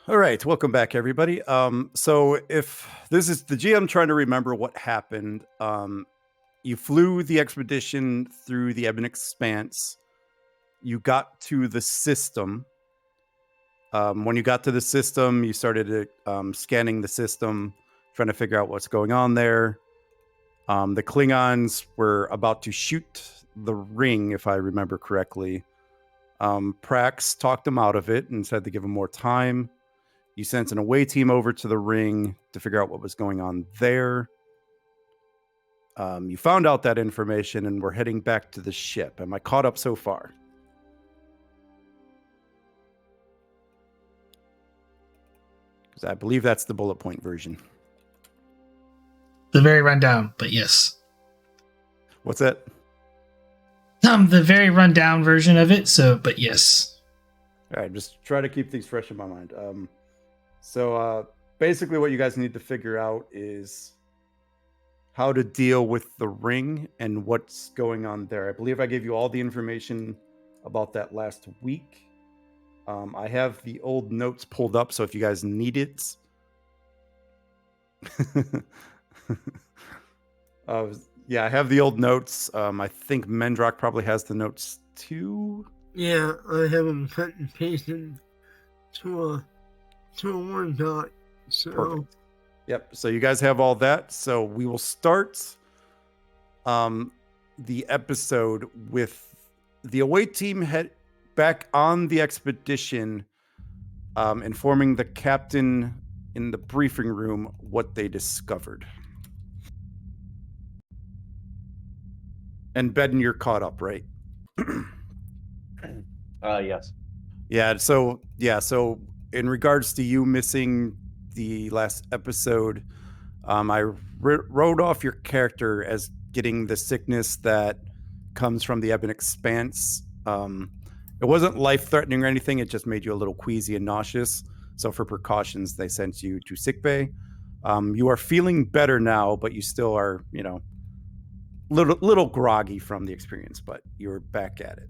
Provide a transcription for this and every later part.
All right, welcome back, everybody. So if this is the GM trying to remember what happened, you flew the expedition through the Ebon Expanse. You got to the system. When you got to the system, you started scanning the system, trying to figure out what's going on there. The Klingons were about to shoot the ring, if I remember correctly. Prax talked them out of it and said to give them more time. You sent an away team over to the ring to figure out what was going on there. You found out that information and we're heading back to the ship. Am I caught up so far? Because I believe that's the bullet point version. The very rundown, but yes. What's that? The very rundown version of it, but yes. All right, just try to keep things fresh in my mind. So basically what you guys need to figure out is how to deal with the ring and what's going on there. I believe I gave you all the information about that last week. I have the old notes pulled up, so if you guys need it. Yeah, I have the old notes. I think Mendrock probably has the notes too. Yeah, I have them cut and pasted to a Word doc. So. Perfect. Yep. So you guys have all that. So we will start the episode with the away team head back on the expedition, informing the captain in the briefing room what they discovered. And Ben, you're caught up, right? Yes. So in regards to you missing the last episode, I wrote off your character as getting the sickness that comes from the Ebon Expanse. It wasn't life-threatening or anything. It just made you a little queasy and nauseous. So for precautions, they sent you to sickbay. You are feeling better now, but you still are, little groggy from the experience, but you're back at it.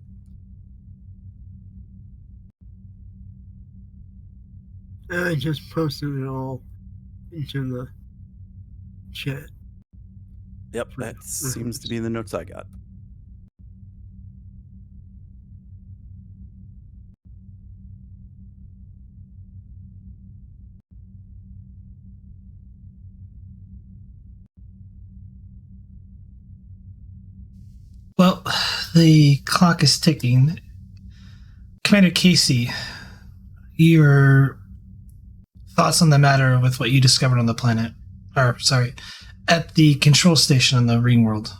I just posted it all into the chat. Yep, that seems to be the notes I got. Well, the clock is ticking. Commander Casey, your thoughts on the matter with what you discovered on the planet, at the control station on the ring world.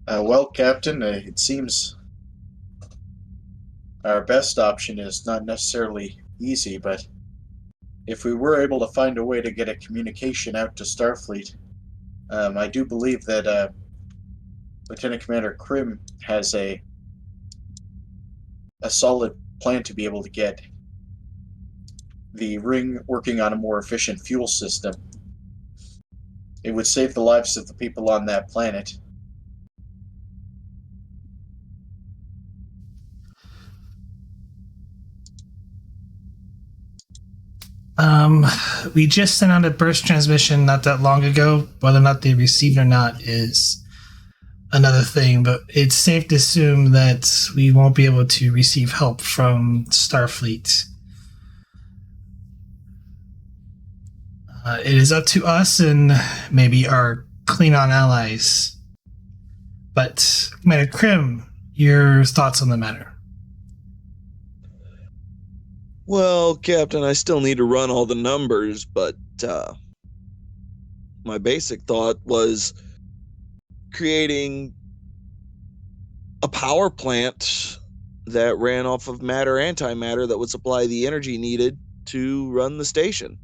Well, Captain, it seems our best option is not necessarily easy, but if we were able to find a way to get a communication out to Starfleet, I do believe that Lieutenant Commander Krim has a solid plan to be able to get the ring working on a more efficient fuel system. It would save the lives of the people on that planet. We just sent out a burst transmission not that long ago. Whether or not they received or not is another thing, but it's safe to assume that we won't be able to receive help from Starfleet. It is up to us and maybe our Klingon allies. But, Commander Krim, your thoughts on the matter? Well, Captain, I still need to run all the numbers, but my basic thought was creating a power plant that ran off of matter antimatter that would supply the energy needed to run the station.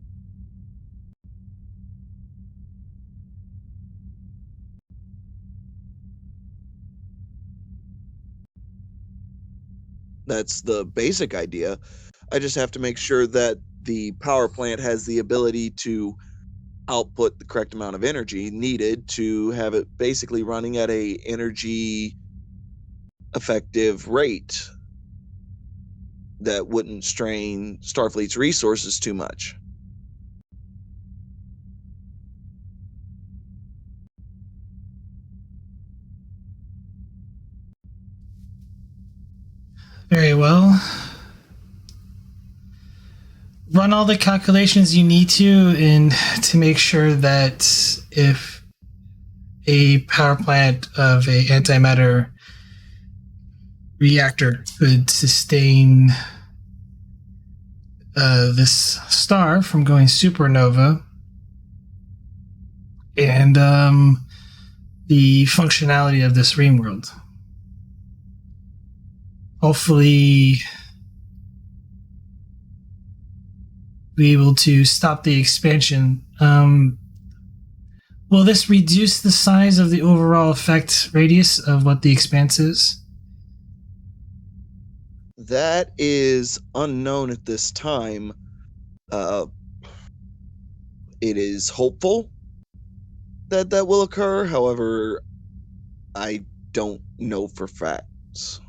That's the basic idea. I just have to make sure that the power plant has the ability to output the correct amount of energy needed to have it basically running at a energy effective rate. that wouldn't strain Starfleet's resources too much. Very well. Run all the calculations you need to, and to make sure that if a power plant of a antimatter reactor could sustain this star from going supernova, and the functionality of this ring world. Hopefully be able to stop the expansion. Will this reduce the size of the overall effect radius of what the expanse is? That is unknown at this time. It is hopeful that that will occur. However, I don't know for facts.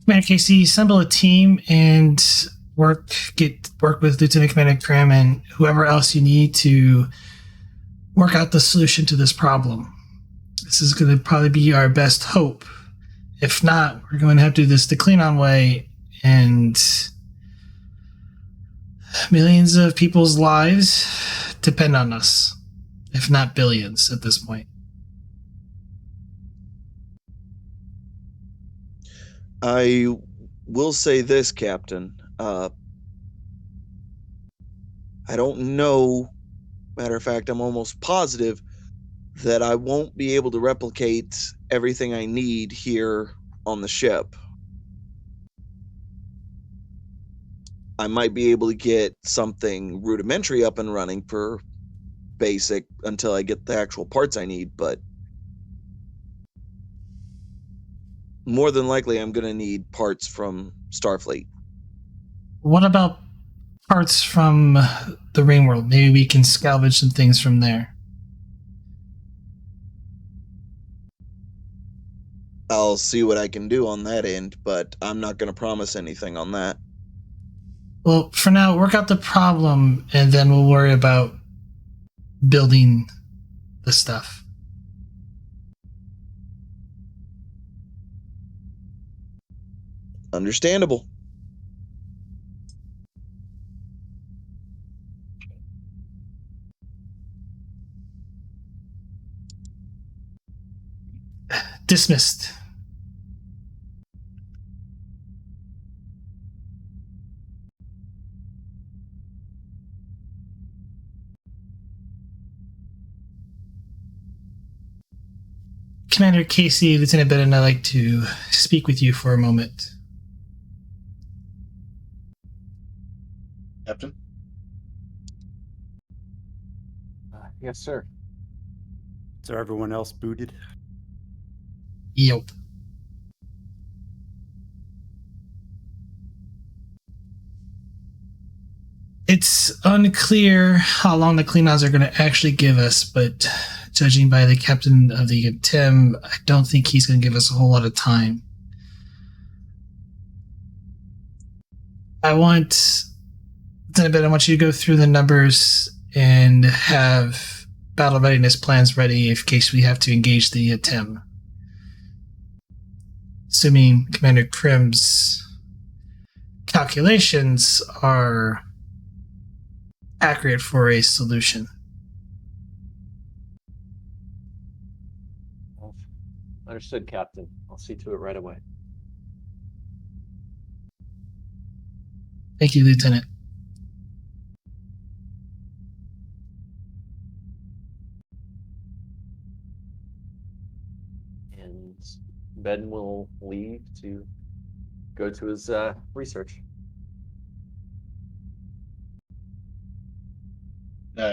Commander Casey, assemble a team and work with Lieutenant Commander Krim and whoever else you need to work out the solution to this problem. This is going to probably be our best hope. If not, we're going to have to do this the Klingon way, and millions of people's lives depend on us, if not billions at this point. I will say this, Captain. I don't know. Matter of fact, I'm almost positive that I won't be able to replicate everything I need here on the ship. I might be able to get something rudimentary up and running for basic until I get the actual parts I need, but more than likely I'm going to need parts from Starfleet. What about parts from the ring world? Maybe we can salvage some things from there. I'll see what I can do on that end, but I'm not going to promise anything on that. Well, for now, work out the problem, and then we'll worry about building the stuff. Understandable. Dismissed. Commander Casey, Lieutenant Bennett, I'd like to speak with you for a moment. Captain? Yes, sir. So everyone else booted? Yep. It's unclear how long the Klingons are going to actually give us, but judging by the captain of the Tim, I don't think he's going to give us a whole lot of time. I want you to go through the numbers and have battle readiness plans ready in case we have to engage the Tim. Assuming Commander Krim's calculations are accurate for a solution. Understood, Captain. I'll see to it right away. Thank you, Lieutenant. And Ben will leave to go to his research.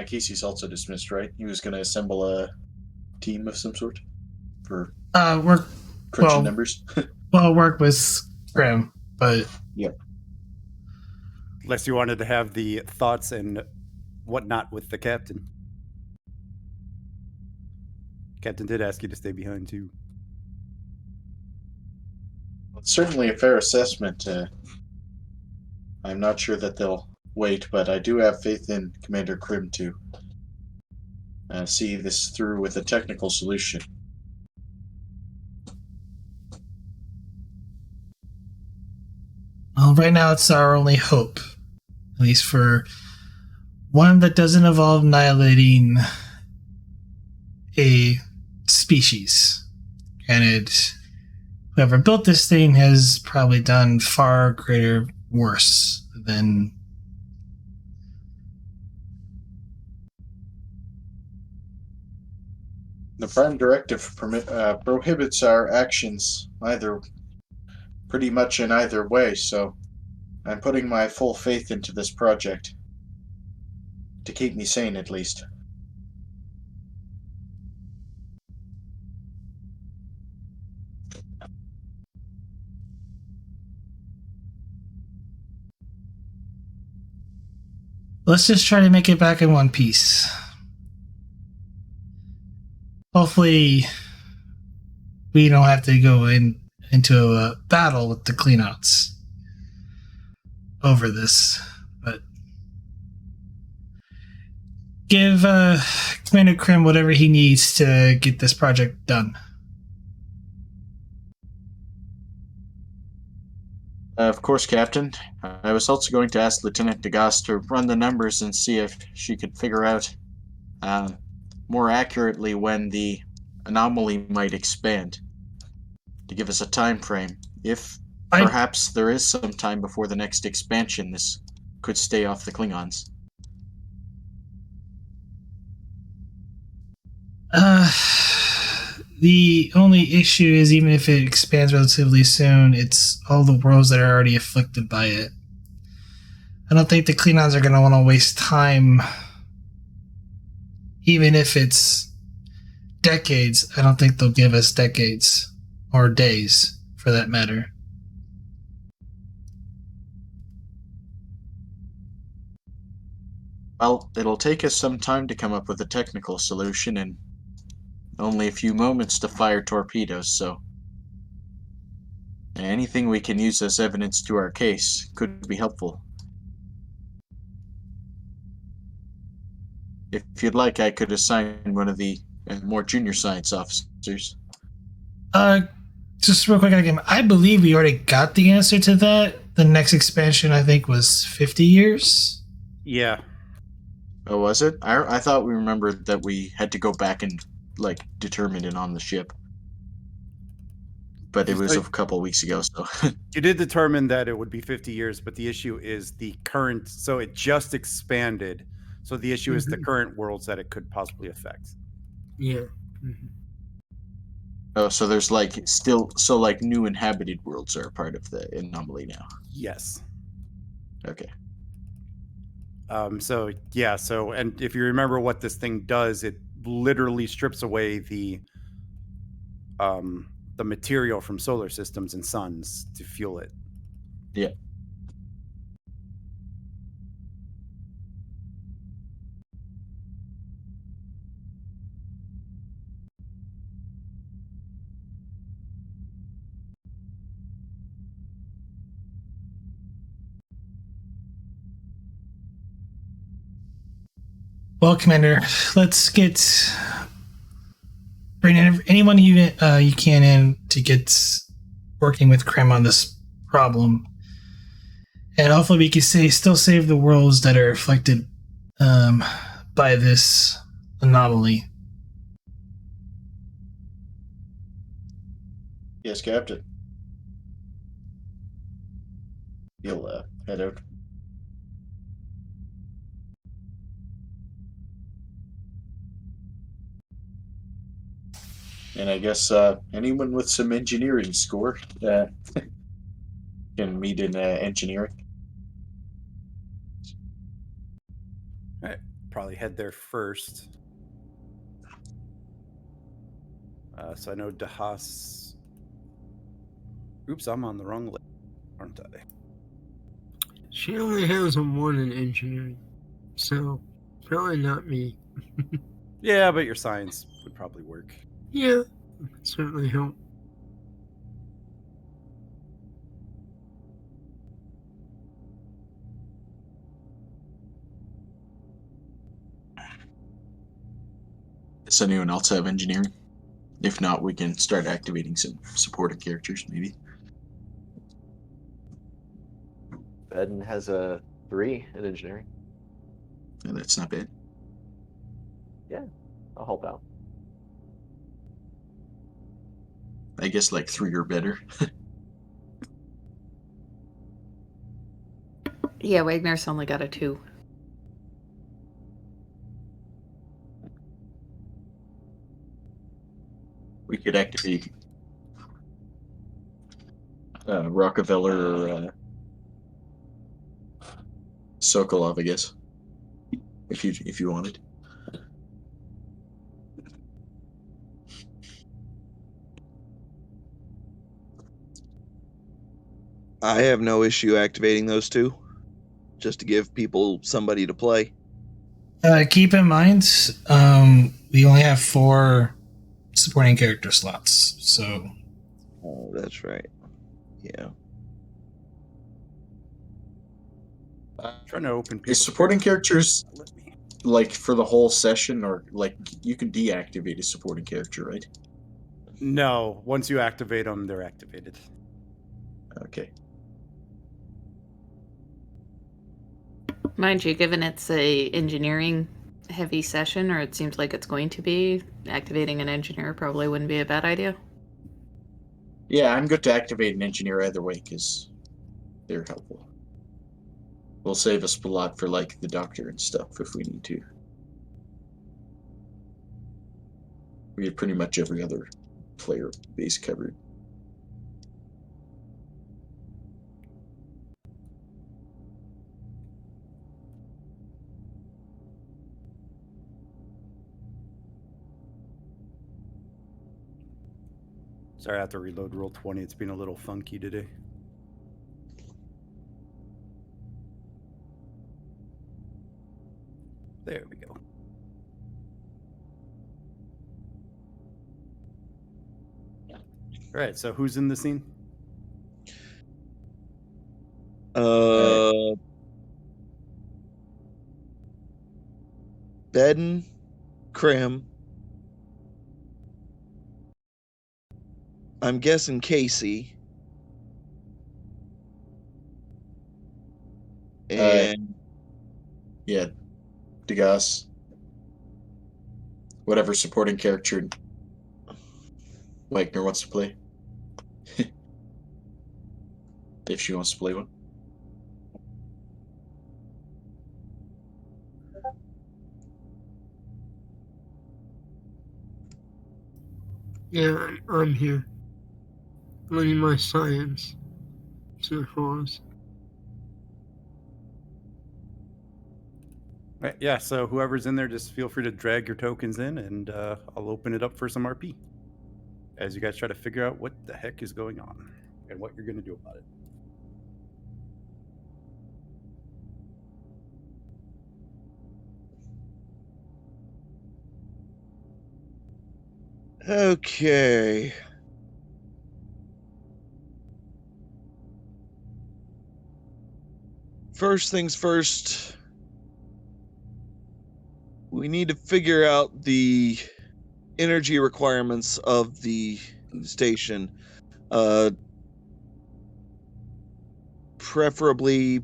Casey's also dismissed, right? He was going to assemble a team of some sort for Work crunching numbers. work with Graham, but Yep. Unless you wanted to have the thoughts and whatnot with the captain. Captain did ask you to stay behind too. It's certainly a fair assessment. I'm not sure that they'll wait, but I do have faith in Commander Krim to see this through with a technical solution. Well, right now it's our only hope, at least for one that doesn't involve annihilating a species. Granted, whoever built this thing has probably done far greater worse than The Prime Directive prohibits our actions pretty much in either way, so I'm putting my full faith into this project. To keep me sane, at least. Let's just try to make it back in one piece. Hopefully, we don't have to go into a battle with the cleanouts over this. But give Commander Krim whatever he needs to get this project done. Of course, Captain. I was also going to ask Lieutenant Degas to run the numbers and see if she could figure out more accurately when the anomaly might expand, to give us a time frame. If perhaps there is some time before the next expansion, this could stay off the Klingons. The only issue is, even if it expands relatively soon, it's all the worlds that are already afflicted by it. I don't think the Klingons are going to want to waste time, even if it's decades. I don't think they'll give us decades, or days, for that matter. Well, it'll take us some time to come up with a technical solution, and only a few moments to fire torpedoes, so anything we can use as evidence to our case could be helpful. If you'd like, I could assign one of the more junior science officers. Just real quick again, I believe we already got the answer to that. The next expansion, I think, was 50 years. Yeah. Oh, was it? I thought we remembered that we had to go back and determine it on the ship. But it was a couple weeks ago, so. You did determine that it would be 50 years, but the issue is the current, so it just expanded. So the issue is the current worlds that it could possibly affect. Yeah. Oh, so there's new inhabited worlds are part of the anomaly now. Yes. Okay. And if you remember what this thing does, it literally strips away the material from solar systems and suns to fuel it. Yeah. Well, Commander, let's bring in anyone you can in to get working with Krim on this problem, and hopefully we can still save the worlds that are afflicted by this anomaly. Yes, Captain. You'll head out. And I guess anyone with some engineering score can meet in engineering. Right. Probably head there first. So I know Dahas. Oops, I'm on the wrong list, aren't I? She only has a 1 in engineering, so probably not me. Yeah, but your science would probably work. Yeah, certainly help. Does anyone else have engineering? If not, we can start activating some supporting characters, maybe. Beden has a 3 in engineering. Yeah, that's not bad. Yeah, I'll help out. I guess like 3 or better. Yeah, Wagner's only got a 2. We could activate Rockefeller or Sokolov, I guess, if you wanted. I have no issue activating those two, just to give people somebody to play. Keep in mind, we only have 4 supporting character slots, so Oh, that's right. Yeah. Trying to open Is people's supporting characters Let me. like for the whole session, or like you can deactivate a supporting character, right? No, once you activate them, they're activated. Okay. Mind you, given it's a engineering heavy session, or it seems like it's going to be, activating an engineer probably wouldn't be a bad idea. Yeah, I'm good to activate an engineer either way because they're helpful. Will save us a lot for like the doctor and stuff if we need to. We have pretty much every other player base covered. Sorry, I have to reload roll 20. It's been a little funky today. There we go. All right, so who's in the scene? Beden, Krim. I'm guessing Casey. And Yeah, Degas. Whatever supporting character Wagner wants to play. If she wants to play one. Yeah, I'm here. Learning my science to the fullest. Right, yeah, so whoever's in there, just feel free to drag your tokens in, and I'll open it up for some RP as you guys try to figure out what the heck is going on and what you're going to do about it. okay. First things first, we need to figure out the energy requirements of the station. Preferably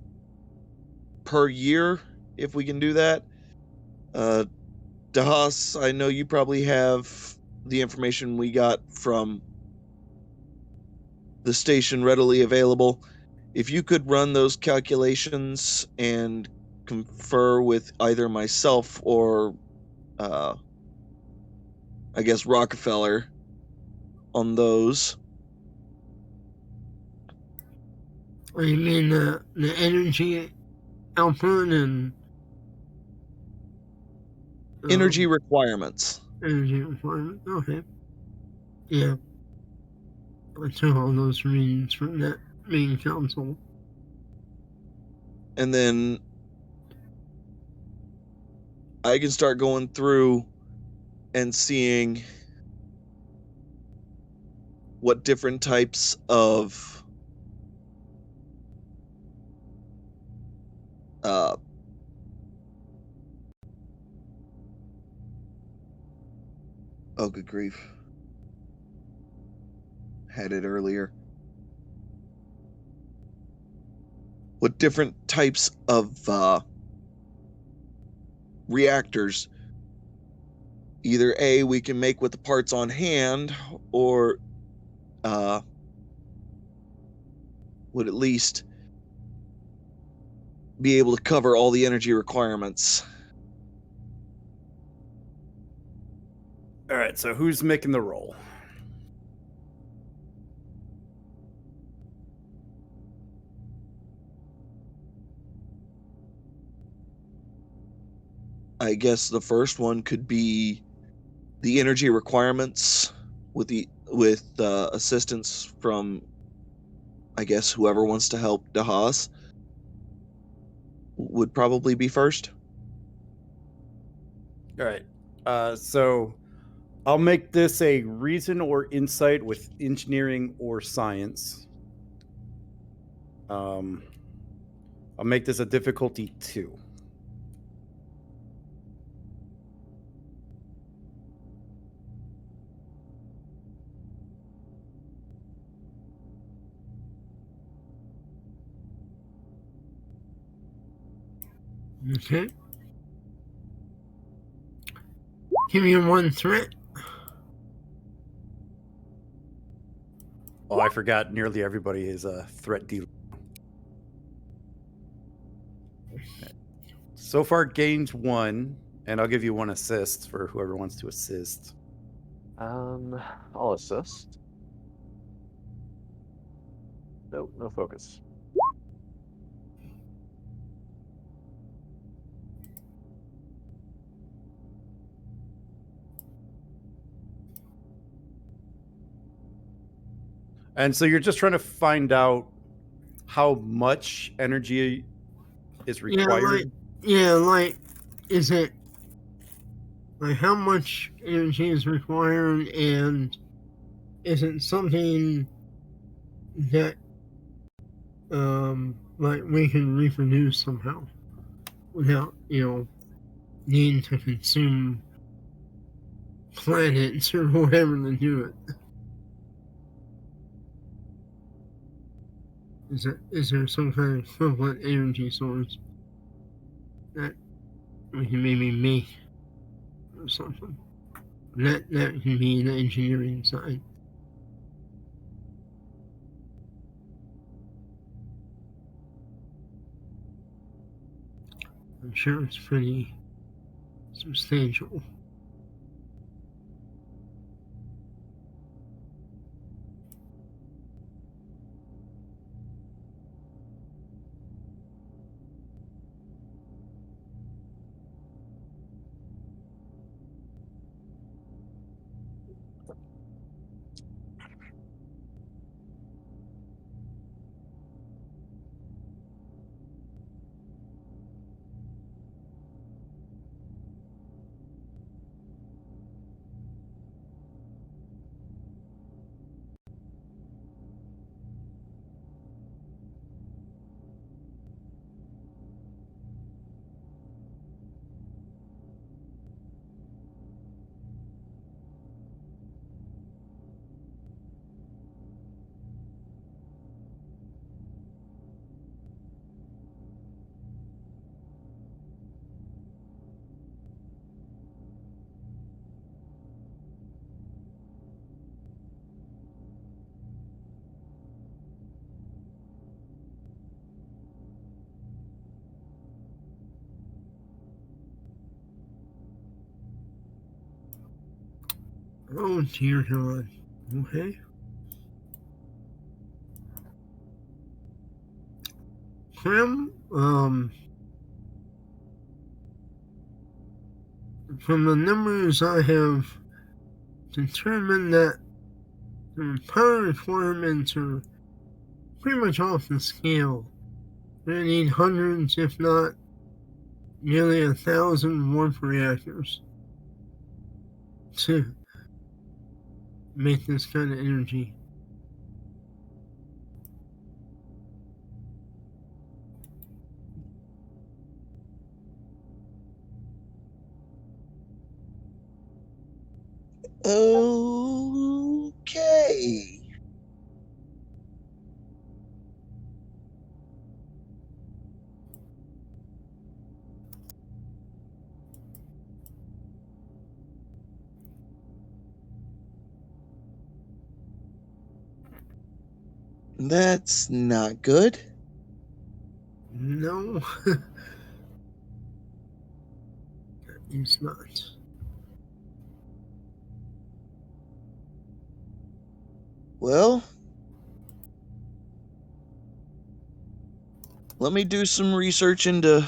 per year, if we can do that. Dahas, I know you probably have the information we got from the station readily available. If you could run those calculations and confer with either myself or I guess Rockefeller on those. Oh, you mean the energy output and Energy requirements. energy requirement? Okay. Yeah. I took all those readings from that main console. and then I can start going through and seeing what different types of oh, good grief. Had it earlier. What different types of reactors either A, we can make with the parts on hand, or would at least be able to cover all the energy requirements. All right, so who's making the roll? I guess the first one could be the energy requirements with assistance from, I guess, whoever wants to help Dahas would probably be first. All right. So I'll make this a reason or insight with engineering or science. I'll make this a difficulty 2. Okay. Give me one threat. Oh, I forgot. Nearly everybody is a threat dealer. So far, gained 1, and I'll give you 1 assist for whoever wants to assist. I'll assist. Nope, no focus. And so you're just trying to find out how much energy is required. Is it like how much energy is required, and is it something that like we can reproduce somehow without needing to consume planets or whatever to do it? Is there some kind of equivalent energy source that we can maybe make or something? That can be the engineering side. I'm sure it's pretty substantial. Oh dear God. Okay. Clem, from the numbers I have determined that the power requirements are pretty much off the scale We need hundreds, if not nearly 1,000 warp reactors to make this kind of energy. Okay. That's not good. No, it's not. Well, let me do some research into.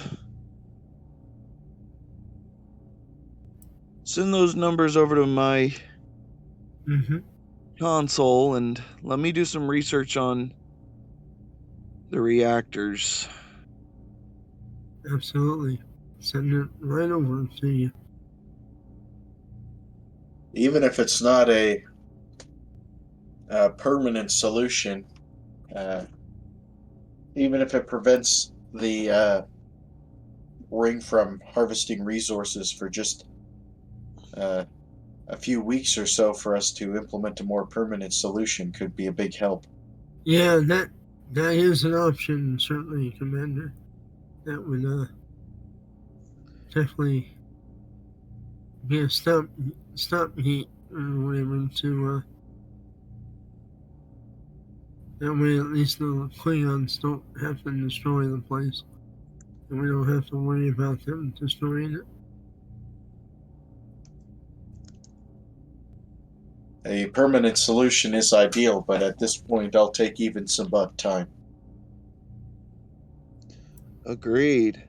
Send those numbers over to my Mm-hmm. console and let me do some research on the reactors. Absolutely. Send it right over to you. Even if it's not a permanent solution, uh, even if it prevents the ring from harvesting resources for just a few weeks or so for us to implement a more permanent solution, could be a big help. Yeah, that is an option, certainly, Commander. That would definitely be a stop heat or whatever to that way at least the Klingons don't have to destroy the place. And we don't have to worry about them destroying it. A permanent solution is ideal, but at this point I'll take even some bug time. Agreed.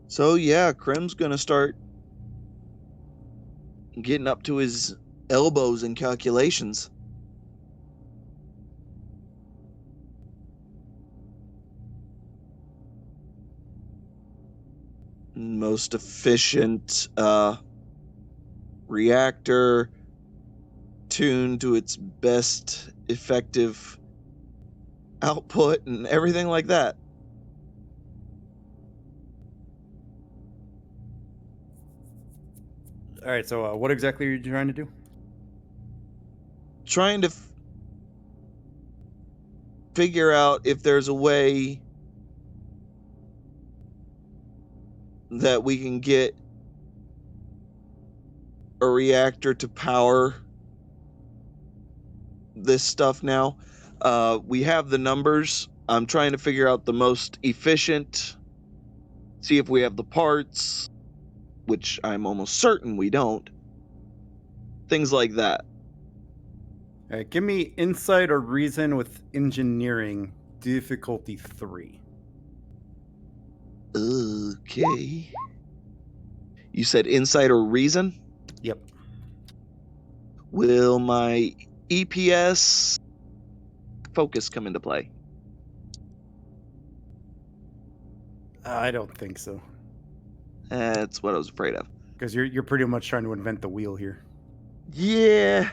So yeah, Krim's gonna start getting up to his elbows in calculations. Most efficient reactor, tuned to its best effective output and everything like that. All right. So, what exactly are you trying to do? Trying to figure out if there's a way that we can get a reactor to power this stuff now. We have the numbers. I'm trying to figure out the most efficient, see if we have the parts, which I'm almost certain we don't. Things like that. All right. Give me insight or reason with engineering, difficulty 3. Okay. You said insight or reason? Yep. Will my EPS focus come into play? I don't think so, That's what I was afraid of. because you're pretty much trying to invent the wheel here. Yeah.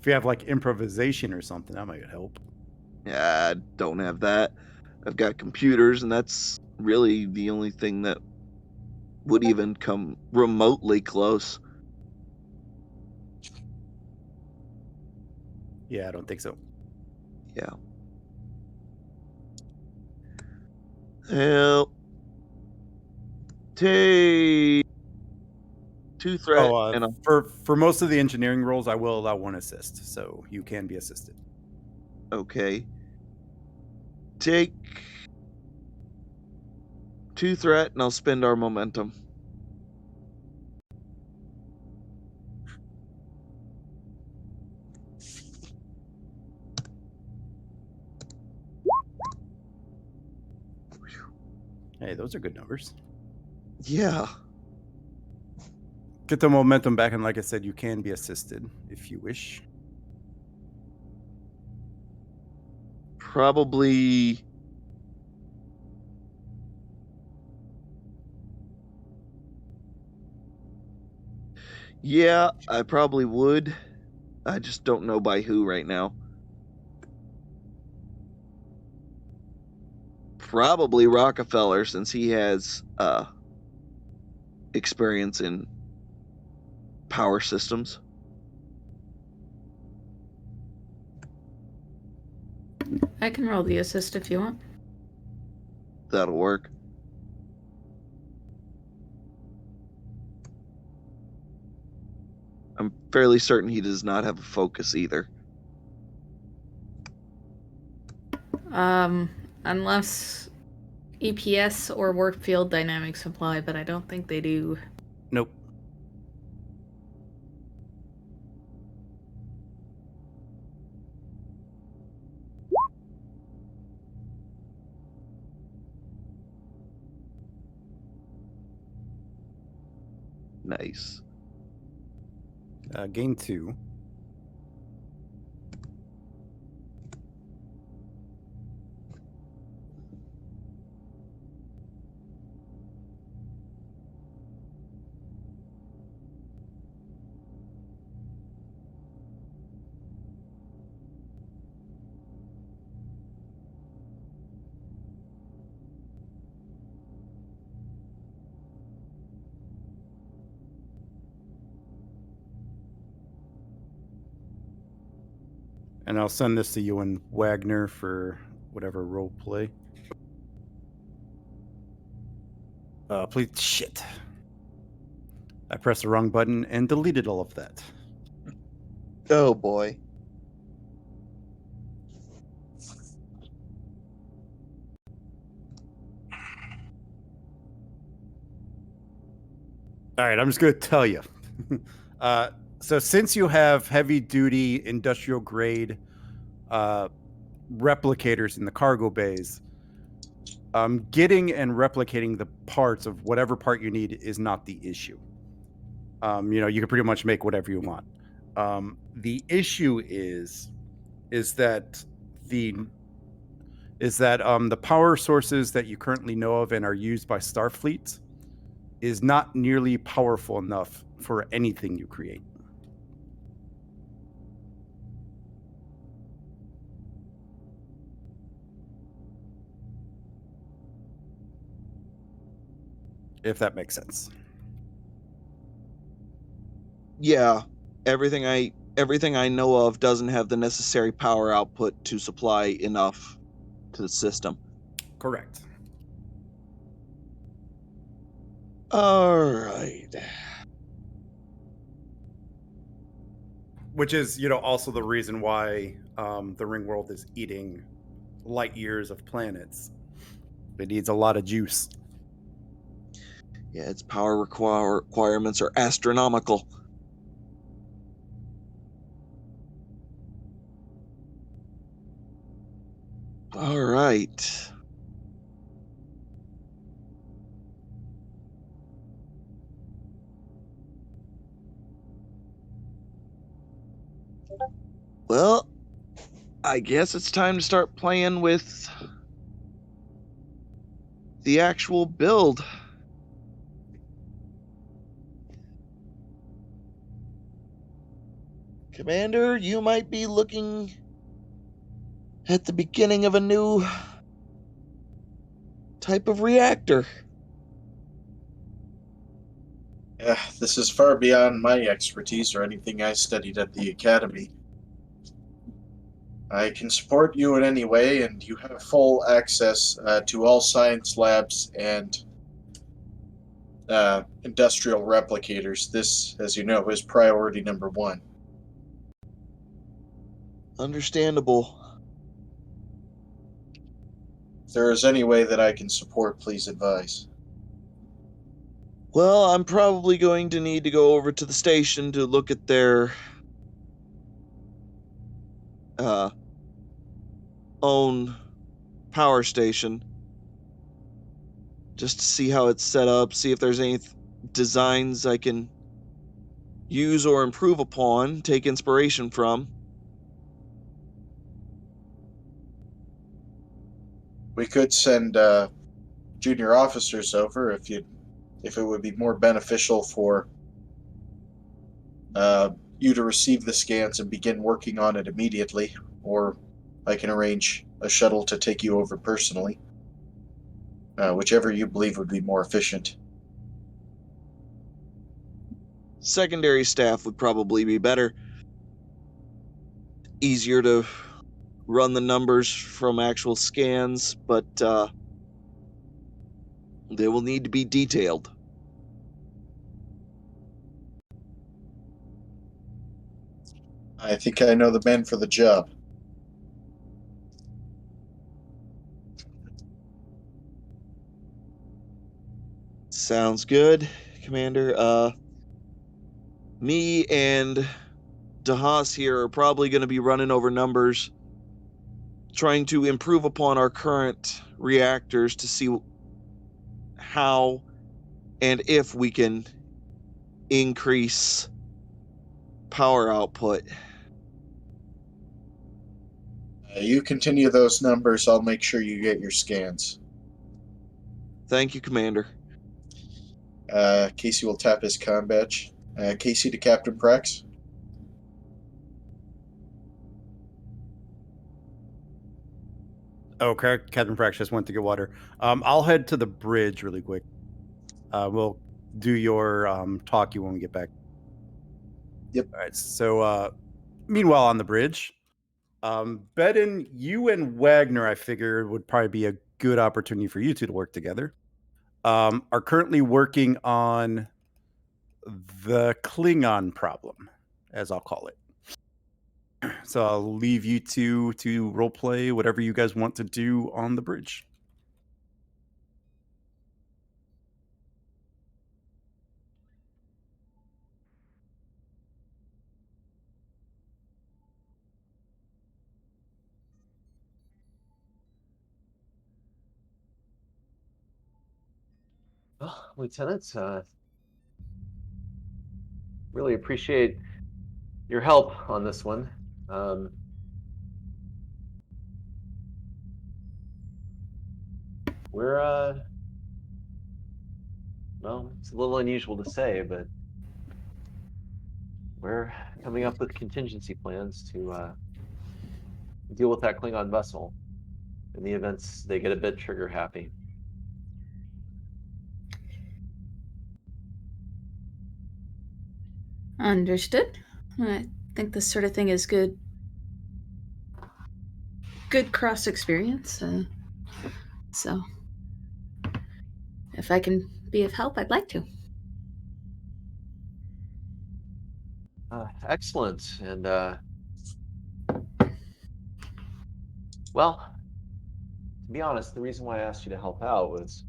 If you have like improvisation or something, that might help. I don't have that. I've got computers, and that's really the only thing that would even come remotely close. Yeah, I don't think so. Yeah. Help. Take 2 threat and a For most of the engineering roles, I will allow 1 assist, so you can be assisted. okay. Take 2 threat and I'll spend our momentum. Hey, those are good numbers. Yeah. Get the momentum back, and like I said, you can be assisted if you wish. Probably. Yeah, I probably would. I just don't know by who right now. Probably Rockefeller, since he has experience in power systems. I can roll the assist if you want. That'll work. I'm fairly certain he does not have a focus either. Unless EPS or warp field dynamics apply, but I don't think they do. Nope. Nice. Gain 2. And I'll send this to you and Wagner for whatever role play. Please, shit. I pressed the wrong button and deleted all of that. Oh boy. All right, I'm just going to tell you. So since you have heavy-duty industrial grade replicators in the cargo bays, getting and replicating the parts of whatever part you need is not the issue. You can pretty much make whatever you want. The issue is that the power sources that you currently know of and are used by Starfleet is not nearly powerful enough for anything you create. If that makes sense. Yeah, everything I know of doesn't have the necessary power output to supply enough to the system. Correct. All right. Which is, also the reason why the ring world is eating light years of planets. It needs a lot of juice. Yeah, its power requirements are astronomical. All right. Well, I guess it's time to start playing with the actual build. Commander, you might be looking at the beginning of a new type of reactor. This is far beyond my expertise or anything I studied at the academy. I can support you in any way, and you have full access to all science labs and industrial replicators. This, as you know, is priority number 1. Understandable. If there is any way that I can support, please advise. Well, I'm probably going to need to go over to the station to look at their own power station. just to see how it's set up, see if there's any designs I can use or improve upon, take inspiration from. We could send junior officers over if it would be more beneficial for you to receive the scans and begin working on it immediately, or I can arrange a shuttle to take you over personally. Whichever you believe would be more efficient. Secondary staff would probably be better. Easier to run the numbers from actual scans, but they will need to be detailed. I think I know the men for the job. Sounds good, Commander. Me and DeHaas here are probably going to be running over numbers, trying to improve upon our current reactors to see how and if we can increase power output. You continue those numbers, I'll make sure you get your scans. Thank you, Commander. Casey will tap his comm badge. Casey to Captain Prax. Okay, Captain Prax just went to get water. I'll head to the bridge really quick. We'll do your talkie when we get back. Yep. All right. So, meanwhile, on the bridge, Bedin, you and Wagner, I figured, would probably be a good opportunity for you two to work together. Are currently working on the Klingon problem, as I'll call it. So I'll leave you two to roleplay whatever you guys want to do on the bridge. Well, Lieutenant, really appreciate your help on this one. We're, well, it's a little unusual to say, but we're coming up with contingency plans to deal with that Klingon vessel in the events they get a bit trigger happy. Understood. I think this sort of thing is good cross experience. So if I can be of help, I'd like to. Excellent. And, well, to be honest, the reason why I asked you to help out was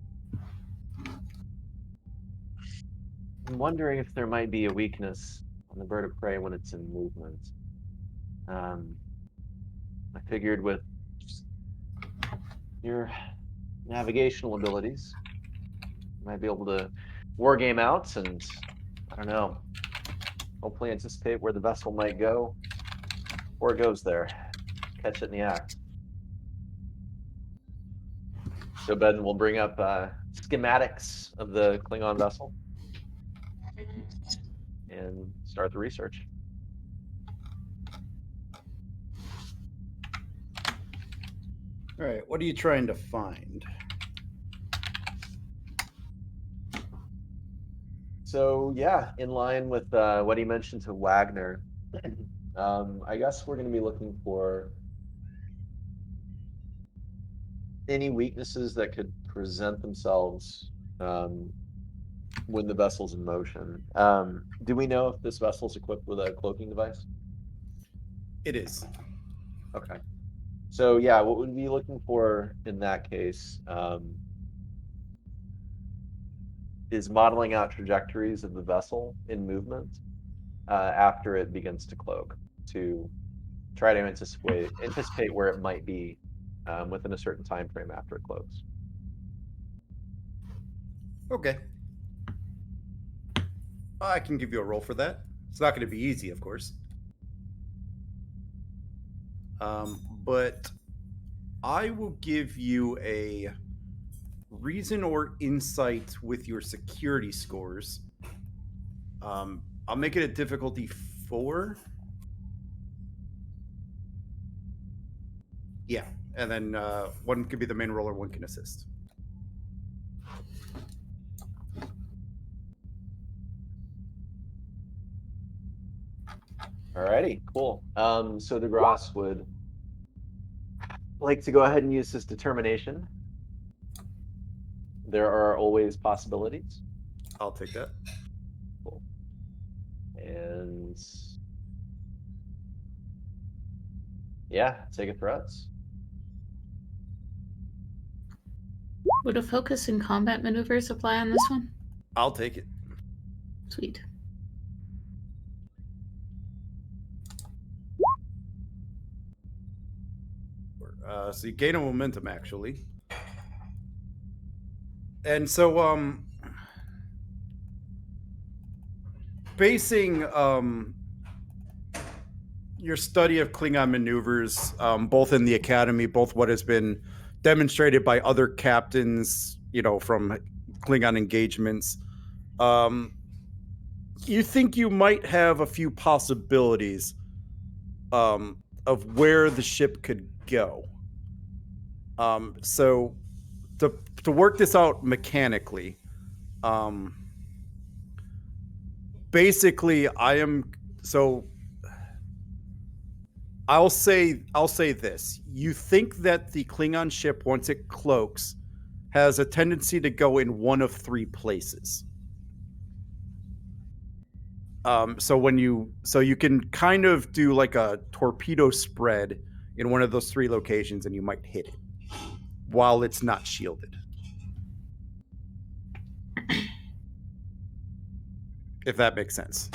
I'm wondering if there might be a weakness on the bird of prey when it's in movement. I figured with your navigational abilities, you might be able to war game out and, I don't know, hopefully anticipate where the vessel might go before it goes there. Catch it in the act. So Ben will bring up schematics of the Klingon vessel and start the research. All right, what are you trying to find? So yeah, in line with what he mentioned to Wagner, I guess we're going to be looking for any weaknesses that could present themselves when the vessel's in motion. Do we know if this vessel's equipped with a cloaking device? It is. Okay. So yeah, what we'd be looking for in that case is modeling out trajectories of the vessel in movement after it begins to cloak, to try to anticipate where it might be within a certain time frame after it cloaks. Okay. I can give you a roll for that. It's not going to be easy, of course. But I will give you a reason or insight with your security scores. I'll make it a difficulty 4. Yeah, and then one could be the main roller, one can assist. Alrighty, cool. So DeGrasse would like to go ahead and use his determination. There are always possibilities. I'll take that. Cool. And yeah, take it threats. Would a focus in combat maneuvers apply on this one? I'll take it. Sweet. So you gain a momentum, actually. And so, basing your study of Klingon maneuvers, both in the academy, both what has been demonstrated by other captains, from Klingon engagements, you think you might have a few possibilities of where the ship could go. So to work this out mechanically, basically, I'll say this. You think that the Klingon ship, once it cloaks, has a tendency to go in one of 3 places. So you can kind of do like a torpedo spread in one of those 3 locations, and you might hit it while it's not shielded. If that makes sense.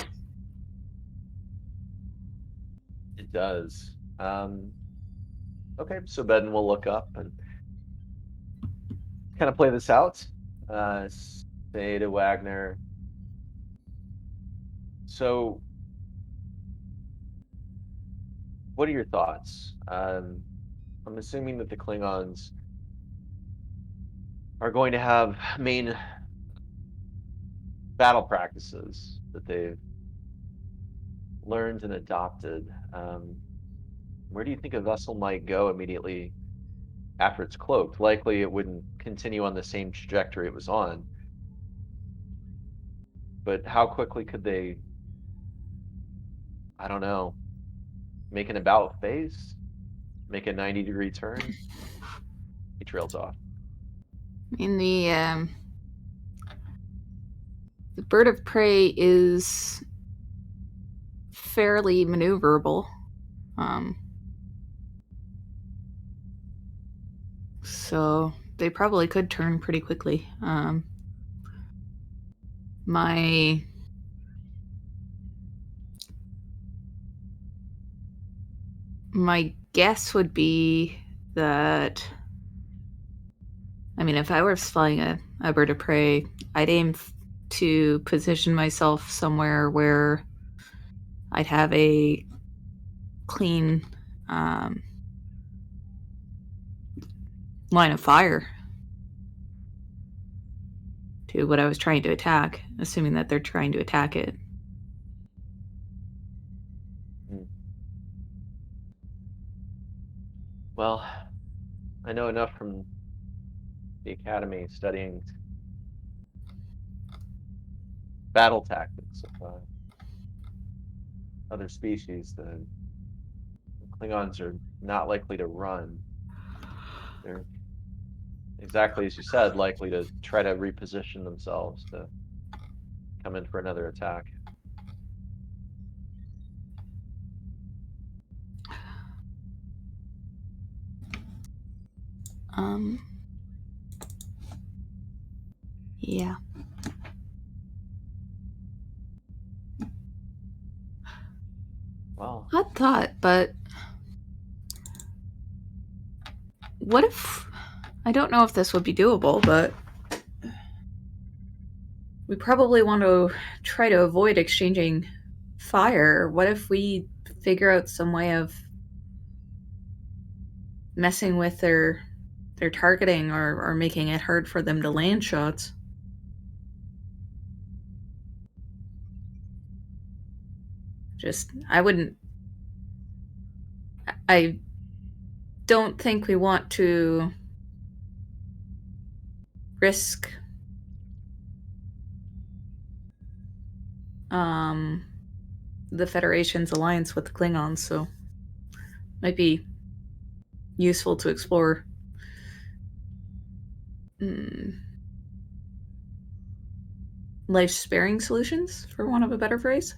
It does. Okay, so Ben will look up and kind of play this out. Say to Wagner. So, what are your thoughts? I'm assuming that the Klingons are going to have main battle practices that they've learned and adopted. Where do you think a vessel might go immediately after it's cloaked? Likely it wouldn't continue on the same trajectory it was on. But how quickly could they, I don't know, make an about face? Make a 90-degree turn? He trails off. In the bird of prey is fairly maneuverable. So they probably could turn pretty quickly. My guess would be that, I mean, if I were flying a bird of prey, I'd aim to position myself somewhere where I'd have a clean line of fire to what I was trying to attack, assuming that they're trying to attack it. Well, I know enough from the academy studying battle tactics of other species. The Klingons are not likely to run. They're, exactly as you said, likely to try to reposition themselves to come in for another attack. Yeah. Well, Odd thought, but what if, I don't know if this would be doable, but we probably want to try to avoid exchanging fire. What if we figure out some way of messing with their targeting or making it hard for them to land shots? I don't think we want to risk the Federation's alliance with the Klingons, so might be useful to explore life-sparing solutions, for want of a better phrase.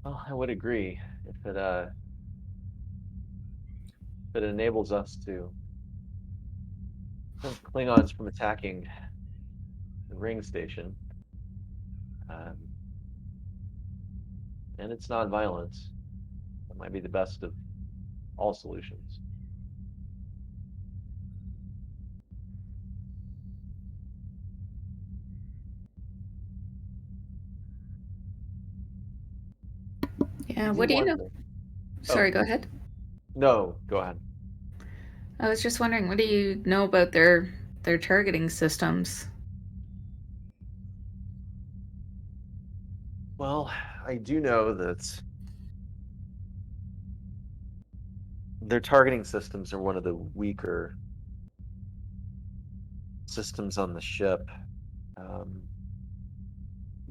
Well, I would agree if it enables us to prevent Klingons from attacking the ring station, and it's non-violence. That might be the best of all solutions. Yeah, what do you know? Sorry, go ahead. No, go ahead. I was just wondering, what do you know about their targeting systems? Well, I do know that their targeting systems are one of the weaker systems on the ship.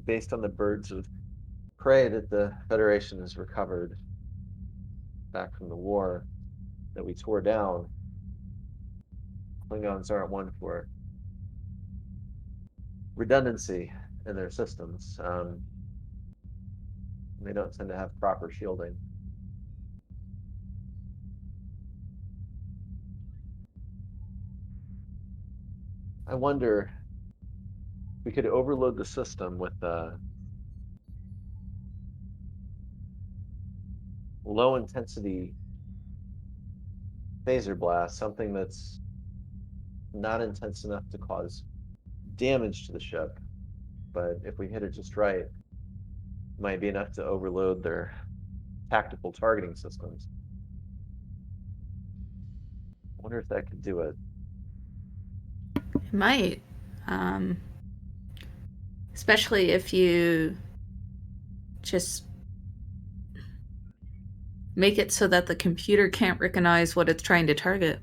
Based on the birds of prey that the Federation has recovered back from the war that we tore down, Klingons aren't one for redundancy in their systems. They don't tend to have proper shielding. I wonder if we could overload the system with low intensity phaser blast, something that's not intense enough to cause damage to the ship, but if we hit it just right, it might be enough to overload their tactical targeting systems. I wonder if that could do it. It might. Especially if you just make it so that the computer can't recognize what it's trying to target.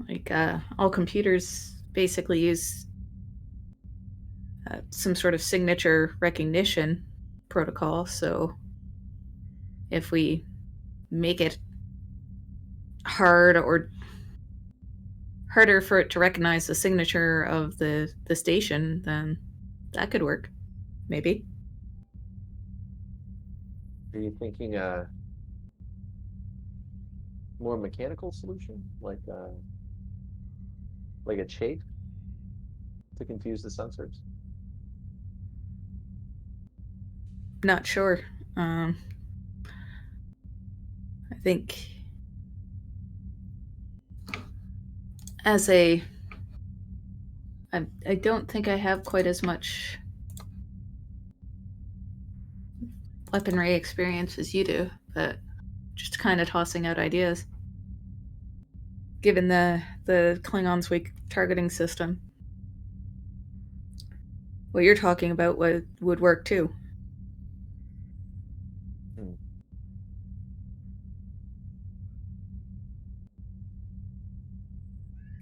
Like, all computers basically use some sort of signature recognition protocol, so if we make it harder for it to recognize the signature of the station, then that could work, maybe. Are you thinking a more mechanical solution, like a chafe to confuse the sensors? Not sure. I think I don't think I have quite as much weaponry experience as you do, but just kind of tossing out ideas. Given the Klingons' weak targeting system, what you're talking about would work too.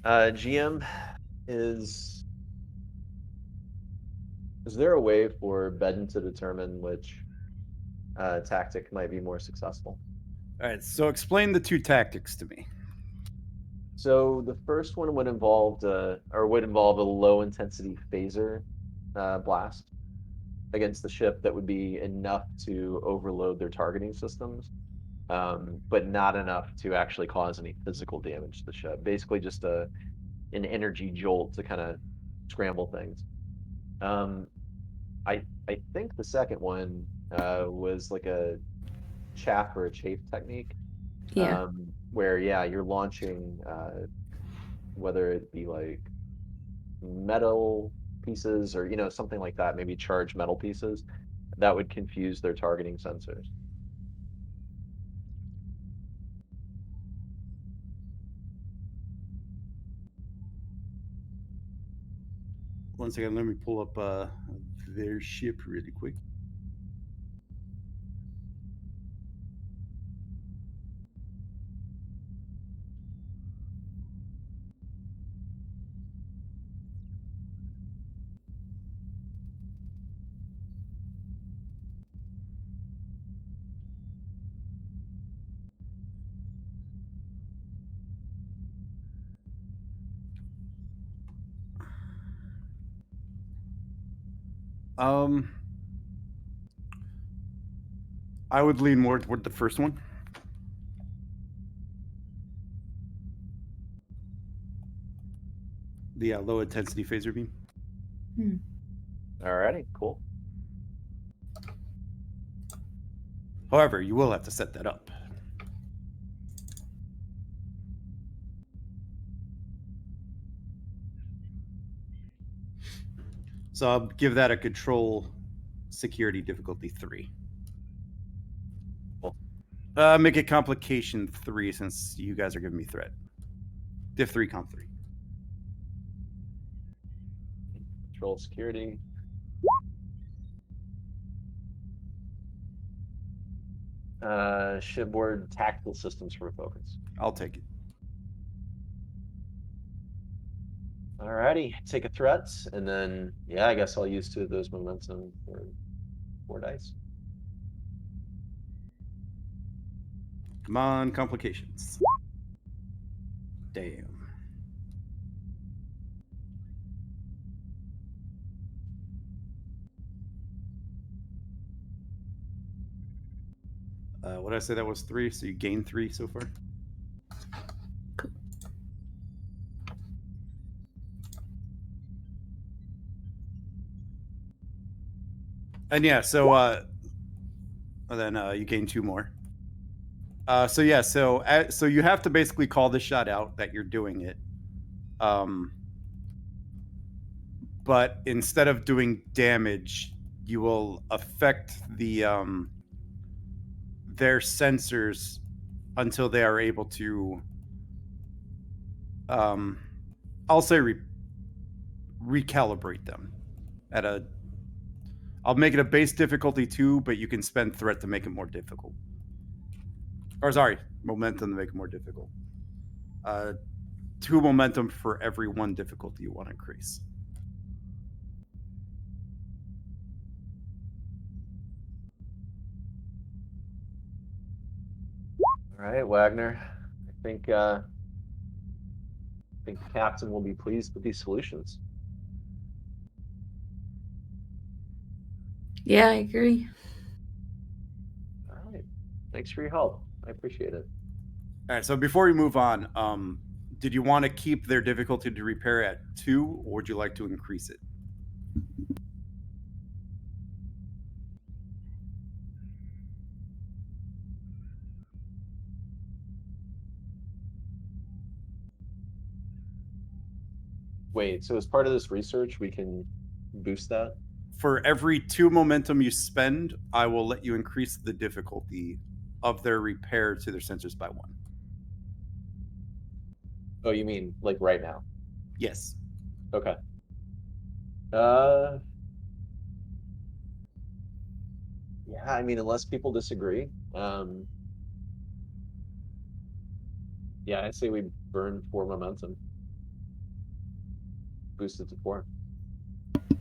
GM, is there a way for Bedden to determine which tactic might be more successful? All right, so explain the two tactics to me. So the first one would involve a low intensity phaser blast against the ship that would be enough to overload their targeting systems, but not enough to actually cause any physical damage to the ship. Basically, just an energy jolt to kind of scramble things. I think the second one was like a chaff or a chafe technique. Yeah. Where yeah, you're launching whether it be like metal pieces or something like that, maybe charged metal pieces that would confuse their targeting sensors. One second, let me pull up their ship really quick. I would lean more toward the first one. The low intensity phaser beam. Alrighty, cool. However, you will have to set that up. So I'll give that a control security difficulty 3. Cool. Make it complication 3 since you guys are giving me threat. Diff 3, comp 3. Control security. Shipboard tactical systems for focus. I'll take it. Alrighty, take a threat, and then yeah, I guess I'll use 2 of those momentum for 4 dice. Come on, complications. Damn. What did I say that was 3? So you gain 3 so far? And yeah, so then you gain 2 more. So yeah, so you have to basically call this shot out that you're doing it. But instead of doing damage, you will affect their sensors until they are able to I'll say recalibrate them at a I'll make it a base difficulty 2, but you can spend threat to make it more difficult. Or sorry, momentum to make it more difficult. 2 momentum for every 1 difficulty you want to increase. All right, Wagner. I think the captain will be pleased with these solutions. Yeah, I agree. All right. Thanks for your help. I appreciate it. All right, so before we move on, did you want to keep their difficulty to repair at 2, or would you like to increase it? Wait, so as part of this research, we can boost that? For every 2 momentum you spend, I will let you increase the difficulty of their repair to their sensors by 1. Oh, you mean like right now? Yes. Okay. Yeah, I mean, unless people disagree, yeah, I say we burn 4 momentum. Boost it to 4.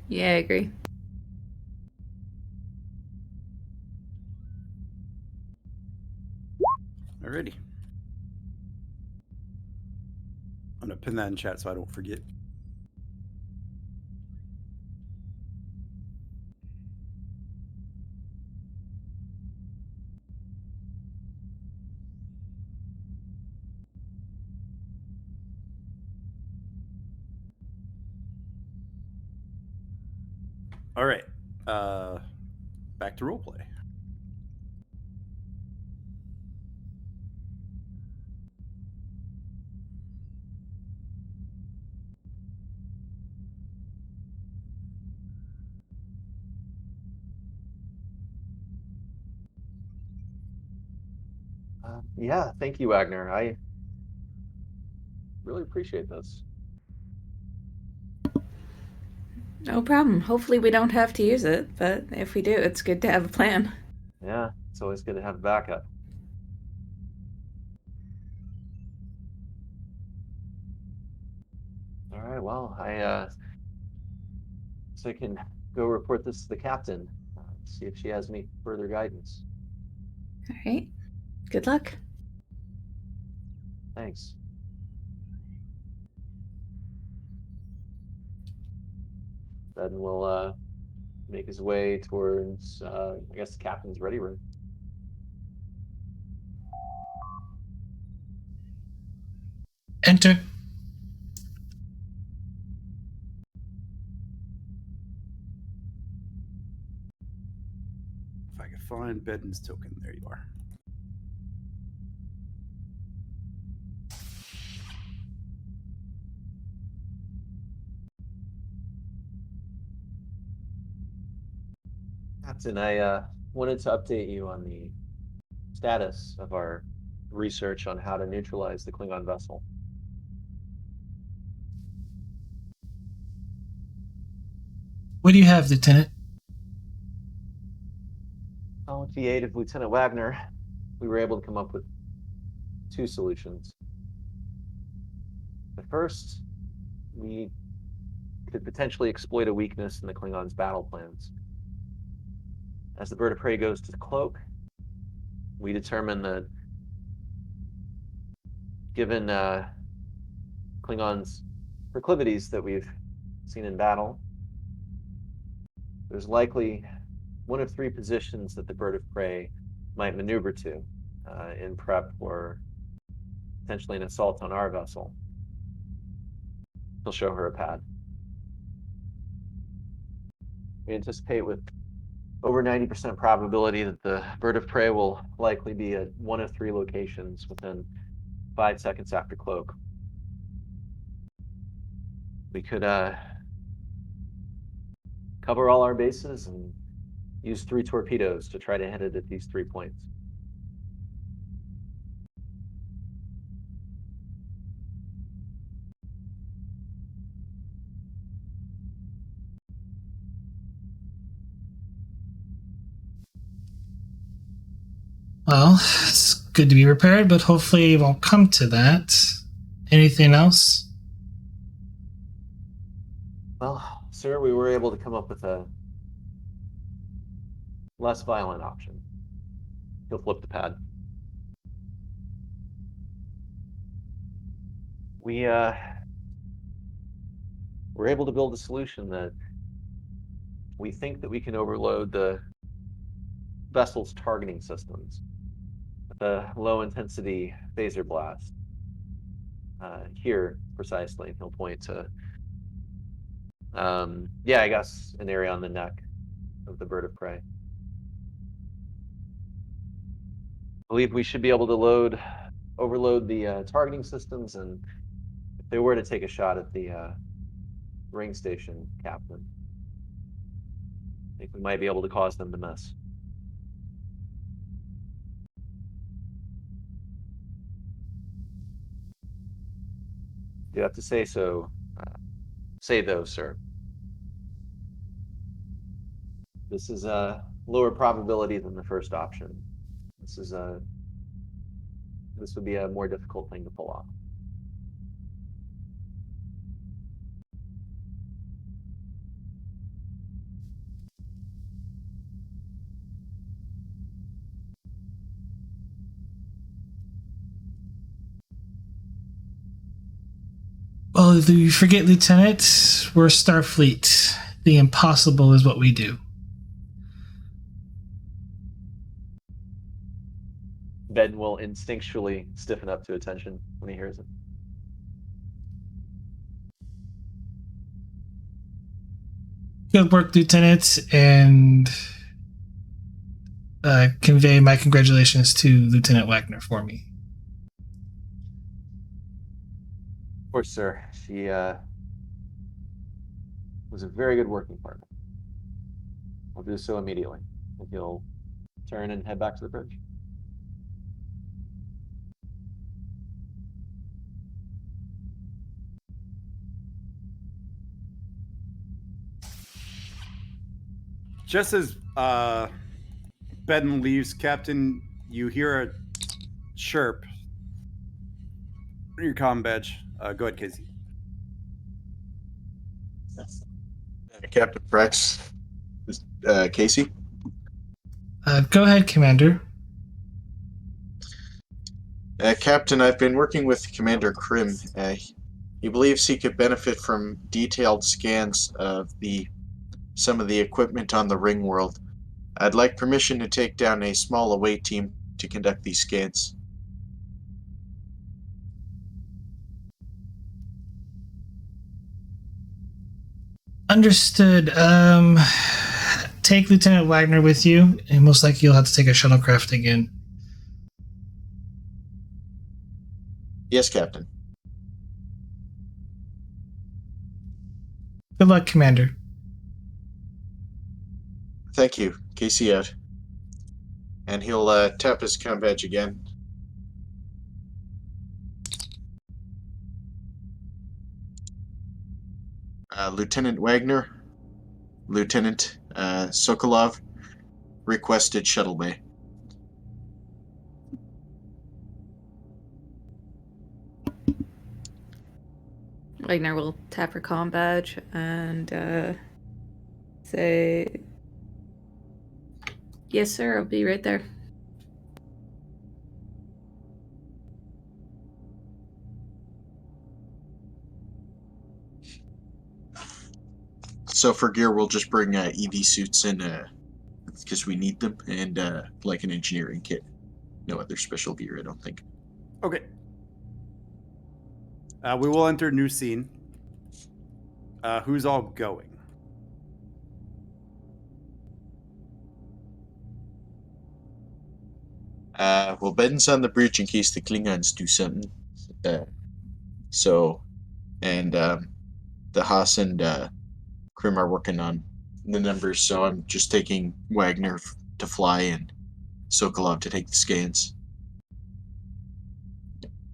Yeah, I agree. Alrighty. I'm gonna pin that in chat so I don't forget. All right. Back to roleplay. Yeah, thank you, Wagner. I really appreciate this. No problem. Hopefully we don't have to use it, but if we do, it's good to have a plan. Yeah, it's always good to have backup. All right, well, so I can go report this to the captain, see if she has any further guidance. All right. Good luck. Thanks. Then we'll make his way towards, I guess, the captain's ready room. Enter. If I could find Bedden's token, there you are. Captain, I wanted to update you on the status of our research on how to neutralize the Klingon vessel. What do you have, Lieutenant? Well, with the aid of Lieutenant Wagner, we were able to come up with 2 solutions. The first, we could potentially exploit a weakness in the Klingons' battle plans. As the bird of prey goes to the cloak, we determine that given Klingons' proclivities that we've seen in battle, there's likely one of 3 positions that the bird of prey might maneuver to in prep for potentially an assault on our vessel. He'll show her a pad. We anticipate with over 90% probability that the bird of prey will likely be at one of 3 locations within 5 seconds after cloak. We could cover all our bases and use 3 torpedoes to try to hit it at these 3 points. Well, it's good to be prepared, but hopefully it won't come to that. Anything else? Well, sir, we were able to come up with a less violent option. He'll flip the pad. We were able to build a solution that we think that we can overload the vessel's targeting systems with a low intensity phaser blast. Here, precisely, he'll point to, yeah, I guess an area on the neck of the bird of prey. I believe we should be able to overload the targeting systems, and if they were to take a shot at the ring station captain, I think we might be able to cause them to miss. You have to say so. Say though, sir. This is a lower probability than the first option. This would be a more difficult thing to pull off. Well, you forget, Lieutenant, we're Starfleet. The impossible is what we do. Ben will instinctually stiffen up to attention when he hears it. Good work, Lieutenant, and convey my congratulations to Lieutenant Wagner for me. Of course, sir. She was a very good working partner. I'll do so immediately. And he'll turn and head back to the bridge. Just as Ben leaves, Captain, you hear a chirp. Your comm badge. Go ahead, Casey. Captain Prex, Casey. Go ahead, Commander. Captain, I've been working with Commander Krim. He believes he could benefit from detailed scans of some of the equipment on the ring world. I'd like permission to take down a small away team to conduct these scans. Understood. Take Lieutenant Wagner with you, and most likely you'll have to take a shuttlecraft again. Yes, Captain. Good luck, Commander. Thank you. Casey out. And he'll tap his comm badge again. Lieutenant Wagner, Lieutenant Sokolov, requested shuttle bay. Wagner will tap her comm badge and say, "Yes, sir. I'll be right there." So for gear, we'll just bring EV suits in because we need them, and like an engineering kit. No other special gear, I don't think. Okay. We will enter new scene. Who's all going? Well, Ben's on the bridge in case the Klingons do something. And the Haas and Krim are working on the numbers, so I'm just taking Wagner to fly and Sokolov to take the scans.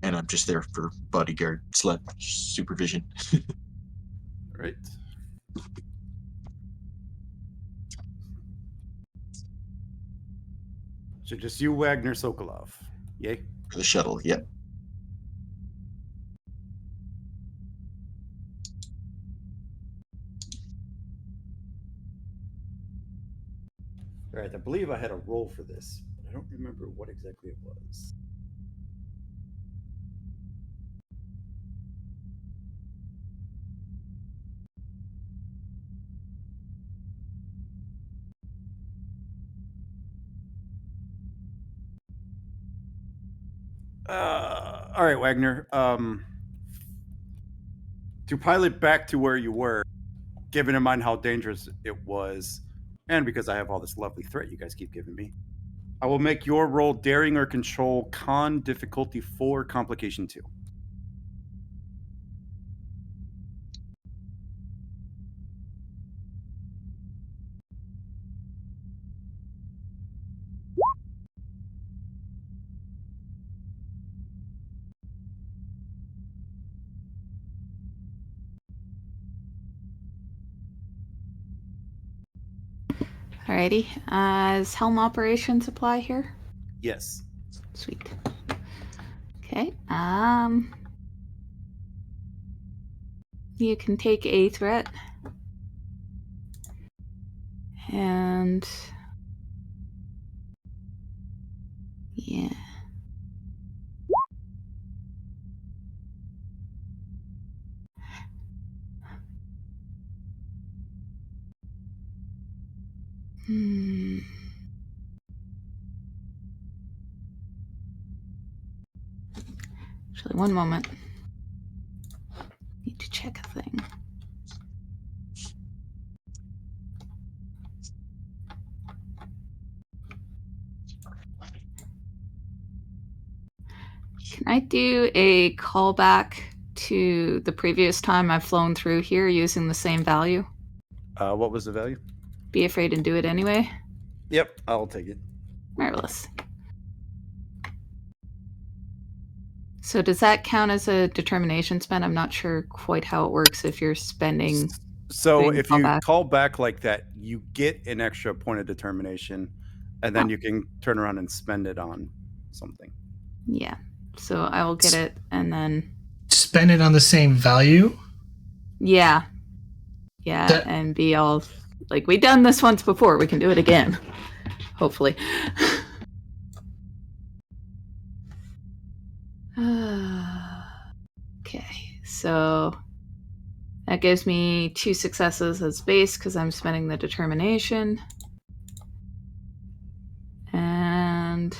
And I'm just there for bodyguard supervision. Right. So just you, Wagner, Sokolov. Yay. For the shuttle, yep. All right. I believe I had a roll for this, but I don't remember what exactly it was. All right, Wagner. To pilot back to where you were, given in mind how dangerous it was, and because I have all this lovely threat you guys keep giving me, I will make your roll daring or control con difficulty 4 complication 2. Alrighty. Is helm operations apply here? Yes. Sweet. Okay. You can take a threat. And yeah. Actually, one moment. Need to check a thing. Can I do a callback to the previous time I've flown through here using the same value? What was the value? Be afraid and do it anyway? Yep, I'll take it. Marvelous. So does that count as a determination spend? I'm not sure quite how it works if you're spending... So doing if you callback. call back like that, you get an extra point of determination, and then Oh. you can turn around and spend it on something. Yeah. So I will get it and then... Spend it on the same value? Yeah. Yeah, That- and be all... Like, we've done this once before. We can do it again. Hopefully. Okay, so that gives me 2 successes as base because I'm spending the determination. And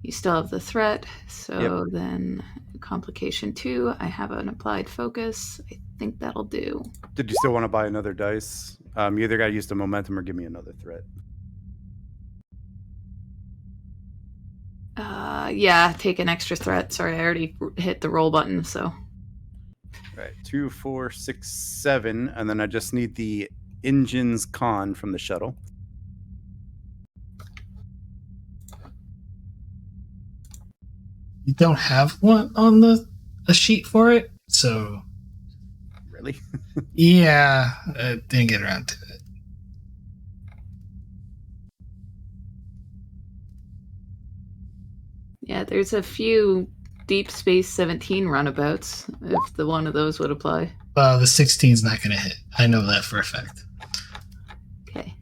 you still have the threat, so then complication 2, I have an applied focus. I think that'll do. Did you still want to buy another dice? You either got to use the momentum or give me another threat. Yeah, take an extra threat. Sorry, I already hit the roll button, so. All right, 2, 4, 6, 7, and then I just need the engine's con from the shuttle. You don't have one on a sheet for it, so Really? yeah, I didn't get around to it. Yeah, there's a few Deep Space 17 runabouts, if the one of those would apply. Well, the 16's not going to hit. I know that for a fact. Okay.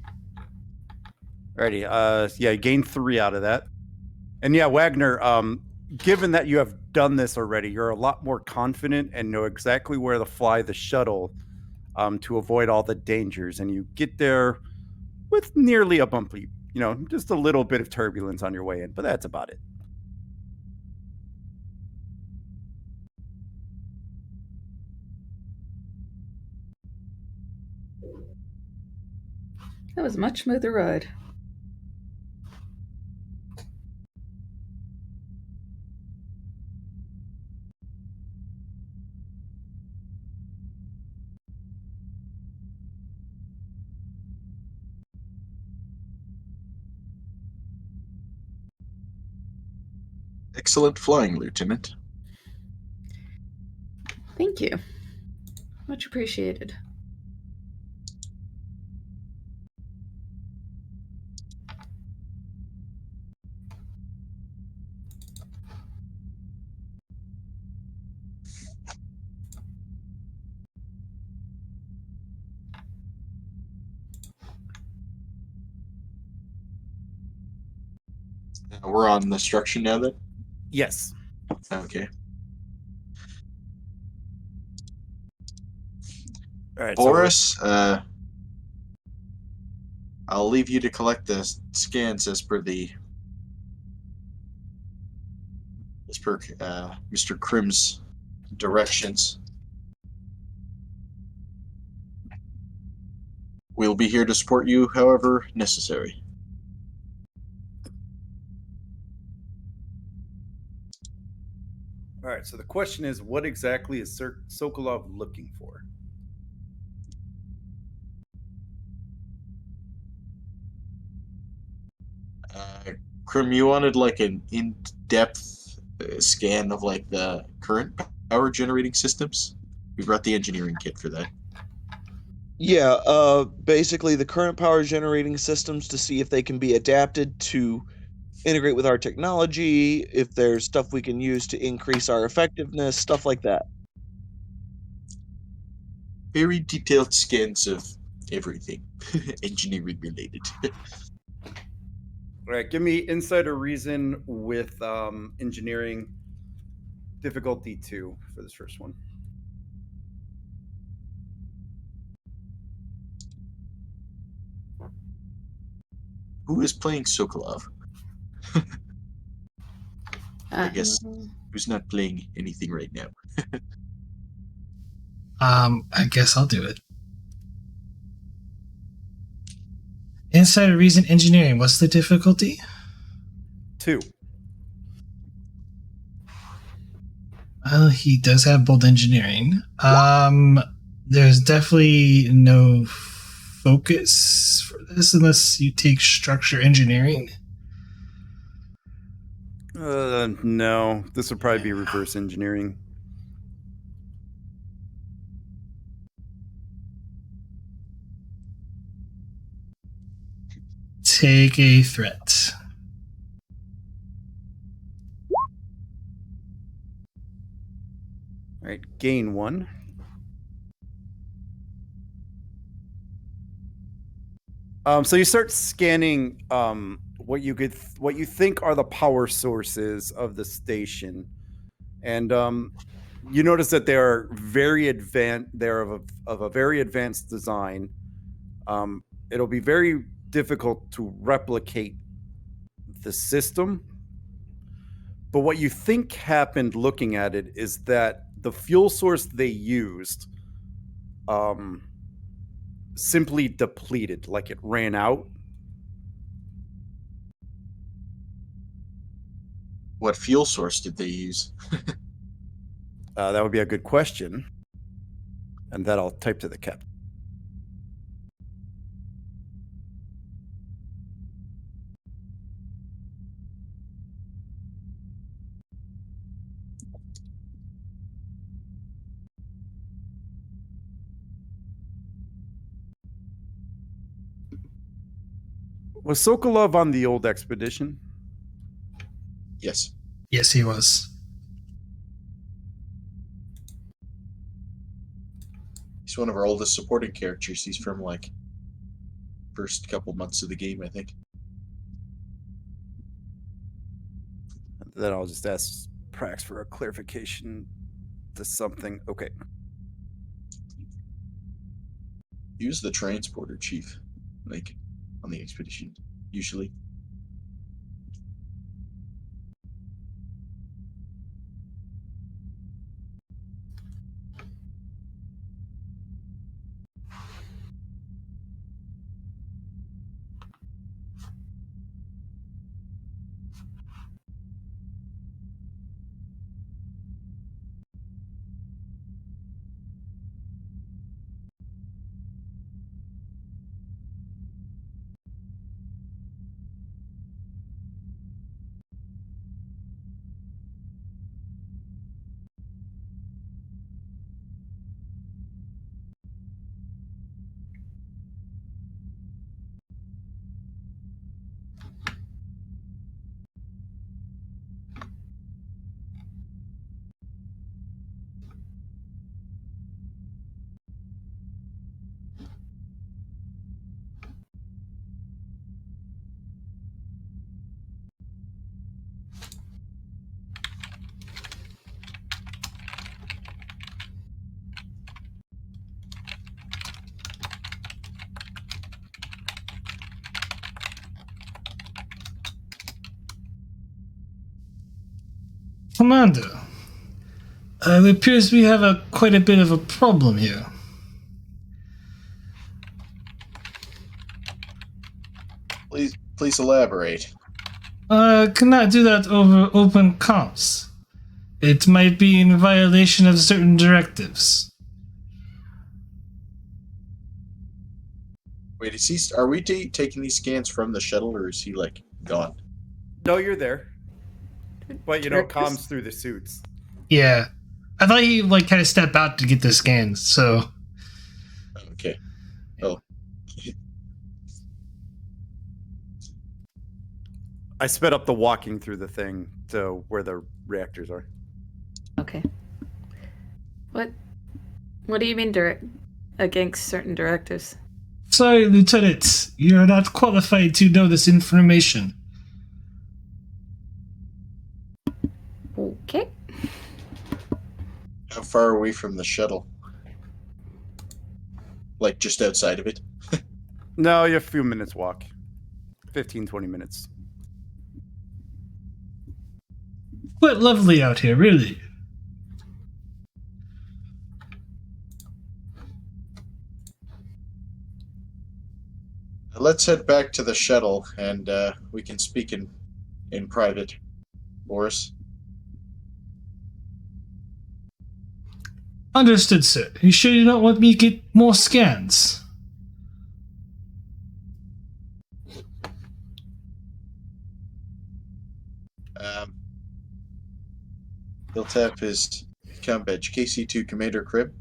Alrighty. Yeah, gain 3 out of that. And yeah, Wagner, given that you have done this already, you're a lot more confident and know exactly where to fly the shuttle to avoid all the dangers. And you get there with nearly a bumpy, just a little bit of turbulence on your way in, but that's about it. That was a much smoother ride. Excellent flying, Lieutenant. Thank you. Much appreciated. We're on the structure now, then? Yes. Okay. All right. Boris, I'll leave you to collect the scans as per Mr. Krim's directions. We'll be here to support you however necessary. All right. So the question is, what exactly is Sokolov looking for? Krim, you wanted like an in-depth scan of like the current power generating systems? We brought the engineering kit for that. Yeah, basically the current power generating systems to see if they can be adapted to integrate with our technology, if there's stuff we can use to increase our effectiveness, stuff like that. Very detailed scans of everything engineering related. All right. Give me insider reason with engineering difficulty 2 for this first one. Who is playing Sokolov? I guess who's not playing anything right now? I guess I'll do it. Insider reason engineering. What's the difficulty? 2. Well, he does have bold engineering. There's definitely no focus for this unless you take structure engineering. No. This would probably be reverse engineering. Take a threat. All right, gain 1. So you start scanning what you think are the power sources of the station, and you notice that they are very advanced. They're of a very advanced design. It'll be very difficult to replicate the system. But what you think happened looking at it is that the fuel source they used simply depleted, like it ran out. What fuel source did they use? That would be a good question. And that I'll type to the captain. Was Sokolov on the old expedition? Yes. Yes, he was. He's one of our oldest supporting characters. He's from like first couple months of the game, I think. Then I'll just ask Prax for a clarification to something. Okay. He was the transporter chief, like, on the expedition, usually. Commander, it appears we have quite a bit of a problem here. Please elaborate. Cannot do that over open comms. It might be in violation of certain directives. Wait, are we taking these scans from the shuttle, or is he, like, gone? No, you're there. But, Directives? comms through the suits. Yeah. I thought he, like, had to step out to get the scans, so... Okay. Oh. I sped up the walking through the thing to where the reactors are. Okay. What do you mean against certain directives? Sorry, Lieutenant. You're not qualified to know this information. Okay. How far are we from the shuttle? Like, just outside of it? No, you have a few minutes walk. 15, 20 minutes. Quite lovely out here, really. Let's head back to the shuttle, and we can speak in private, Boris. Understood, sir. You sure you don't want me to get more scans? He'll tap his comm badge. KC2 Commander Crib.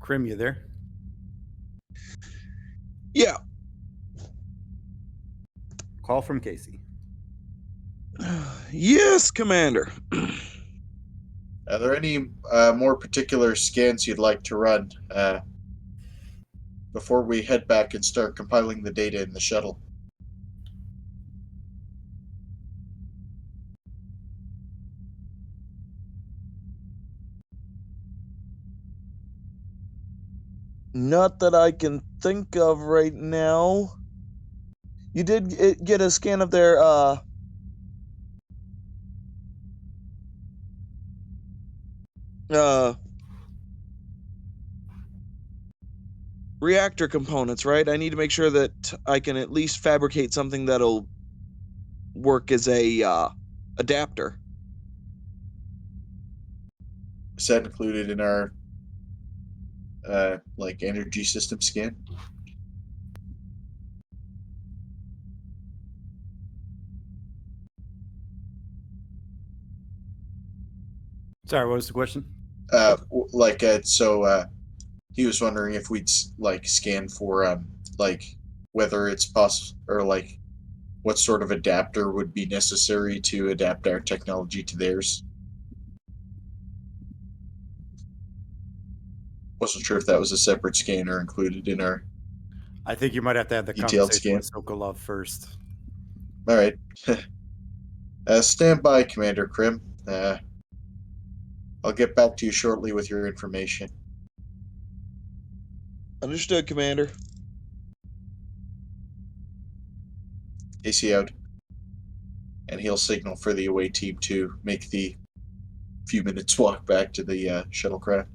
Krim, you there? Yeah. Call from Casey. Yes, Commander. Are there any more particular scans you'd like to run before we head back and start compiling the data in the shuttle? Not that I can think of right now. You did get a scan of their reactor components, right? I need to make sure that I can at least fabricate something that'll work as a adapter. Is that included in our energy system scan? Sorry, what was the question? He was wondering if we'd scan for whether it's possible, or what sort of adapter would be necessary to adapt our technology to theirs. Wasn't sure if that was a separate scan or included in our. I think you might have to have the detailed conversation scan. with Sokolov first. All right. Stand by, Commander Krim. I'll get back to you shortly with your information. Understood, Commander. AC out. And he'll signal for the away team to make the few minutes walk back to the shuttlecraft.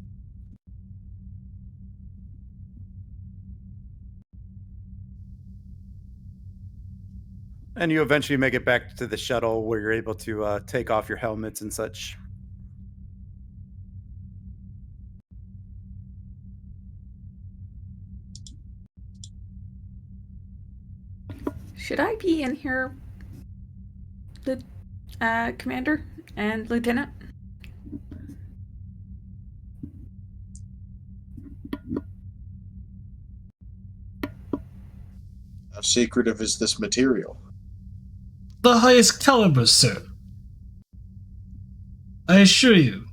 And you eventually make it back to the shuttle where you're able to take off your helmets and such. Should I be in here, Commander and Lieutenant? How secretive is this material? The highest caliber, sir. I assure you.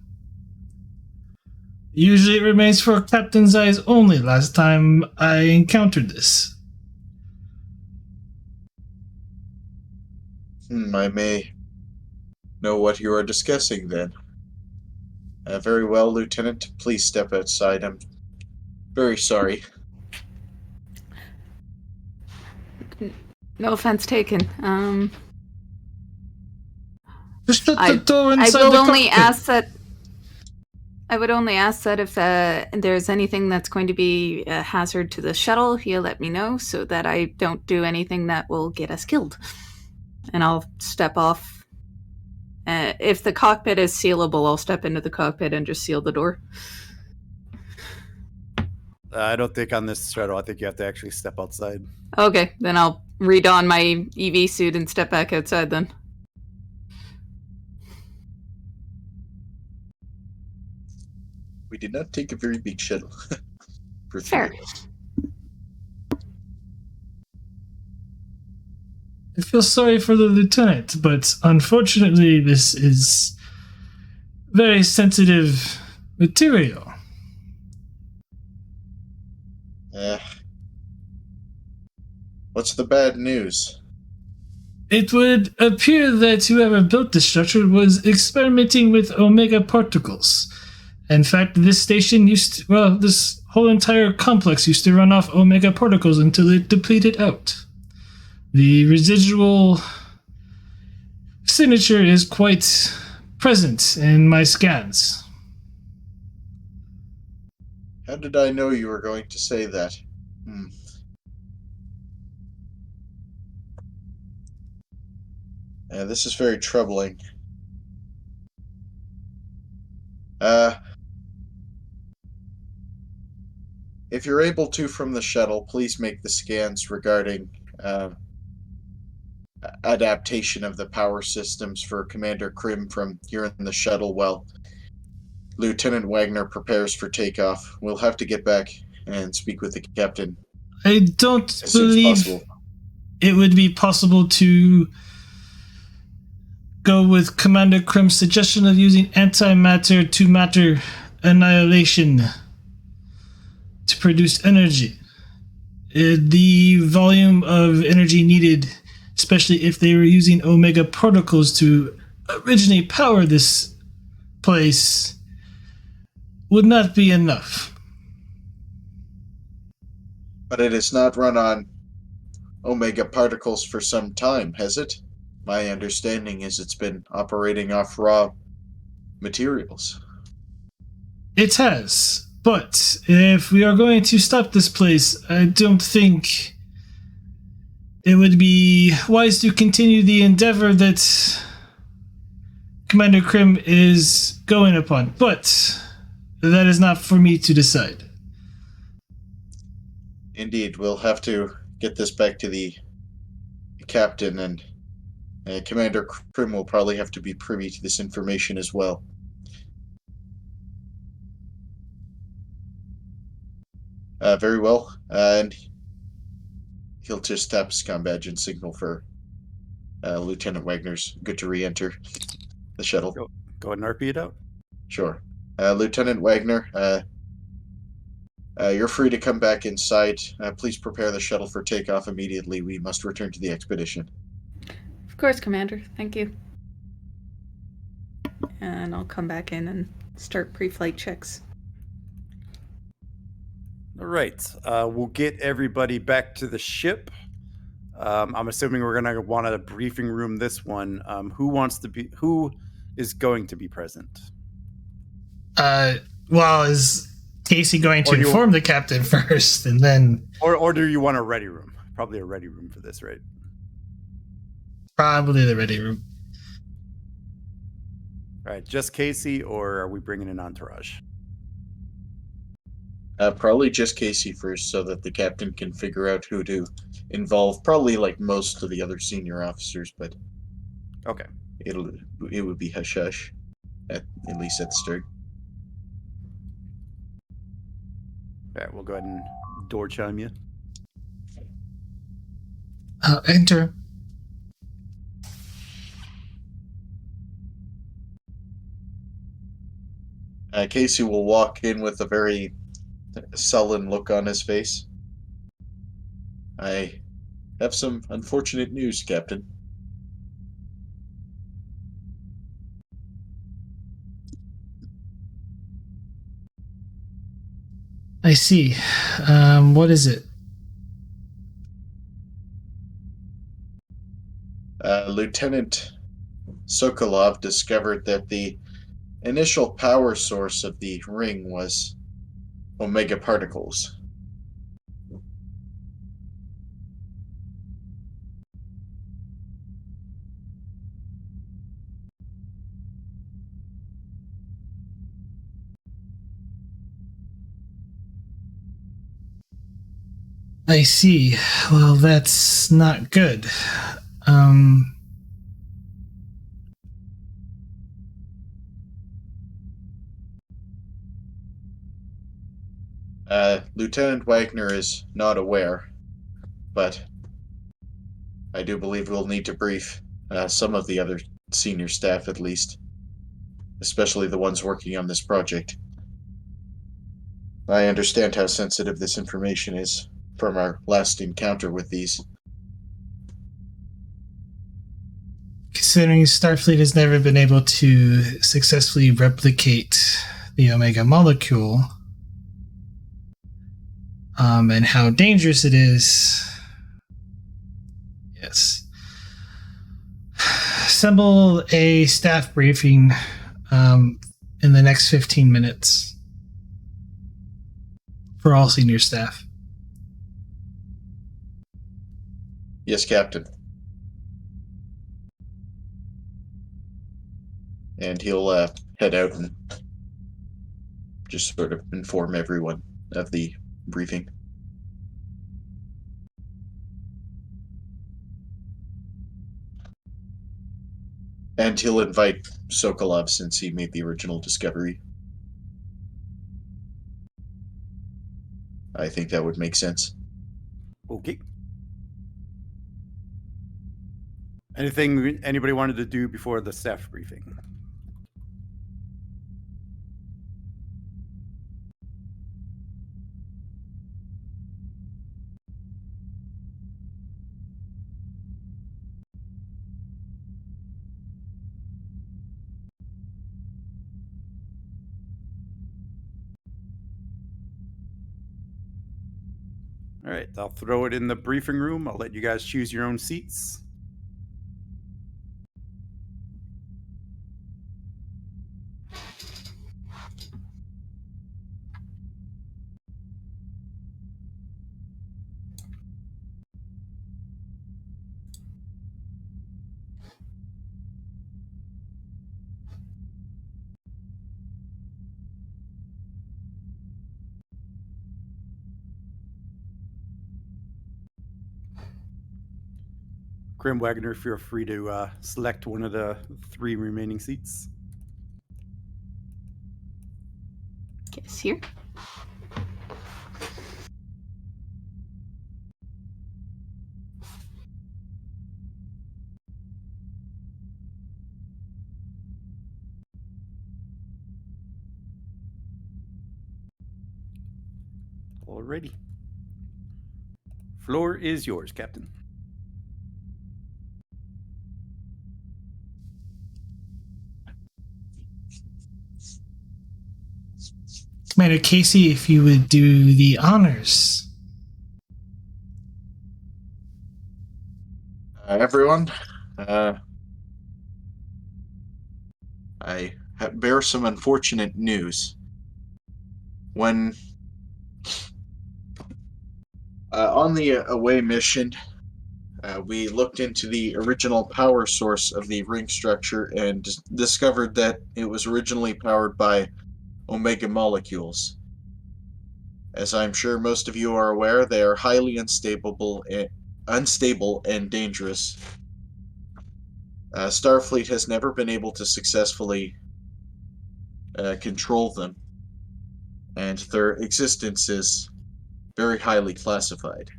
Usually it remains for captain's eyes only last time I encountered this. I may know what you are discussing then. Very well, Lieutenant. Please step outside. I'm very sorry. No offense taken. Just shut the door I inside will the only cockpit. ask that. I would only ask that if there's anything that's going to be a hazard to the shuttle, you let me know so that I don't do anything that will get us killed. And I'll step off. If the cockpit is sealable, I'll step into the cockpit and just seal the door. I don't think on this shuttle. I think you have to actually step outside. Okay, then I'll redon my EV suit and step back outside then. We did not take a very big shuttle. For Fair. 3 of us. I feel sorry for the lieutenant, but unfortunately this is very sensitive material. What's the bad news? It would appear that whoever built the structure was experimenting with omega particles. In fact, this station this whole entire complex used to run off omega particles until it depleted out. The residual signature is quite present in my scans. How did I know you were going to say that? This is very troubling. If you're able to from the shuttle, please make the scans regarding adaptation of the power systems for Commander Krim from here in the shuttle while Lieutenant Wagner prepares for takeoff. We'll have to get back and speak with the captain I don't as soon as believe possible. it would be possible to go with Commander Krim's suggestion of using antimatter to matter annihilation to produce energy. The volume of energy needed, especially if they were using omega particles to originally power this place, would not be enough. But it has not run on omega particles for some time, has it? My understanding is it's been operating off raw materials. It has, but if we are going to stop this place, I don't think it would be wise to continue the endeavor that Commander Krim is going upon. But that is not for me to decide. Indeed, we'll have to get this back to the captain, and Commander Krim will probably have to be privy to this information as well. Very well, and he'll just tap his comm badge and signal for Lieutenant Wagner's good to re-enter the shuttle. Go ahead and RP it out. Sure. Lieutenant Wagner, you're free to come back inside. Please prepare the shuttle for takeoff immediately. We must return to the expedition. Of course, Commander. Thank you. And I'll come back in and start pre-flight checks. All right. We'll get everybody back to the ship. I'm assuming we're gonna want a briefing room this one. Who is going to be present? Well, is Casey going to inform the captain first and then... Or do you want a ready room? Probably a ready room for this, right? Probably the ready room. All right, just Casey, or are we bringing an entourage? Probably just Casey first, so that the captain can figure out who to involve. Probably like most of the other senior officers, but okay, it would be hush hush, at least at the start. All right, we'll go ahead and door chime you. Enter. Casey will walk in with a very sullen look on his face. I have some unfortunate news, Captain. I see. What is it? Lieutenant Sokolov discovered that the initial power source of the ring was omega particles. I see. Well, that's not good. Lieutenant Wagner is not aware, but I do believe we'll need to brief some of the other senior staff at least, especially the ones working on this project. I understand how sensitive this information is from our last encounter with these. Considering Starfleet has never been able to successfully replicate the Omega molecule, and how dangerous it is. Yes. Assemble a staff briefing in the next 15 minutes. for all senior staff. Yes, Captain. And he'll head out and just sort of inform everyone of the briefing. And he'll invite Sokolov since he made the original discovery. I think that would make sense. Okay. Anything anybody wanted to do before the staff briefing? All right, I'll throw it in the briefing room. I'll let you guys choose your own seats. Grim Wagner, feel free to select one of the 3 remaining seats. Guess here. Alrighty. Floor is yours, Captain. Commander Casey, if you would do the honors. Everyone, I bear some unfortunate news. When on the away mission, we looked into the original power source of the ring structure and discovered that it was originally powered by omega molecules. As I'm sure most of you are aware, they are highly unstable and dangerous. Starfleet has never been able to successfully control them, and their existence is very highly classified.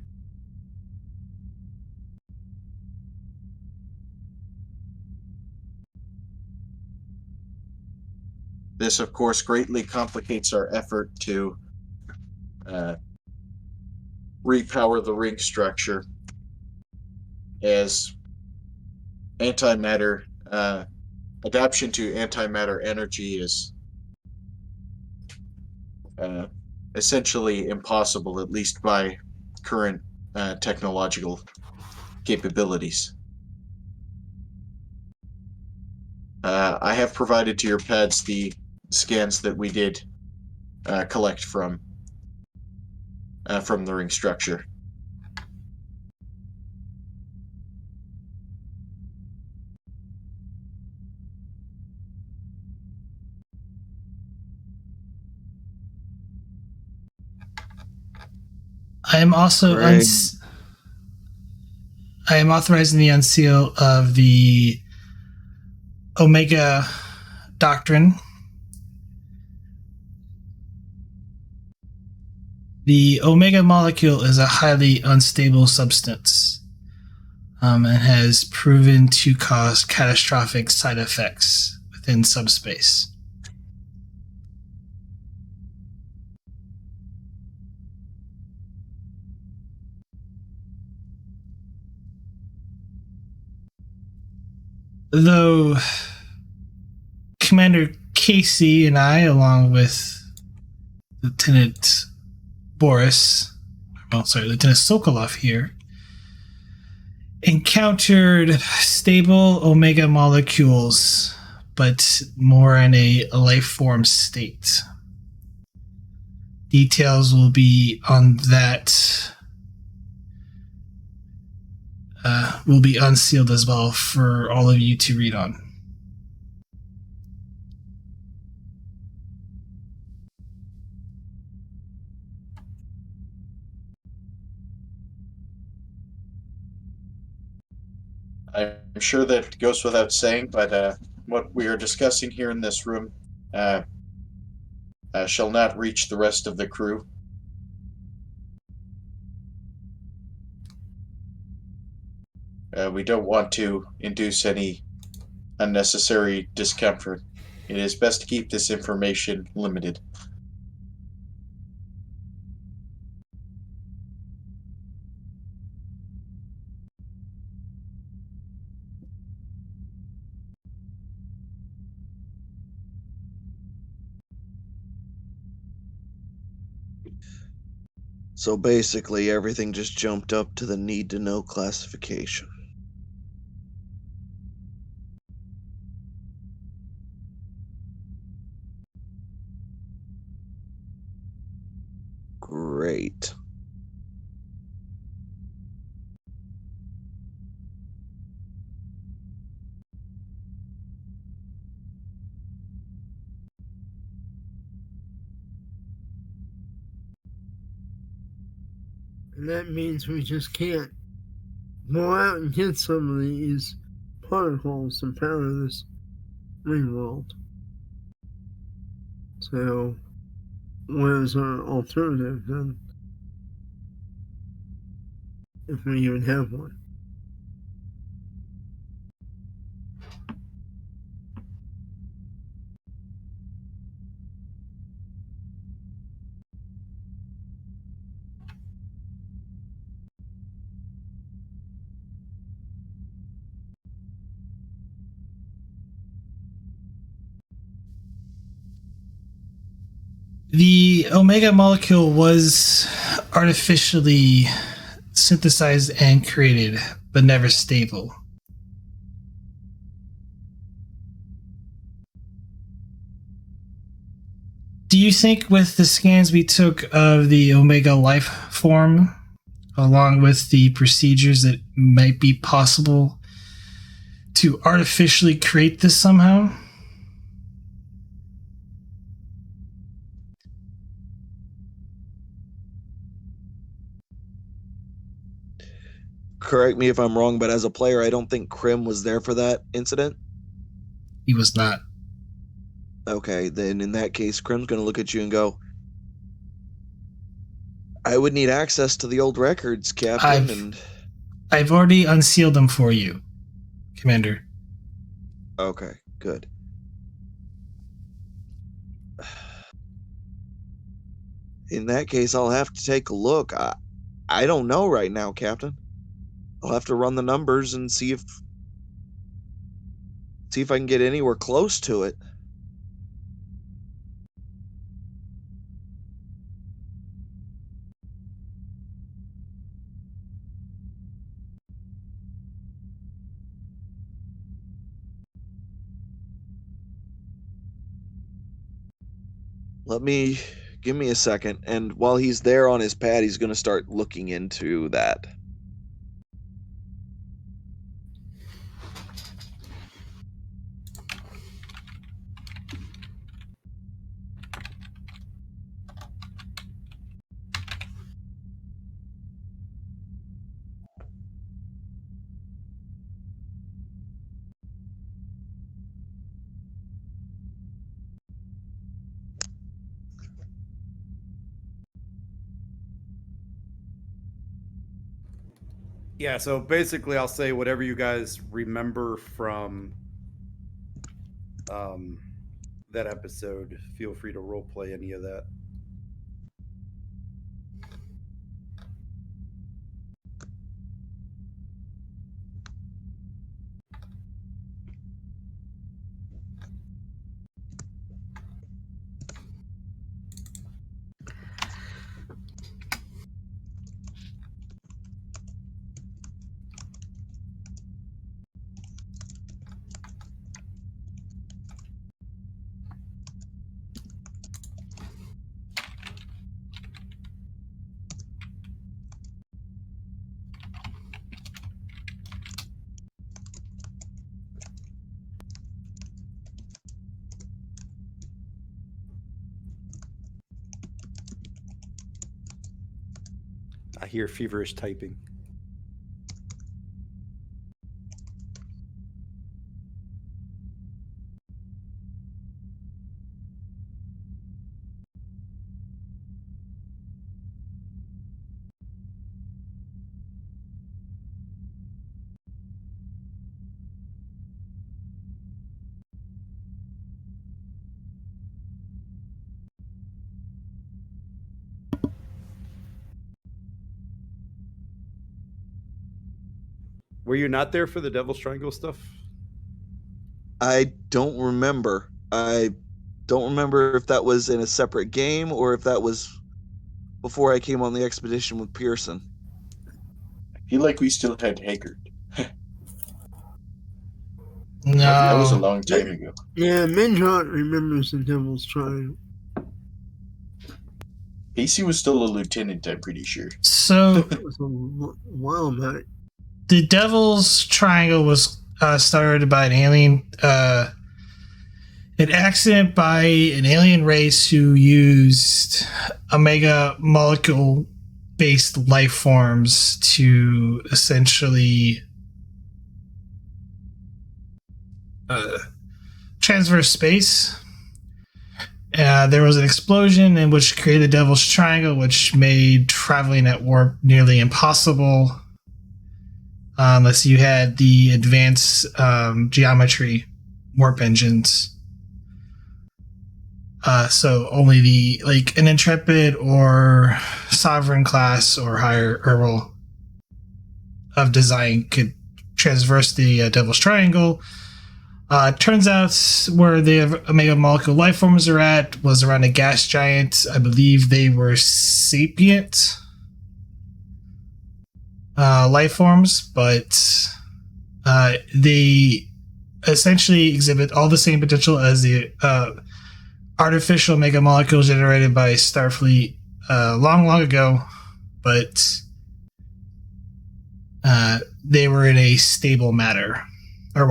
This, of course, greatly complicates our effort to repower the ring structure, as antimatter adaptation to antimatter energy is essentially impossible, at least by current technological capabilities. I have provided to your pads the scans that we did collect from the ring structure. I am also Great. I am authorizing the unseal of the Omega Doctrine. The Omega molecule is a highly unstable substance and has proven to cause catastrophic side effects within subspace. Though Commander Casey and I, along with Lieutenant Lieutenant Sokolov here, encountered stable Omega molecules, but more in a life form state. details will be on that. Will be unsealed as well for all of you to read on. I'm sure that goes without saying, but what we are discussing here in this room shall not reach the rest of the crew. We don't want to induce any unnecessary discomfort. It is best to keep this information limited. So basically, everything just jumped up to the need to know classification. Great. And that means we just can't go out and get some of these particles to power this ring world. So, what is our alternative then? If we even have one. The omega molecule was artificially synthesized and created, but never stable. Do you think with the scans we took of the omega life form, along with the procedures, that might be possible to artificially create this somehow? Correct me if I'm wrong, but as a player, I don't think Krim was there for that incident. He was not. Okay, then in that case, Krim's going to look at you and go, I would need access to the old records, Captain, I've already unsealed them for you, Commander. Okay, good. In that case, I'll have to take a look. I don't know right now, Captain. I'll have to run the numbers and see if I can get anywhere close to it. Give me a second, and while he's there on his pad, he's going to start looking into that. Yeah, so basically I'll say whatever you guys remember from that episode. Feel free to roleplay any of that. hear feverish typing. Were you not there for the Devil's Triangle stuff? I don't remember. I don't remember if that was in a separate game or if that was before I came on the expedition with Pearson. I feel like we still had Haggard. No. That was a long time ago. Yeah, Minhot remembers the Devil's Triangle. Casey was still a lieutenant, I'm pretty sure. So That was a while back. the Devil's Triangle was started by an alien, an accident by an alien race who used omega molecule-based life forms to essentially transverse space. There was an explosion in which created the Devil's Triangle, which made traveling at warp nearly impossible unless you had the advanced geometry warp engines. So only the an Intrepid or Sovereign class or higher level of design could transverse the Devil's Triangle. Turns out where the omega molecule life forms are at was around a gas giant. I believe they were sapient life forms, but they essentially exhibit all the same potential as the artificial omega molecules generated by Starfleet long ago, but they were in a stable matter.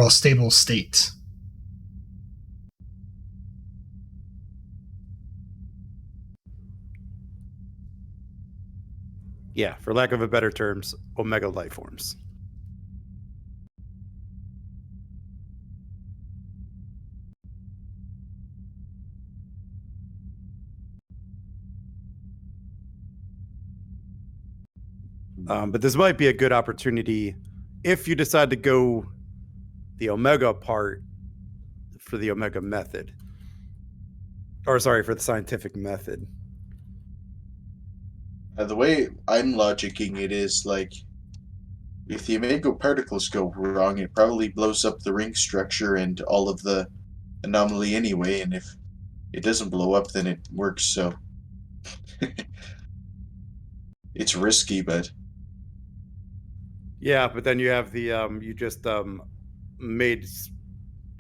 Stable state. Yeah, for lack of a better terms, omega life forms. But this might be a good opportunity if you decide to go the omega part for the omega method. Or sorry, for the scientific method. The way I'm logicking it is if the omega particles go wrong, it probably blows up the ring structure and all of the anomaly anyway, and if it doesn't blow up, then it works, so it's risky, but yeah, but then you have the you just made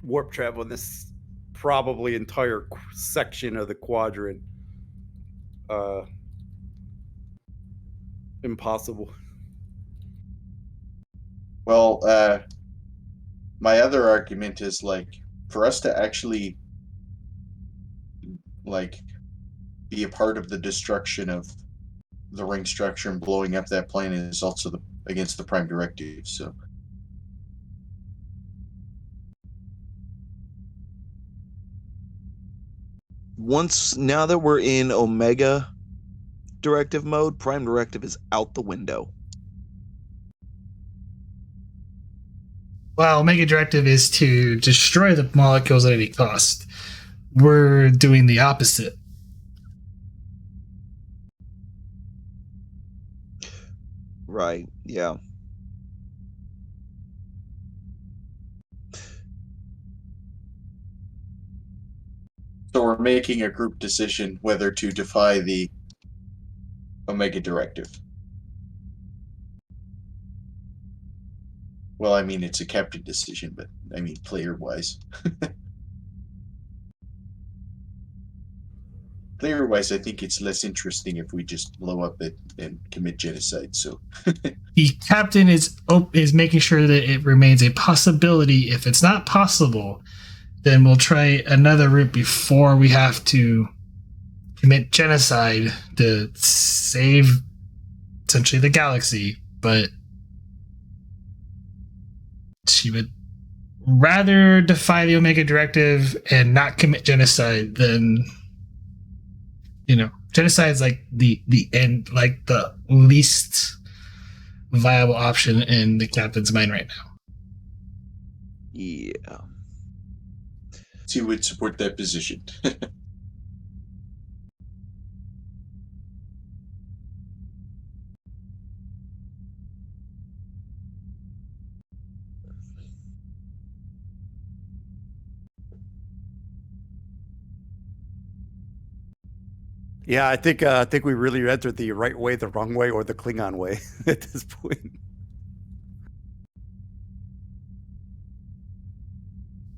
warp travel in this probably entire section of the quadrant impossible. well, my other argument is for us to actually be a part of the destruction of the ring structure and blowing up that planet is also against the Prime Directive, so Now that we're in Omega Directive mode, Prime Directive is out the window. Well, Omega Directive is to destroy the molecules at any cost. We're doing the opposite. Right, yeah. So we're making a group decision whether to defy the Omega Directive. Well, I mean, it's a captain decision, but I mean, player-wise. Player-wise, I think it's less interesting if we just blow up it and commit genocide, so... The captain is making sure that it remains a possibility. If it's not possible, then we'll try another route before we have to commit genocide to save essentially the galaxy, but she would rather defy the Omega Directive and not commit genocide than, genocide is like the end, like the least viable option in the captain's mind right now. Yeah. She would support that position. Yeah, I think we really entered the right way, the wrong way, or the Klingon way at this point.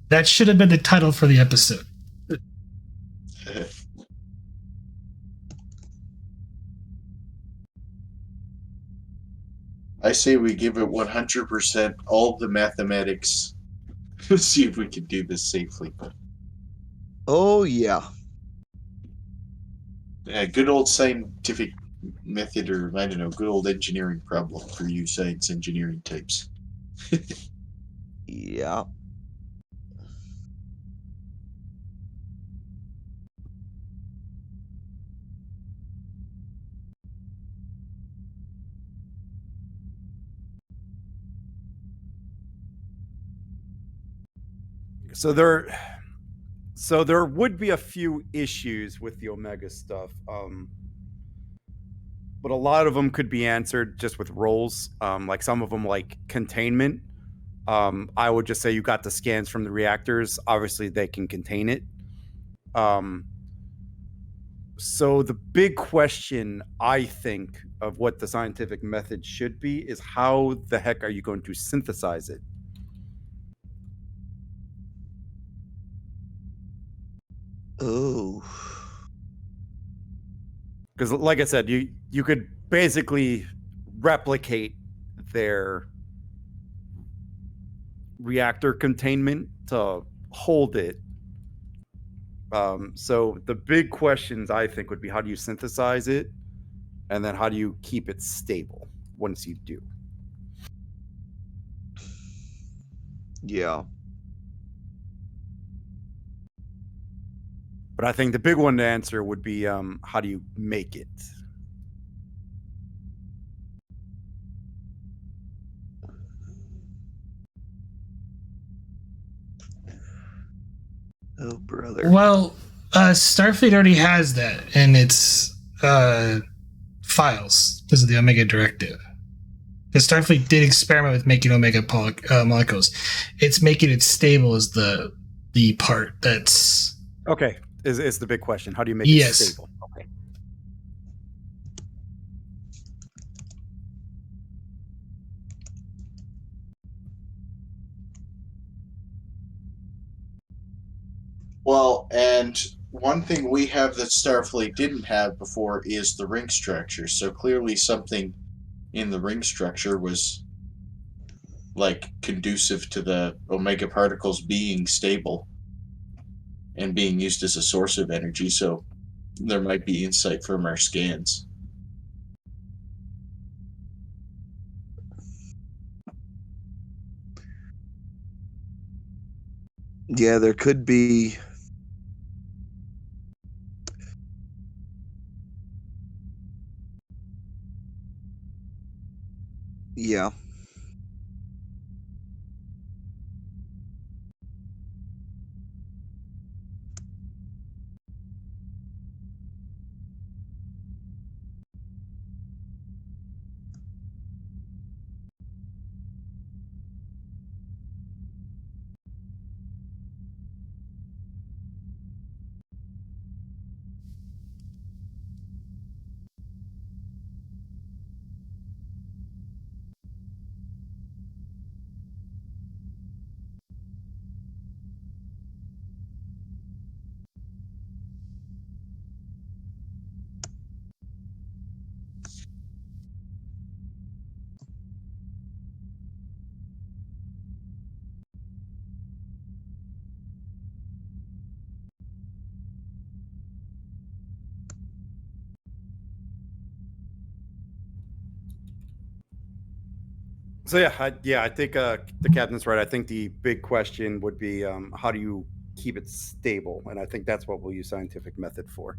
That should have been the title for the episode. I say we give it 100% all the mathematics. Let's see if we can do this safely. Oh, yeah. Good old scientific method, or I don't know, good old engineering problem for you science engineering types. Yeah. So there would be a few issues with the Omega stuff, but a lot of them could be answered just with rolls. Like some of them, like containment. I would just say you got the scans from the reactors. Obviously, they can contain it. So the big question, I think, of what the scientific method should be is how the heck are you going to synthesize it? Oh. Because, like I said, you could basically replicate their reactor containment to hold it. So the big questions, I think, would be how do you synthesize it, and then how do you keep it stable once you do? Yeah. But I think the big one to answer would be how do you make it? Oh, brother. Well, Starfleet already has that in its files because of the Omega Directive. Because Starfleet did experiment with making Omega molecules. It's making it stable is the part that's... Okay, is the big question. How do you make Yes. it stable? Okay. Well, and one thing we have that Starfleet didn't have before is the ring structure. So clearly something in the ring structure was like conducive to the Omega particles being stable and being used as a source of energy. So there might be insight from our scans. Yeah, there could be. Yeah. So I think the captain's right. I think the big question would be how do you keep it stable, and I think that's what we'll use scientific method for.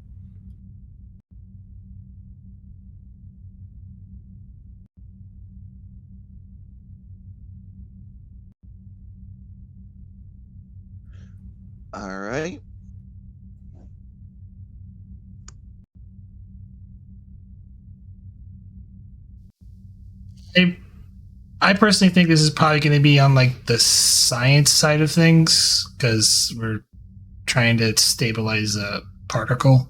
All right. I personally think this is probably going to be on like the science side of things because we're trying to stabilize a particle.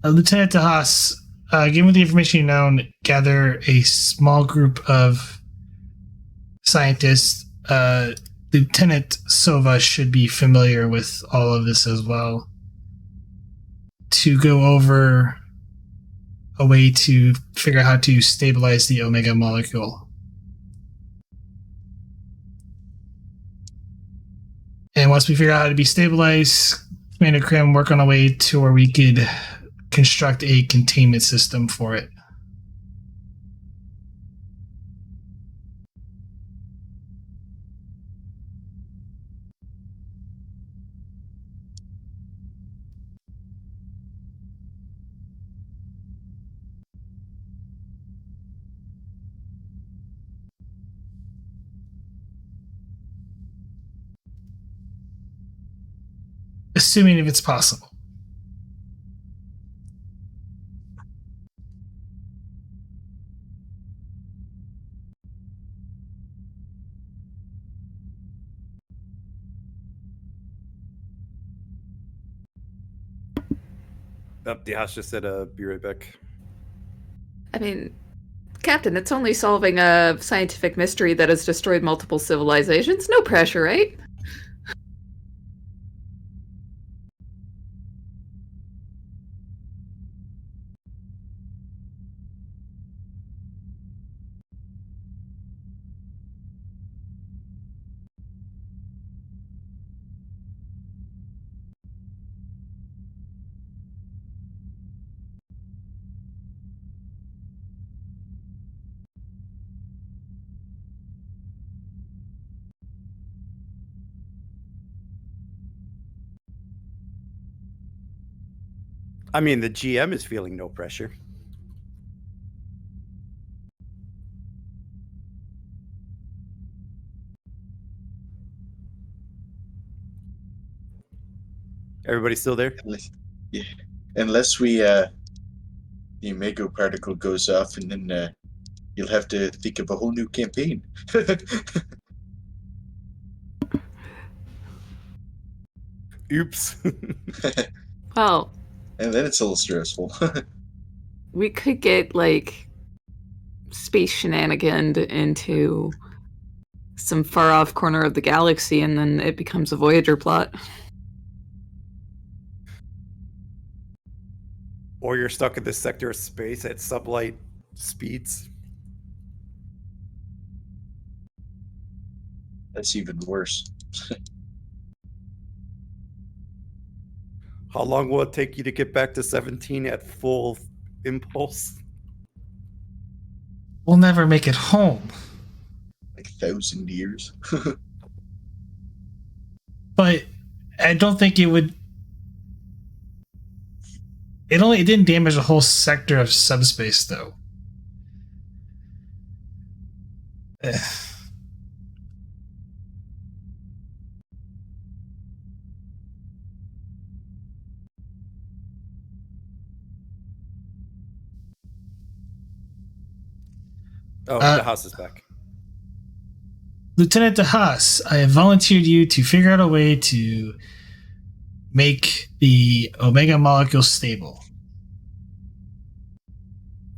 Lieutenant DeHaas, given the information you know, gather a small group of scientists. Lieutenant Sova should be familiar with all of this as well. To go over a way to figure out how to stabilize the omega molecule. And once we figure out how to be stabilized, Commander Krim work on a way to where we could construct a containment system for it. Assuming if it's possible. DeHaas just said be right back. I mean, Captain, it's only solving a scientific mystery that has destroyed multiple civilizations. No pressure, right? I mean, the GM is feeling no pressure. Everybody still there? Unless the omega particle goes off, and then you'll have to think of a whole new campaign. Oops. Well, and then it's a little stressful. we could get like space shenaniganed into some far off corner of the galaxy, and then it becomes a Voyager plot. Or you're stuck in this sector of space at sublight speeds. That's even worse. How long will it take you to get back to 17 at full impulse? We'll never make it home. Like 1,000 years. But I don't think it would. It didn't damage a whole sector of subspace, though. The house is back. Lieutenant DeHaas, I have volunteered you to figure out a way to make the omega molecule stable.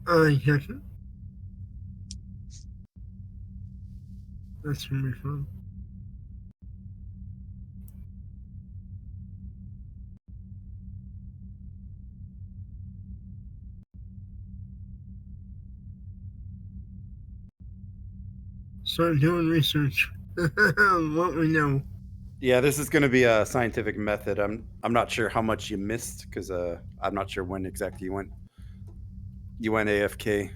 Yes. That's gonna be fun. start doing research on what we know. Yeah, this is going to be a scientific method. I'm not sure how much you missed because I'm not sure when exactly you went AFK.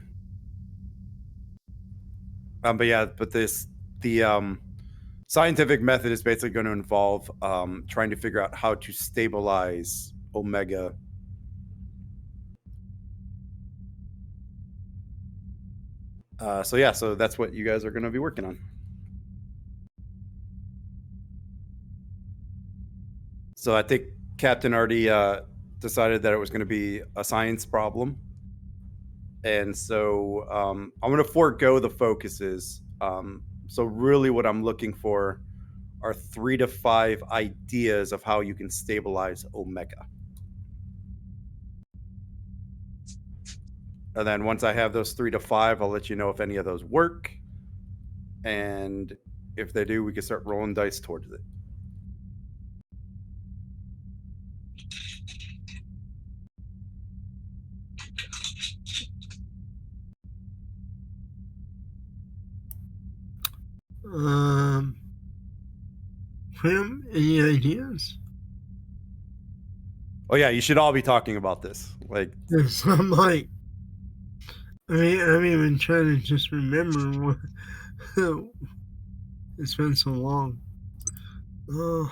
But yeah, but the scientific method is basically going to involve trying to figure out how to stabilize Omega. So yeah, so that's what you guys are going to be working on. So I think Captain already decided that it was going to be a science problem, and so I'm going to forego the focuses. So really, what I'm looking for are 3 to 5 ideas of how you can stabilize Omega. And then once I have those 3 to 5, I'll let you know if any of those work. And if they do, we can start rolling dice towards it. Prim, any ideas? Oh yeah, you should all be talking about this. Like, Yes, I'm like, I'm even trying to just remember what. It's been so long. Oh.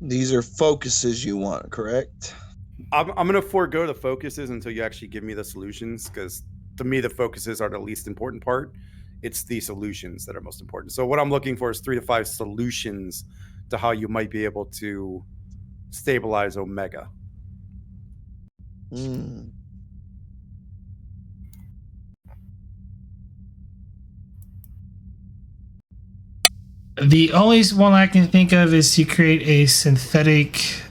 These are focuses you want, correct? I'm going to forego the focuses until you actually give me the solutions, because to me, the focuses are the least important part. It's the solutions that are most important. So what I'm looking for is 3 to 5 solutions to how you might be able to stabilize Omega. Hmm. The only one I can think of is to create a synthetic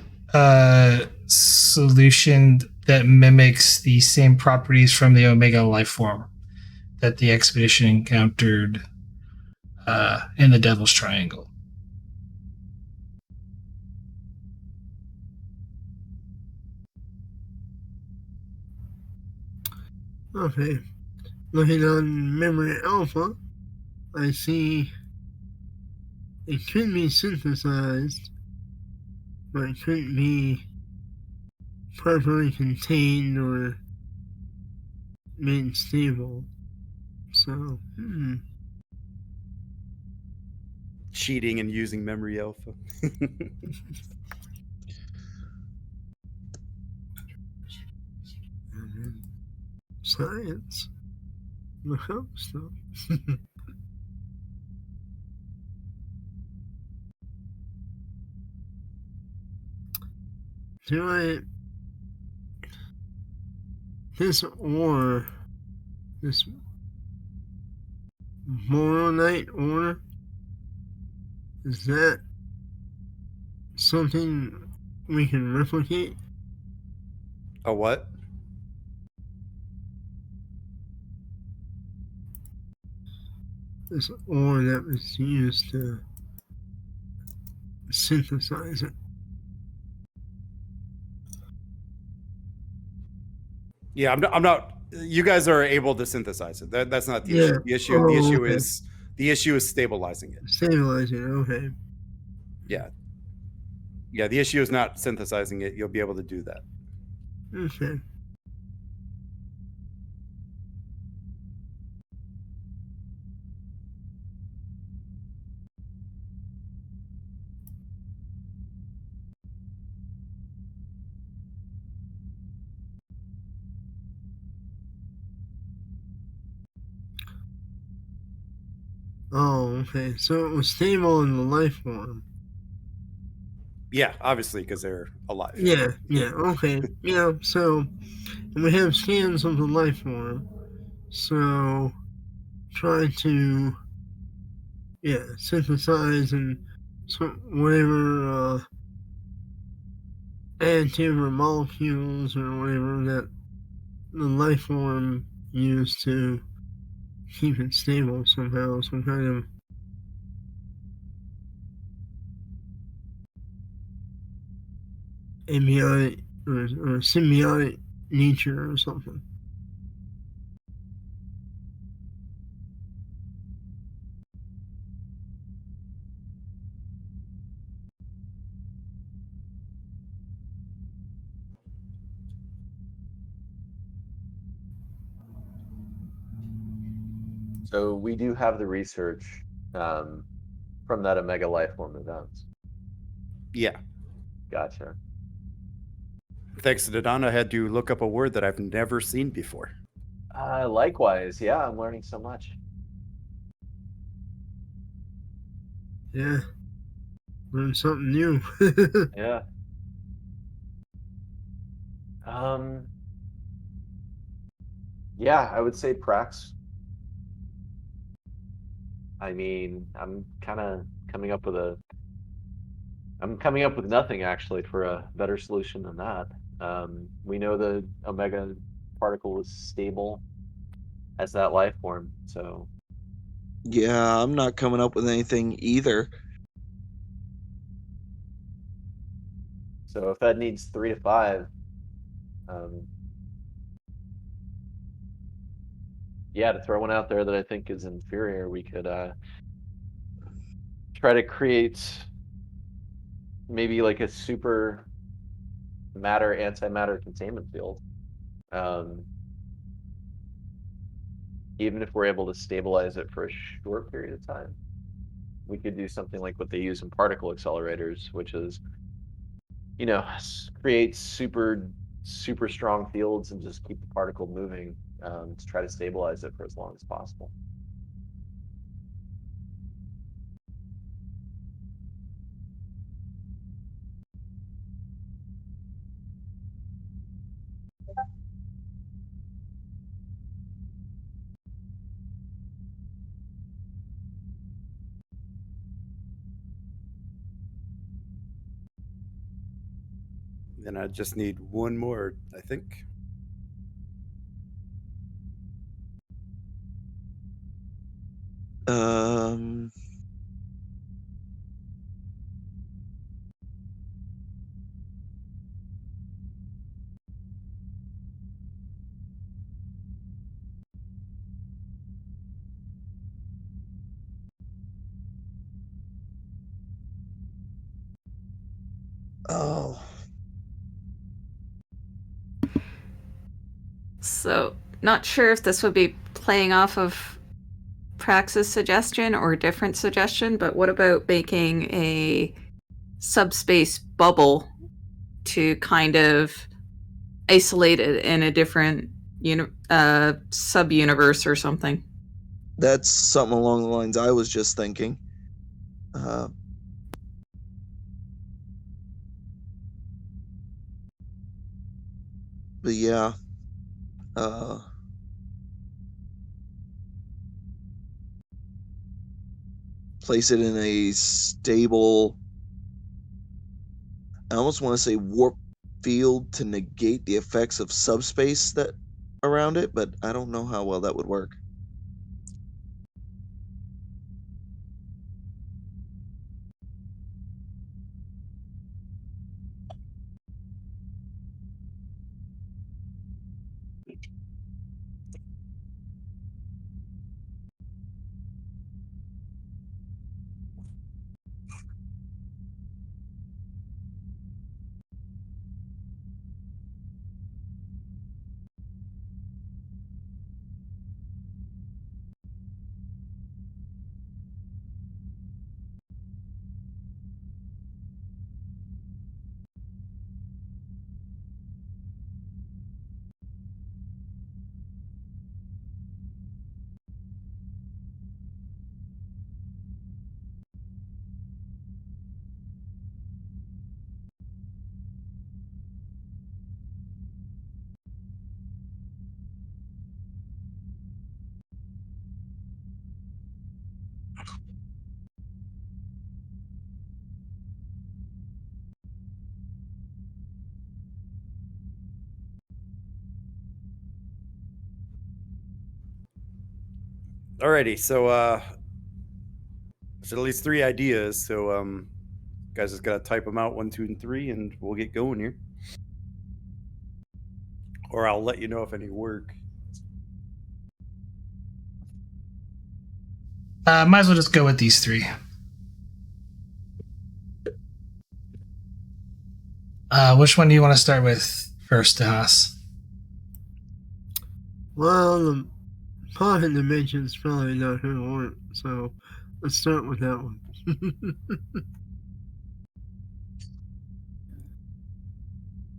solution that mimics the same properties from the Omega life form that the expedition encountered in the Devil's Triangle. Okay. Looking on memory alpha, I see it could be synthesized, but it couldn't be properly contained or made stable. So, Cheating and using memory alpha. Science. Look up stuff. Do I. This ore. This moronite ore. Is that something we can replicate? A what? This ore that was used to synthesize it. Yeah, I'm not. You guys are able to synthesize it. That's not the Yeah. issue. Oh, The issue okay. is the issue is stabilizing it. Stabilizing it, okay. Yeah. Yeah, the issue is not synthesizing it. You'll be able to do that. Okay. Oh, okay. So it was stable in the life form. Yeah, obviously, because they're alive. Yeah, okay. Yeah, so we have scans of the life form. So try to synthesize and whatever additive or molecules or whatever that the life form used to keep it stable somehow, some kind of abiotic or symbiotic nature or something. So we do have the research from that Omega Lifeform event. Yeah. Gotcha. Thanks to Dadan, I had to look up a word that I've never seen before. Likewise, yeah, I'm learning so much. Yeah. Learn something new. Yeah. Yeah, I would say Prax. I mean, I'm coming up with nothing actually for a better solution than that. We know the Omega particle is stable as that life form, so Yeah, I'm not coming up with anything either. so if that needs 3 to 5, yeah, to throw one out there that I think is inferior, we could try to create maybe like a super matter antimatter containment field. Even if we're able to stabilize it for a short period of time, we could do something like what they use in particle accelerators, which is, create super strong fields and just keep the particle moving to try to stabilize it for as long as possible. Then I just need one more, I think. Um, oh, So, not sure if this would be playing off of Prax's suggestion or a different suggestion, but what about making a subspace bubble to kind of isolate it in a different sub-universe or something? that's something along the lines I was just thinking. But yeah, place it in a stable, I almost want to say warp field to negate the effects of subspace that around it, but I don't know how well that would work. Alrighty, so there's at least 3 ideas. So guys just gotta type them out 1, 2, and 3, and we'll get going here. Or I'll let you know if any work. Might as well just go with these 3. Which one do you want to start with first, Haas? Well, the pocket dimension is probably not going to work, so let's start with that one.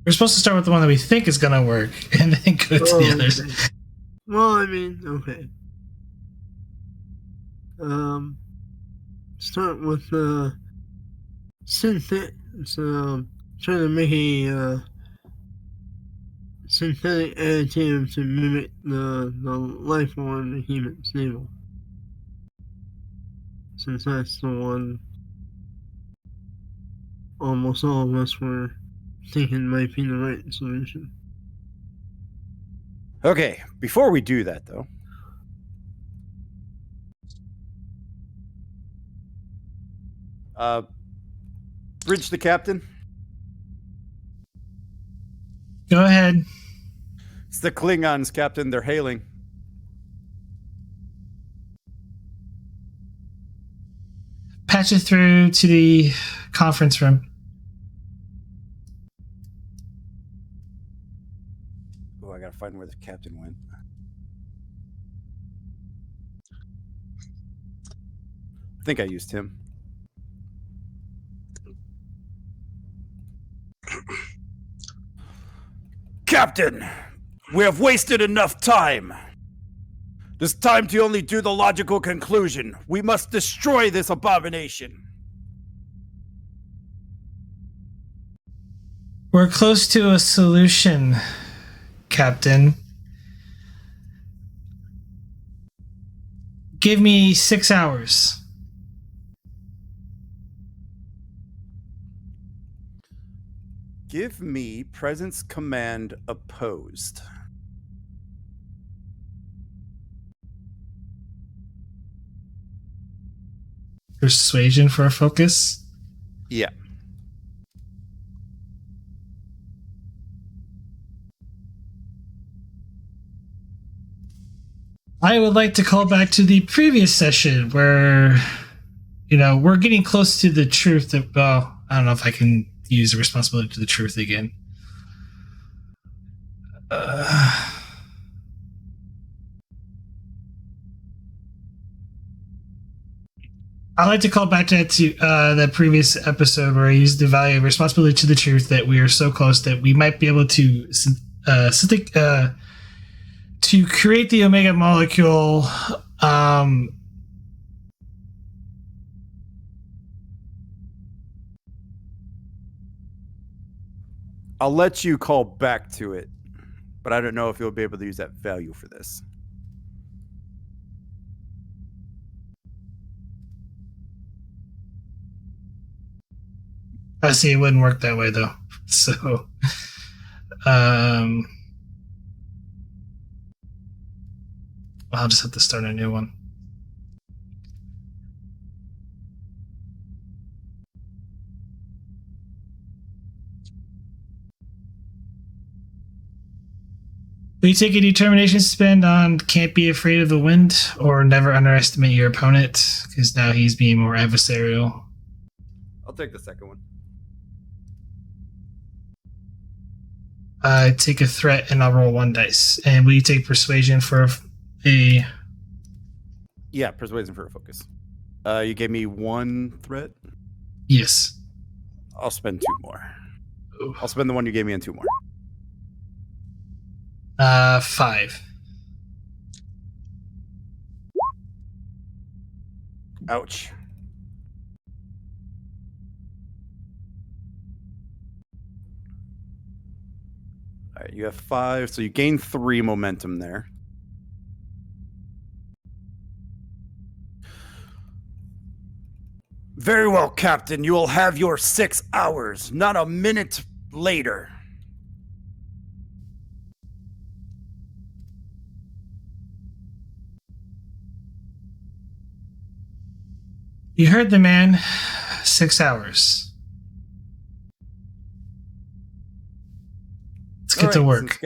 We're supposed to start with the one that we think is going to work and then go to the others. Okay. Well, I mean, okay. Start with synthetic. So, trying to make a synthetic additive to mimic the life form the human stable. Since that's the one almost all of us were thinking might be the right solution. Okay, before we do that, though, bridge the captain. Go ahead. It's the Klingons, Captain. They're hailing. Patch it through to the conference room. Oh, I gotta find where the captain went. I think I used him. Captain, we have wasted enough time. It's time to only do the logical conclusion. We must destroy this abomination. We're close to a solution, Captain. Give me 6 hours. Give me presence command opposed. Persuasion for a focus? Yeah. I would like to call back to the previous session where, we're getting close to the truth that, well, I don't know if I can use the responsibility to the truth again. I'd like to call back to the previous episode where I used the value of responsibility to the truth that we are so close that we might be able to create the omega molecule. I'll let you call back to it, but I don't know if you'll be able to use that value for this. I see it wouldn't work that way though. So, I'll just have to start a new one. Will you take a determination spend on can't be afraid of the wind or never underestimate your opponent? Because now he's being more adversarial. I'll take the second one. Take a threat and I'll roll 1 dice. And will you take persuasion for a... Yeah, persuasion for a focus. You gave me 1 threat? Yes. I'll spend 2 more. I'll spend the one you gave me and 2 more. 5. Ouch. All right, you have 5, so you gain 3 momentum there. Very well, Captain. You will have your 6 hours, not a minute later. You heard the man. 6 hours. Let's get to work.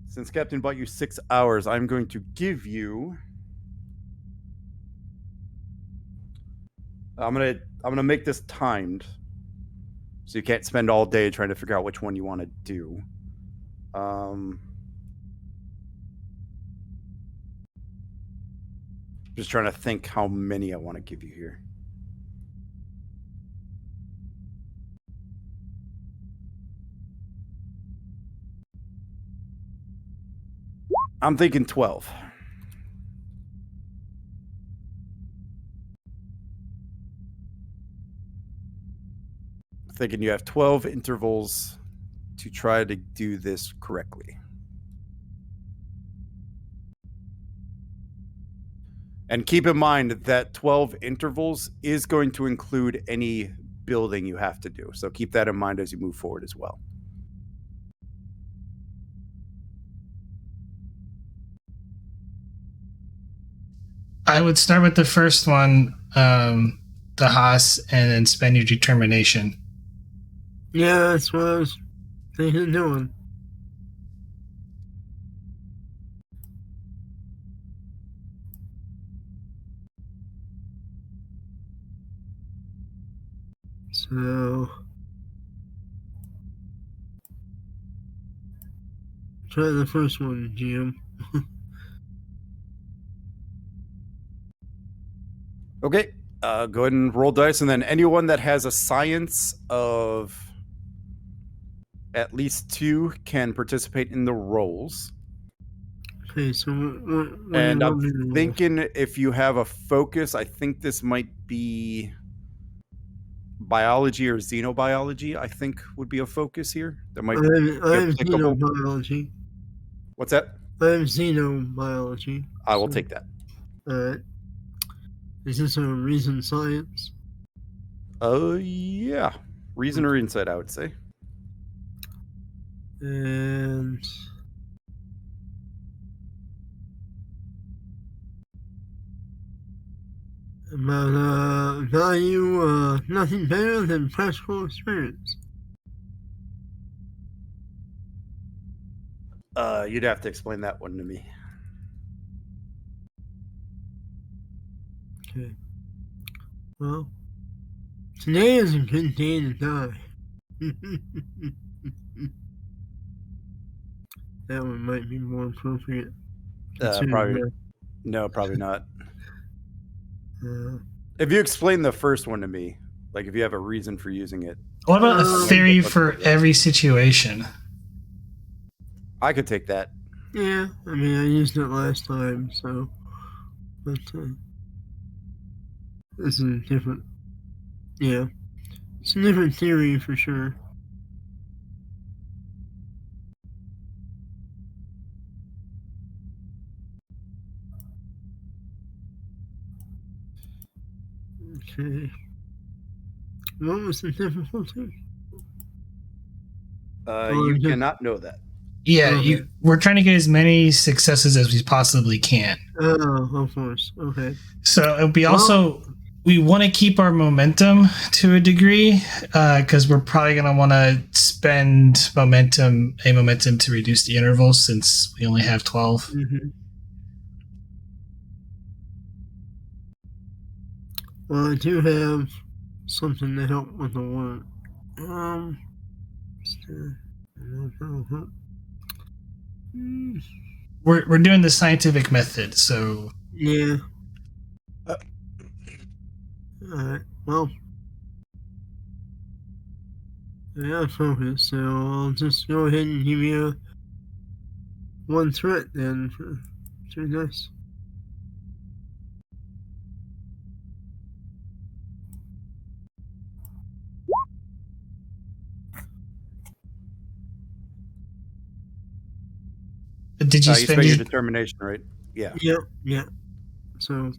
Since Captain bought you 6 hours, I'm going to give you... I'm gonna make this timed, so you can't spend all day trying to figure out which one you want to do. Just trying to think how many I want to give you here. I'm thinking 12. Thinking you have 12 intervals to try to do this correctly. And keep in mind that 12 intervals is going to include any building you have to do. So keep that in mind as you move forward as well. I would start with the first one, the Haas, and then spend your determination. Yeah, that's what I was thinking of doing. So try the first one, GM. Okay, go ahead and roll dice, and then anyone that has a science of at least 2 can participate in the rolls. Okay, so what And do you I'm want me to roll? thinking if you have a focus, I think this might be biology or xenobiology, I think would be a focus here. That might I be have applicable. xenobiology. What's that? I have xenobiology. I will take that. Alright. Is this a reason science? Yeah. Reason or insight, I would say. And about value, nothing better than practical experience. You'd have to explain that one to me. Okay. Well, today is a good day to die. That one might be more appropriate. Probably no, probably not. Uh, If you explain the first one to me, like if you have a reason for using it, What about a theory for every situation? I could take that. yeah, I mean, I used it last time, so. But, this is a different. Yeah. It's a different theory for sure. Okay. What was the difficulty? You cannot know that. Yeah, we're trying to get as many successes as we possibly can. Oh, of course. Okay. So it'll be also, we want to keep our momentum to a degree, because we're probably going to want to spend momentum to reduce the intervals since we only have 12. Mm-hmm. Well, I do have something to help with the work. We're doing the scientific method, so yeah. Alright, well. Yeah, focus, so I'll just go ahead and give you one threat then for 3 dice. did you spend your determination, right? Yeah. Yep, yeah. So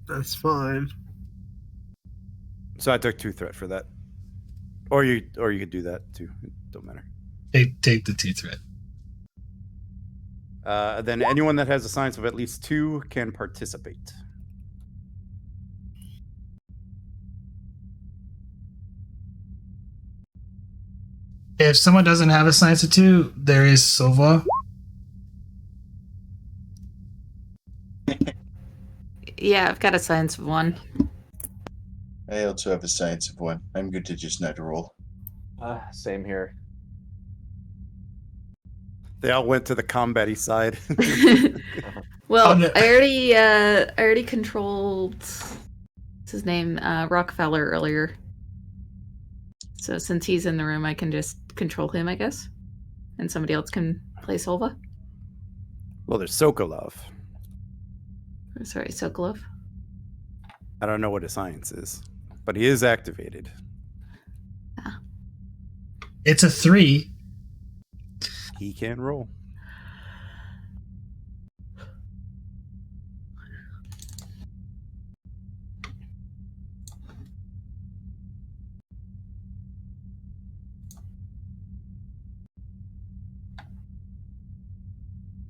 that's 5. So I took 2 threat for that. Or you could do that too. It don't matter. Take the 2 threat. Then anyone that has a science of at least 2 can participate. If someone doesn't have a science of 2, there is Sova. Yeah, I've got a science of 1. I also have a science of 1. I'm good to just not roll. Same here. They all went to the combat-y side. Well, Oh, no. I already controlled what's his name, Rockefeller earlier. So since he's in the room, I can just control him, I guess, and somebody else can play Solva. Well, there's Sokolov. Sorry, Sokolov. I don't know what his science is, but he is activated. It's a 3. He can roll.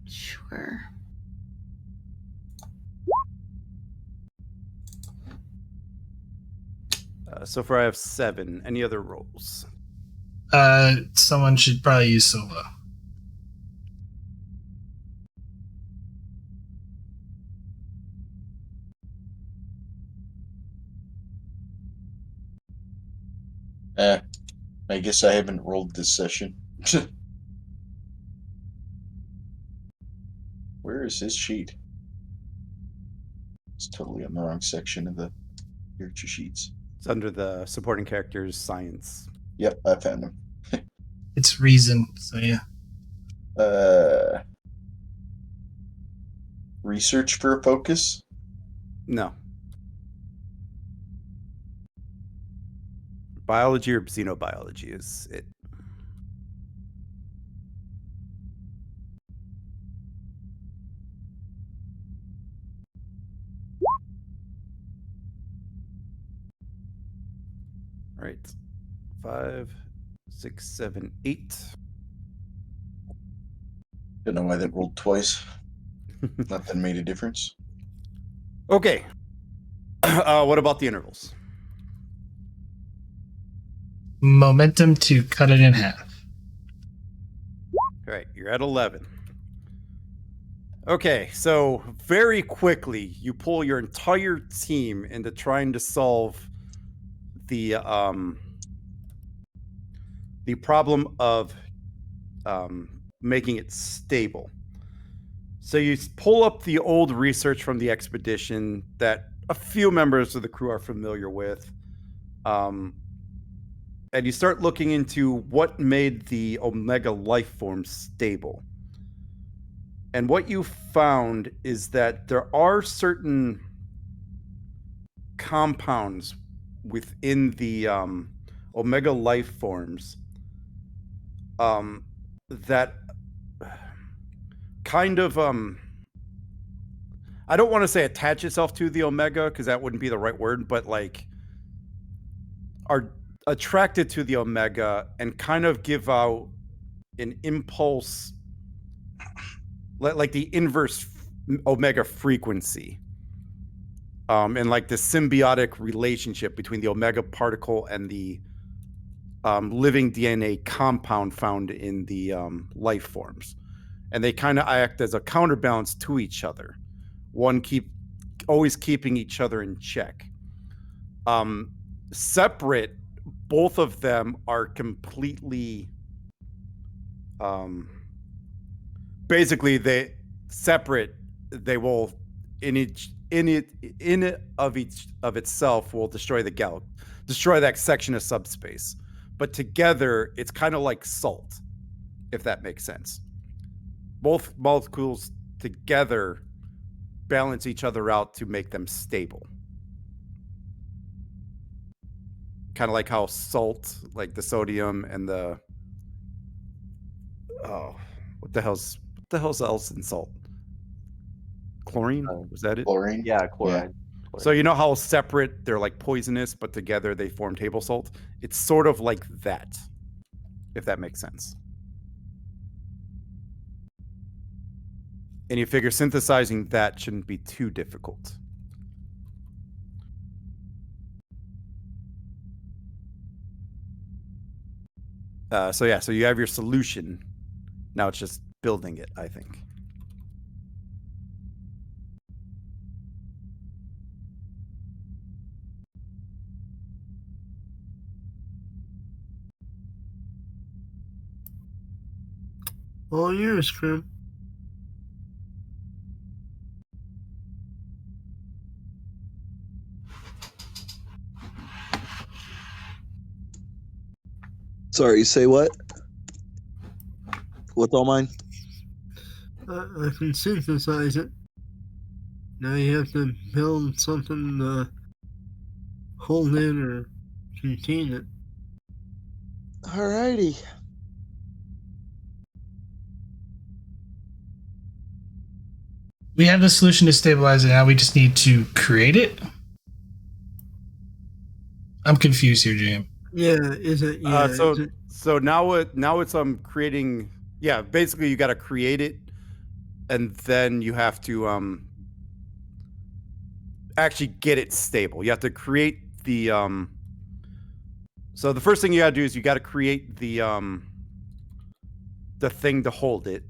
Sure. So far, I have 7. Any other rolls? Someone should probably use Solo. I guess I haven't rolled this session. Where is his sheet? It's totally on the wrong section of the character sheets. It's under the supporting characters science. Yep, I found him. It's reason, so yeah. Research for a focus? No. Biology or xenobiology is it. All right. 5, 6, 7, 8. Don't know why that rolled twice. Not that it made a difference. Okay. What about the intervals? Momentum to cut it in half. All right, you're at 11. Okay, so very quickly you pull your entire team into trying to solve the problem of making it stable. So you pull up the old research from the expedition that a few members of the crew are familiar with, and you start looking into what made the Omega life form stable. And what you found is that there are certain compounds within the Omega life forms that kind of I don't want to say attach itself to the Omega because that wouldn't be the right word, but like are attracted to the Omega and kind of give out an impulse like the inverse Omega frequency. And like the symbiotic relationship between the Omega particle and the living DNA compound found in the life forms. And they kind of act as a counterbalance to each other. One always keeping each other in check. Separate, both of them are completely basically they separate, they will in it of itself will destroy destroy that section of subspace. But together it's kind of like salt, if that makes sense. Both molecules together balance each other out to make them stable. Kind of like how salt, like the sodium and the what the hell's else in salt? Chlorine? Was that it? Chlorine? Yeah, chloride. So you know how separate they're like poisonous, but together they form table salt? It's sort of like that, if that makes sense. And you figure synthesizing that shouldn't be too difficult. So you have your solution. Now it's just building it, I think. All yours, Crim. Sorry, say what? What's all mine? I can synthesize it. Now you have to build something to hold it or contain it. Alrighty. We have the solution to stabilize it. Now we just need to create it. I'm confused here, Jim. Yeah, is it? Yeah, is it? So now it's creating. Yeah, basically you got to create it, and then you have to actually get it stable. You have to create the So the first thing you got to do is you got to create the thing to hold it.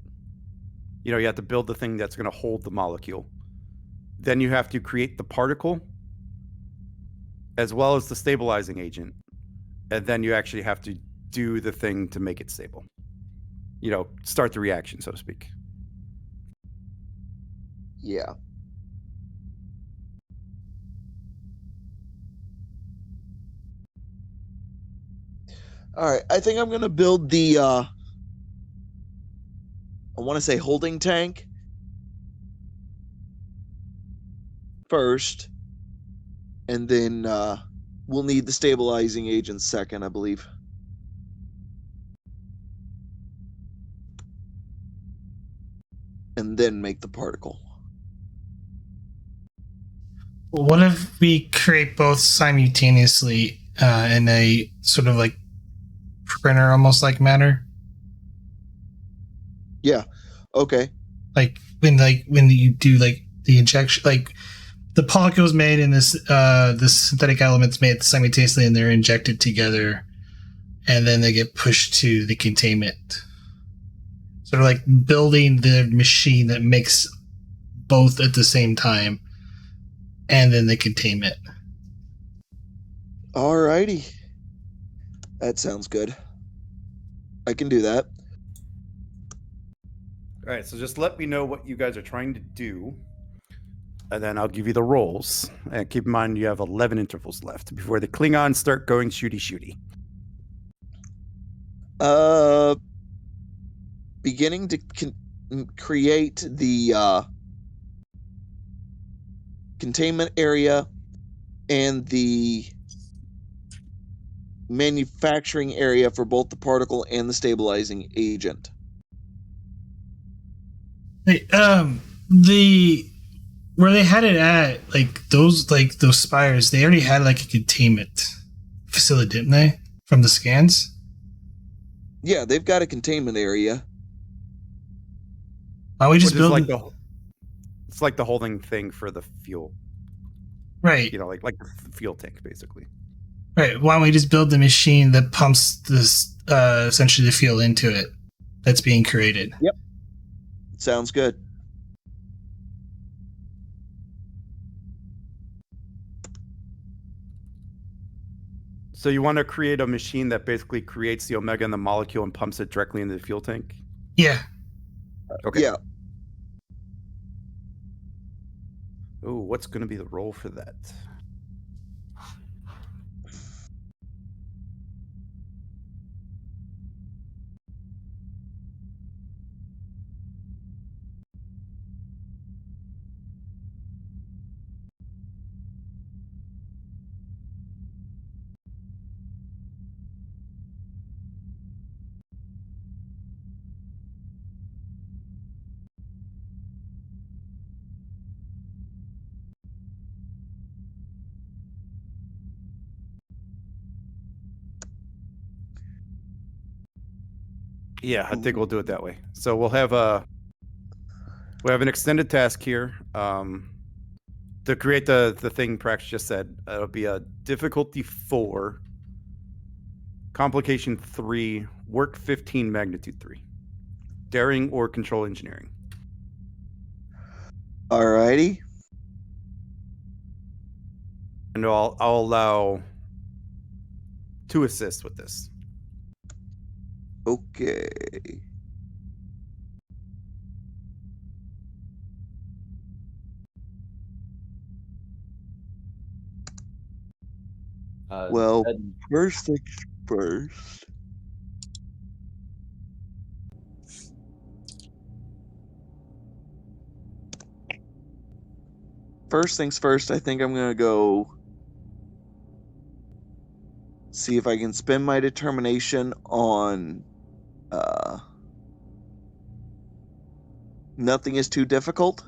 You know, you have to build the thing that's going to hold the molecule. Then you have to create the particle as well as the stabilizing agent. And then you actually have to do the thing to make it stable. You know, start the reaction, so to speak. Yeah. Alright, I think I'm going to build the, I want to say holding tank first. And then we'll need the stabilizing agent second, I believe. And then make the particle. What if we create both simultaneously in a sort of like printer, almost like manner? Yeah. Okay. Like when you do like the injection, like the molecule is made and this synthetic element's made simultaneously, and they're injected together, and then they get pushed to the containment. Sort of like building the machine that makes both at the same time, and then the containment. Alrighty. That sounds good. I can do that. All right, so just let me know what you guys are trying to do, and then I'll give you the rolls. And keep in mind you have 11 intervals left before the Klingons start going shooty. Beginning to create the containment area and the manufacturing area for both the particle and the stabilizing agent. Hey, the where they had it at, like those spires, they already had like a containment facility, didn't they? From the scans. Yeah, they've got a containment area. Why don't we just build it's like the holding thing for the fuel. Right. You know, like the fuel tank, basically. Right. Why don't we just build the machine that pumps this essentially the fuel into it that's being created? Yep. Sounds good. So you want to create a machine that basically creates the omega in the molecule and pumps it directly into the fuel tank? Yeah. Okay. Yeah. Oh, what's going to be the role for that? Yeah, I think we'll do it that way. So we'll have an extended task here to create the thing Prax just said. It'll be a difficulty 4, complication 3, work 15, magnitude 3, daring or control engineering. Alrighty. And I'll allow 2 assists with this. Okay. Well, Bed- first things first. First things first, I think I'm going to go see if I can spend my determination on nothing is too difficult.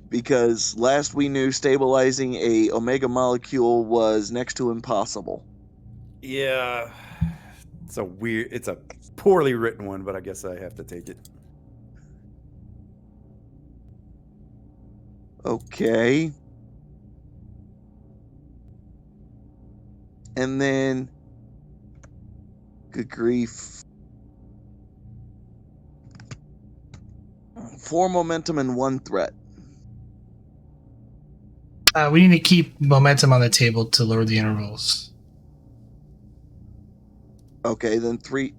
Because last we knew, stabilizing a omega molecule was next to impossible. Yeah. It's a poorly written one, but I guess I have to take it. Okay. And then, good grief. 4 momentum and 1 threat. We need to keep momentum on the table to lower the intervals. Okay, then 3.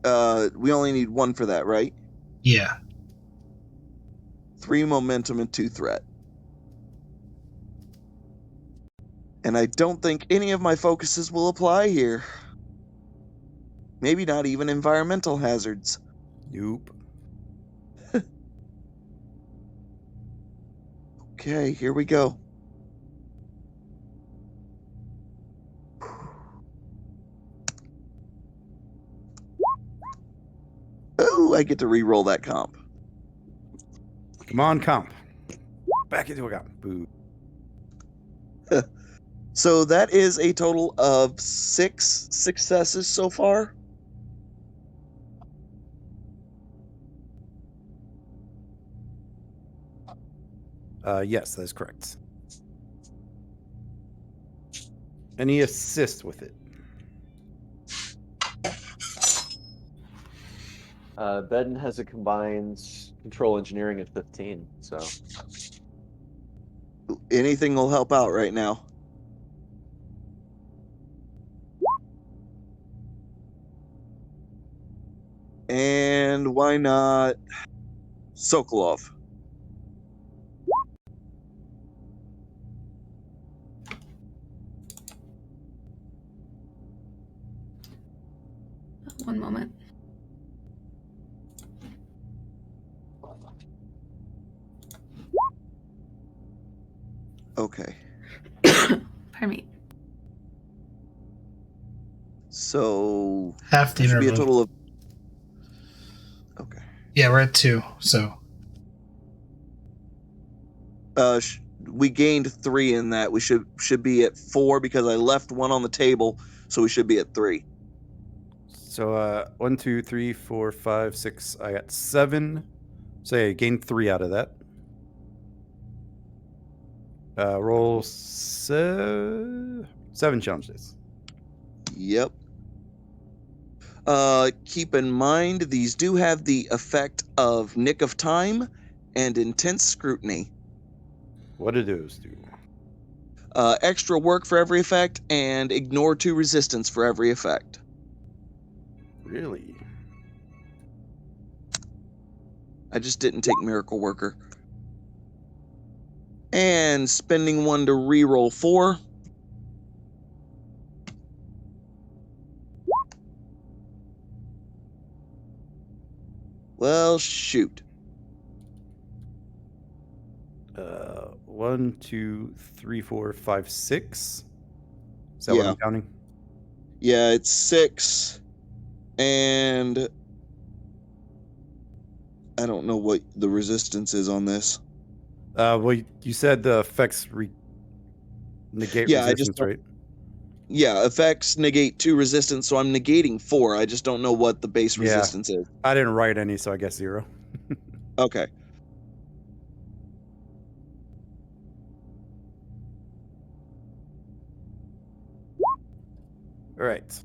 We only need 1 for that, right? Yeah. 3 momentum and 2 threat. And I don't think any of my focuses will apply here. Maybe not even environmental hazards. Nope. Okay, here we go. Oh, I get to re-roll that comp. Come on, comp. Back into a comp. Boo. So that is a total of 6 successes so far. Yes, that is correct. Any assist with it? Beden has a combined control engineering at 15, so Anything will help out right now. And why not Sokolov? One moment. Okay. Pardon me. So Half the that should be a interval. total of. Okay. Yeah, we're at 2, so. We gained 3 in that. We should be at 4 because I left 1 on the table, so we should be at 3. So 1, 2, 3, 4, 5, 6. I got 7. So I gained 3 out of that. Roll 7 challenges. Yep. Keep in mind, these do have the effect of Nick of Time and Intense Scrutiny. What do those do? Extra work for every effect, and ignore 2 resistance for every effect. Really? I just didn't take Miracle Worker. And spending 1 to reroll 4. Well, shoot. 1, 2, 3, 4, 5, 6. Is that what Yeah. I'm counting? Yeah, it's 6. And I don't know what the resistance is on this. Well, you said the effects negate Yeah, I just resistance, don't. right? Yeah, effects negate 2 resistance, so I'm negating 4. I just don't know what the base Yeah. resistance is. I didn't write any, so I guess 0. Okay. All right.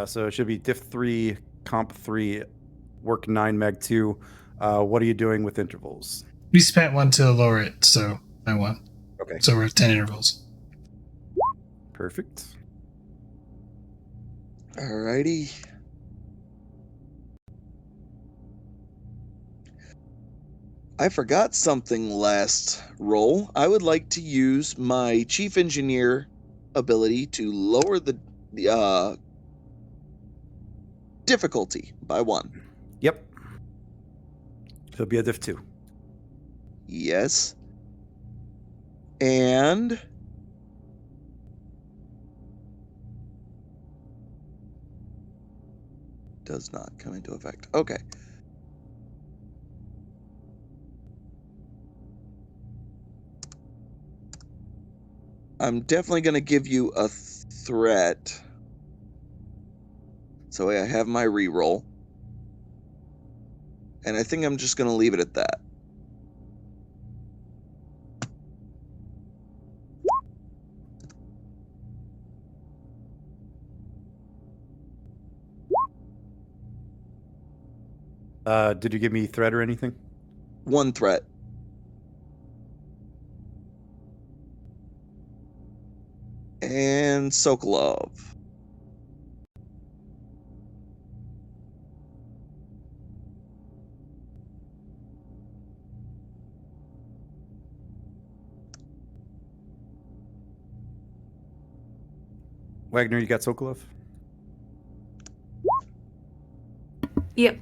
So it should be diff 3, comp 3, work 9, meg 2. What are you doing with intervals? We spent 1 to lower it, so I won. Okay. So we're at 10 intervals. Perfect. Alrighty. I forgot something last roll. I would like to use my chief engineer ability to lower the difficulty by 1. Yep. It'll be a diff 2. Yes. And does not come into effect. Okay. I'm definitely going to give you a threat. So I have my reroll. And I think I'm just going to leave it at that. Did you give me threat or anything? 1 threat. And Sokolov. Wagner, you got Sokolov? Yep.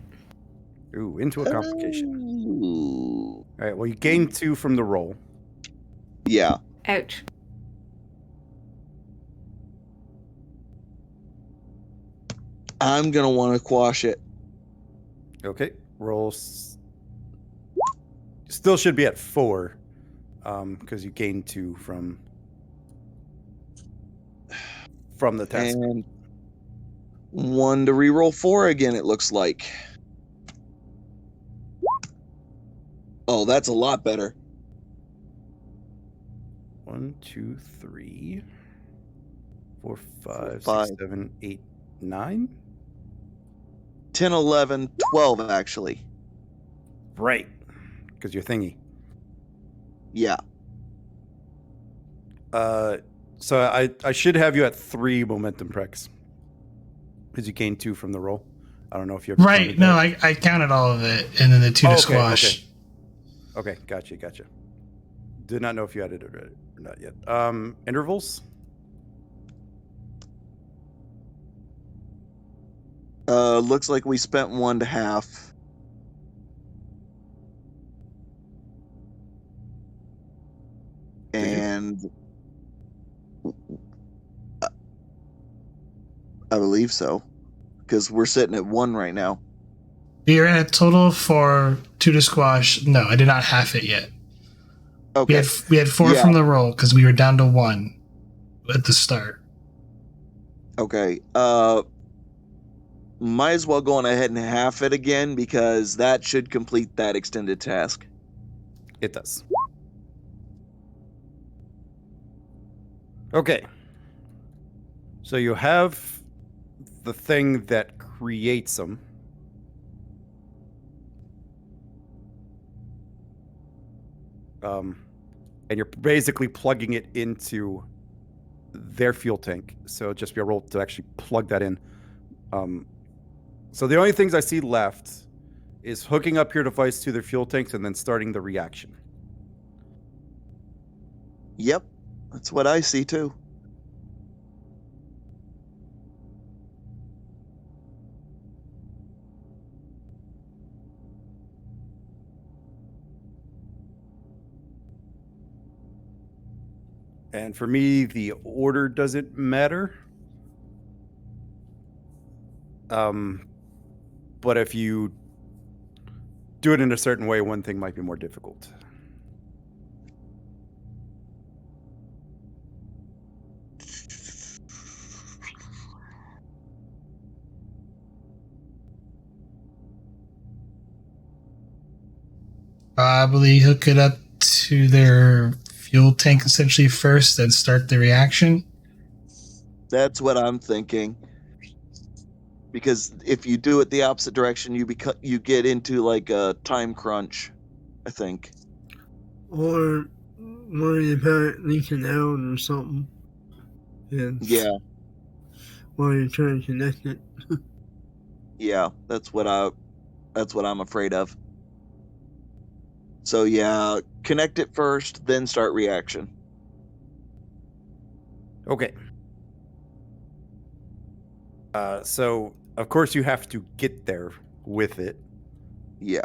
Ooh, into a complication. Ooh. All right, well, you gain 2 from the roll. Yeah. Ouch. I'm going to want to quash it. Okay, still should be at 4, because you gained 2 from the task. And 1 to reroll 4 again, it looks like. Oh, that's a lot better. 1, 2, 3, 4, 5, 5. 6, 7, 8, 9. 10, 11, 12, actually. Right, because you're thingy. Yeah. So I should have you at 3 momentum prex, because you gained 2 from the roll. I don't know if you're Right. No, I counted all of it, and then the 2 to squash. Okay, gotcha. Did not know if you had it or not yet. Intervals? Looks like we spent 1 to half. And I believe so, because we're sitting at 1 right now. You're in a total for 2 to squash. No, I did not half it yet. Okay. We had 4 Yeah. from the roll because we were down to 1 at the start. Okay. Might as well go on ahead and half it again, because that should complete that extended task. It does. Okay. So you have the thing that creates them. And you're basically plugging it into their fuel tank. So it'll just be a roll to actually plug that in. So the only things I see left is hooking up your device to their fuel tanks and then starting the reaction. Yep. That's what I see too. And for me, the order doesn't matter. But if you do it in a certain way, one thing might be more difficult. Probably hook it up to their fuel tank essentially first, then start the reaction. That's what I'm thinking. Because if you do it the opposite direction, you get into like a time crunch, I think. Or worry about it leaking out or something. Yeah. While you're trying to connect it. Yeah, that's what I'm afraid of. So yeah, connect it first, then start reaction. Okay. So of course you have to get there with it. Yeah.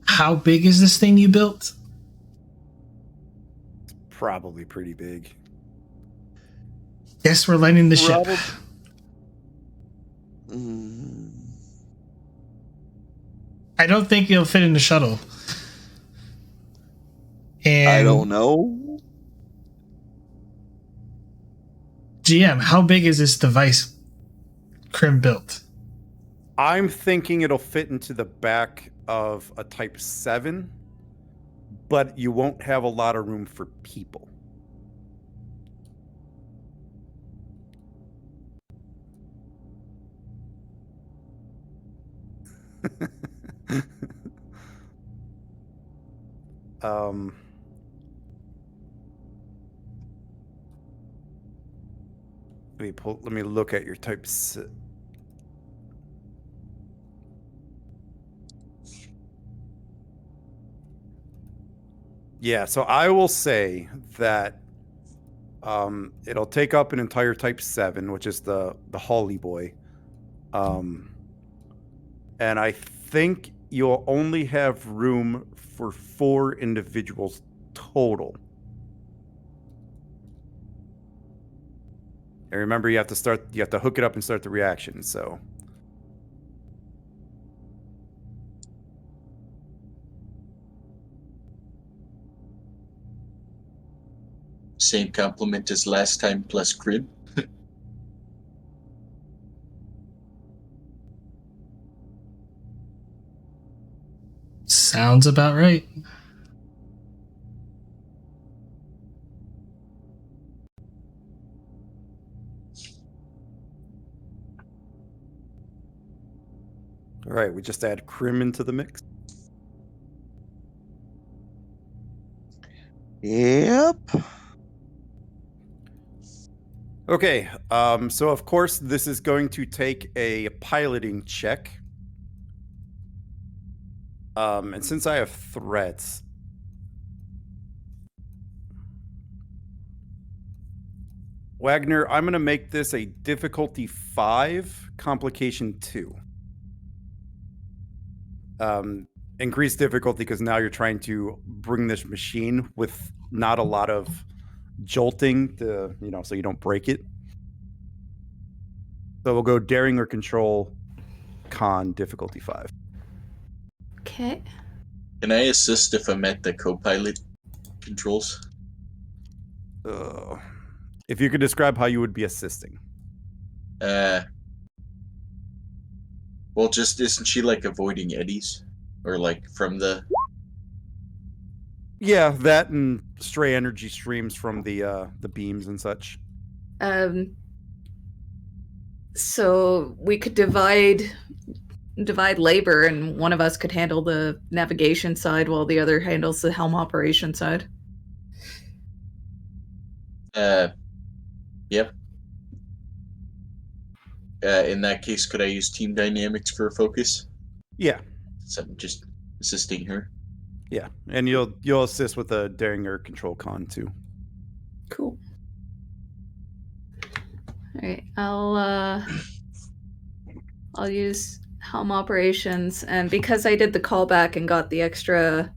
How big is this thing you built? Probably pretty big. Guess we're landing the ship. Mm, I don't think it'll fit in the shuttle. And I don't know. GM, how big is this device Krim built? I'm thinking it'll fit into the back of a Type 7, but you won't have a lot of room for people. um, let me look at your Type 6. Yeah, so I will say that it'll take up an entire Type 7, which is the Holly Boy. And I think you'll only have room for 4 individuals total. And remember, you have to hook it up and start the reaction, so. Same compliment as last time plus Krim. Sounds about right. All right, we just add Krim into the mix. Yep. Okay, so of course this is going to take a piloting check. And since I have threats, Wagner, I'm going to make this a difficulty 5, complication 2. Increased difficulty because now you're trying to bring this machine with not a lot of jolting to, so you don't break it. So we'll go daring or control, con, difficulty 5. Okay. Can I assist if I'm at the co-pilot controls? If you could describe how you would be assisting. Well, just isn't she like avoiding eddies? Or like from the... Yeah, that and stray energy streams from the beams and such. So we could divide labor, and one of us could handle the navigation side while the other handles the helm operation side. Yep. In that case, could I use team dynamics for a focus? Yeah. So I'm just assisting her. Yeah, and you'll assist with the daring or control con too. Cool. All right, I'll use helm operations, and because I did the callback and got the extra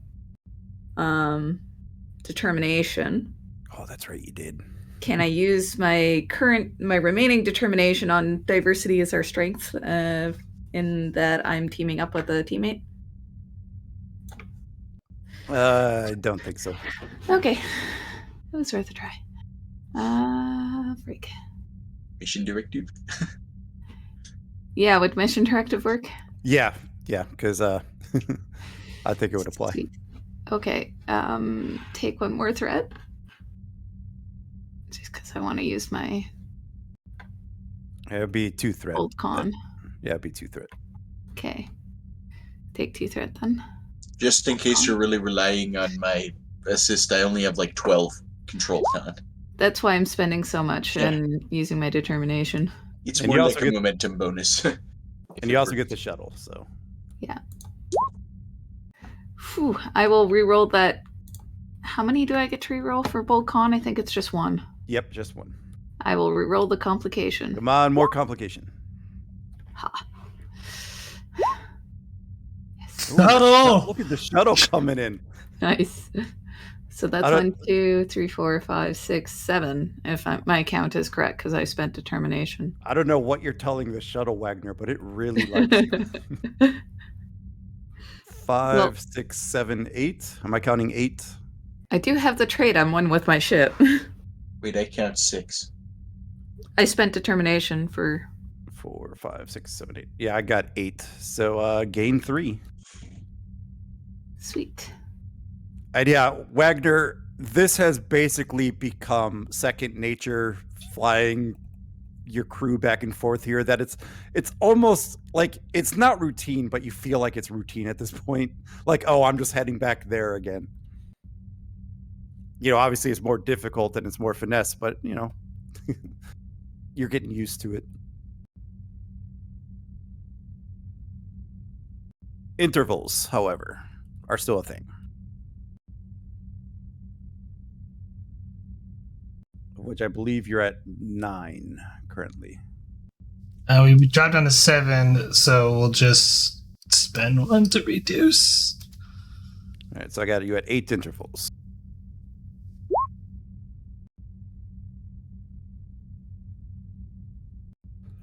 determination. Oh, that's right, you did. Can I use my remaining determination on diversity as our strength, in that I'm teaming up with a teammate? I don't think so. Okay. It was worth a try. Freak. Mission directive? Yeah, would mission directive work? Yeah, because I think it would apply. Sweet. Okay, take one more threat. Just because I want to use my... It would be 2 threat. Old con. Yeah, it'd be 2 threat. Okay. Take 2 threat then. Just in case you're really relying on my assist, I only have like 12 control con. That's why I'm spending so much and using my determination. It's And more you like also a get- momentum bonus. And you also get the shuttle, so. Yeah. Whew, I will re-roll that. How many do I get to re-roll for Bold Con? I think it's just one. Yep, just one. I will re-roll the complication. Come on, more complication. Ha. Yes. Ooh, Shuttle! look at the shuttle coming in. Nice. So that's I don't- 1, 2, 3, 4, 5, 6, 7, if my count is correct, because I spent determination. I don't know what you're telling the shuttle, Wagner, but it really likes you. 5, Well- 6, 7, 8. Am I counting 8? I do have the trait. I'm one with my ship. Wait, I count 6. I spent determination for. 4, 5, 6, 7, 8. Yeah, I got 8. So gain 3. Sweet. And yeah, Wagner, this has basically become second nature, flying your crew back and forth here, that it's almost like it's not routine, but you feel like it's routine at this point. Like, oh, I'm just heading back there again. You know, obviously it's more difficult and it's more finesse, but you know, you're getting used to it. Intervals, however, are still a thing. Which I believe you're at 9 currently. We dropped down to 7, so we'll just spend 1 to reduce. All right, so I got you at 8 intervals.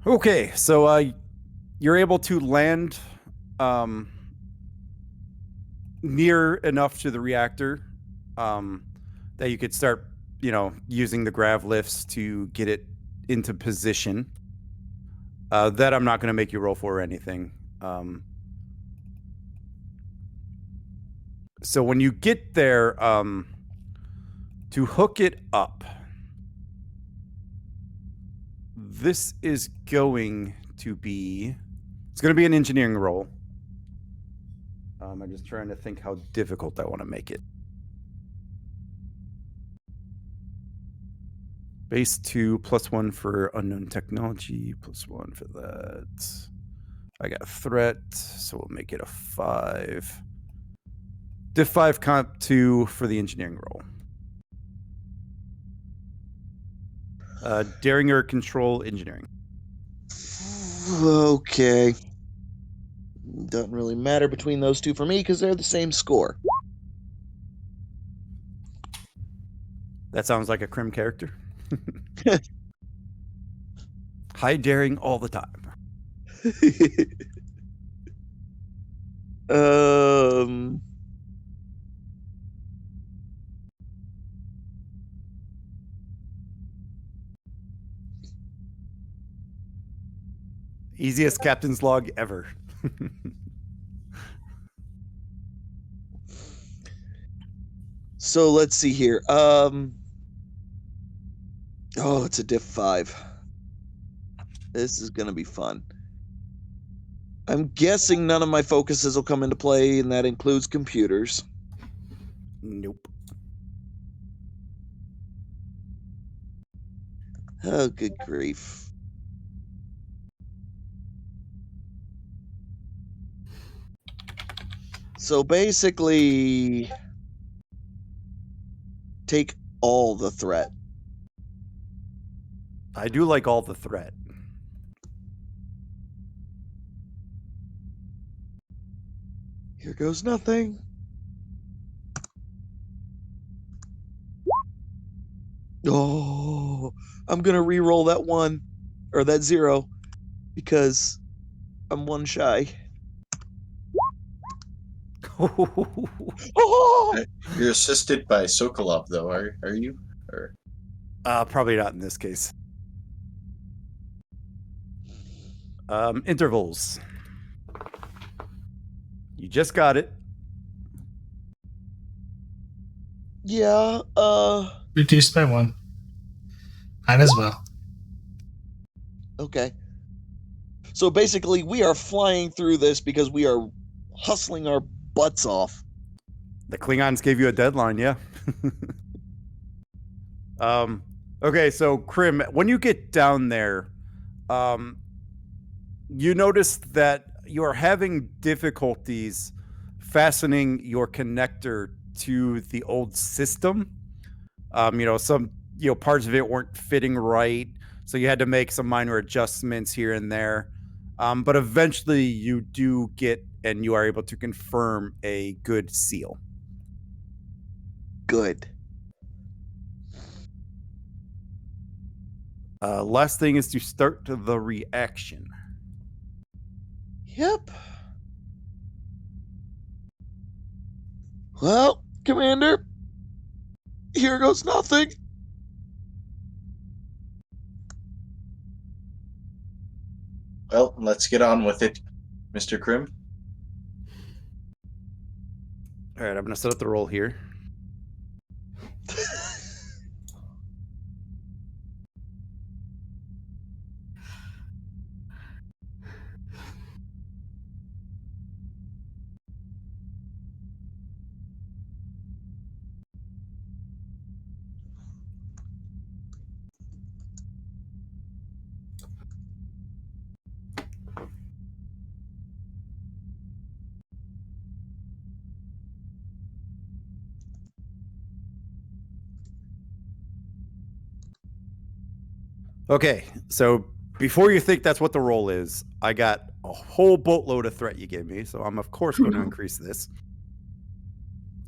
Okay, so you're able to land near enough to the reactor that you could start, you know, using the grav lifts to get it into position. That I'm not going to make you roll for or anything. So when you get there, to hook it up, this is going to be... It's going to be an engineering roll. I'm just trying to think how difficult I want to make it. Base 2, +1 for unknown technology, +1 for that. I got threat, so we'll make it a 5. Diff 5 comp 2 for the engineering roll. Daring or control engineering. Okay. Doesn't really matter between those two for me because they're the same score. That sounds like a Crim character. High daring all the time. um. Easiest captain's log ever. So let's see here. Oh, it's a diff 5. This is gonna be fun. I'm guessing none of my focuses will come into play, and that includes computers. Nope. Oh, good grief. So basically, take all the threat. I do like all the threat. Here goes nothing. Oh, I'm gonna re-roll that 1 or that 0 because I'm 1 shy. Oh! You're assisted by Sokolov, though, are you? Or Probably not in this case. Intervals. You just got it. Yeah, Reduced by 1. Mine as well. okay. So basically, we are flying through this because we are hustling our butts off. The Klingons gave you a deadline, yeah. Okay, so Crim, when you get down there, you notice that you are having difficulties fastening your connector to the old system. Some parts of it weren't fitting right, so you had to make some minor adjustments here and there. But eventually, you do get and you are able to confirm a good seal. Good. Last thing is to start the reaction. Yep. Well, Commander, here goes nothing. Well, let's get on with it, Mr. Krim. All right, I'm going to set up the roll here. Okay, so before you think that's what the roll is, I got a whole boatload of threat you gave me, so I'm of course going to increase this.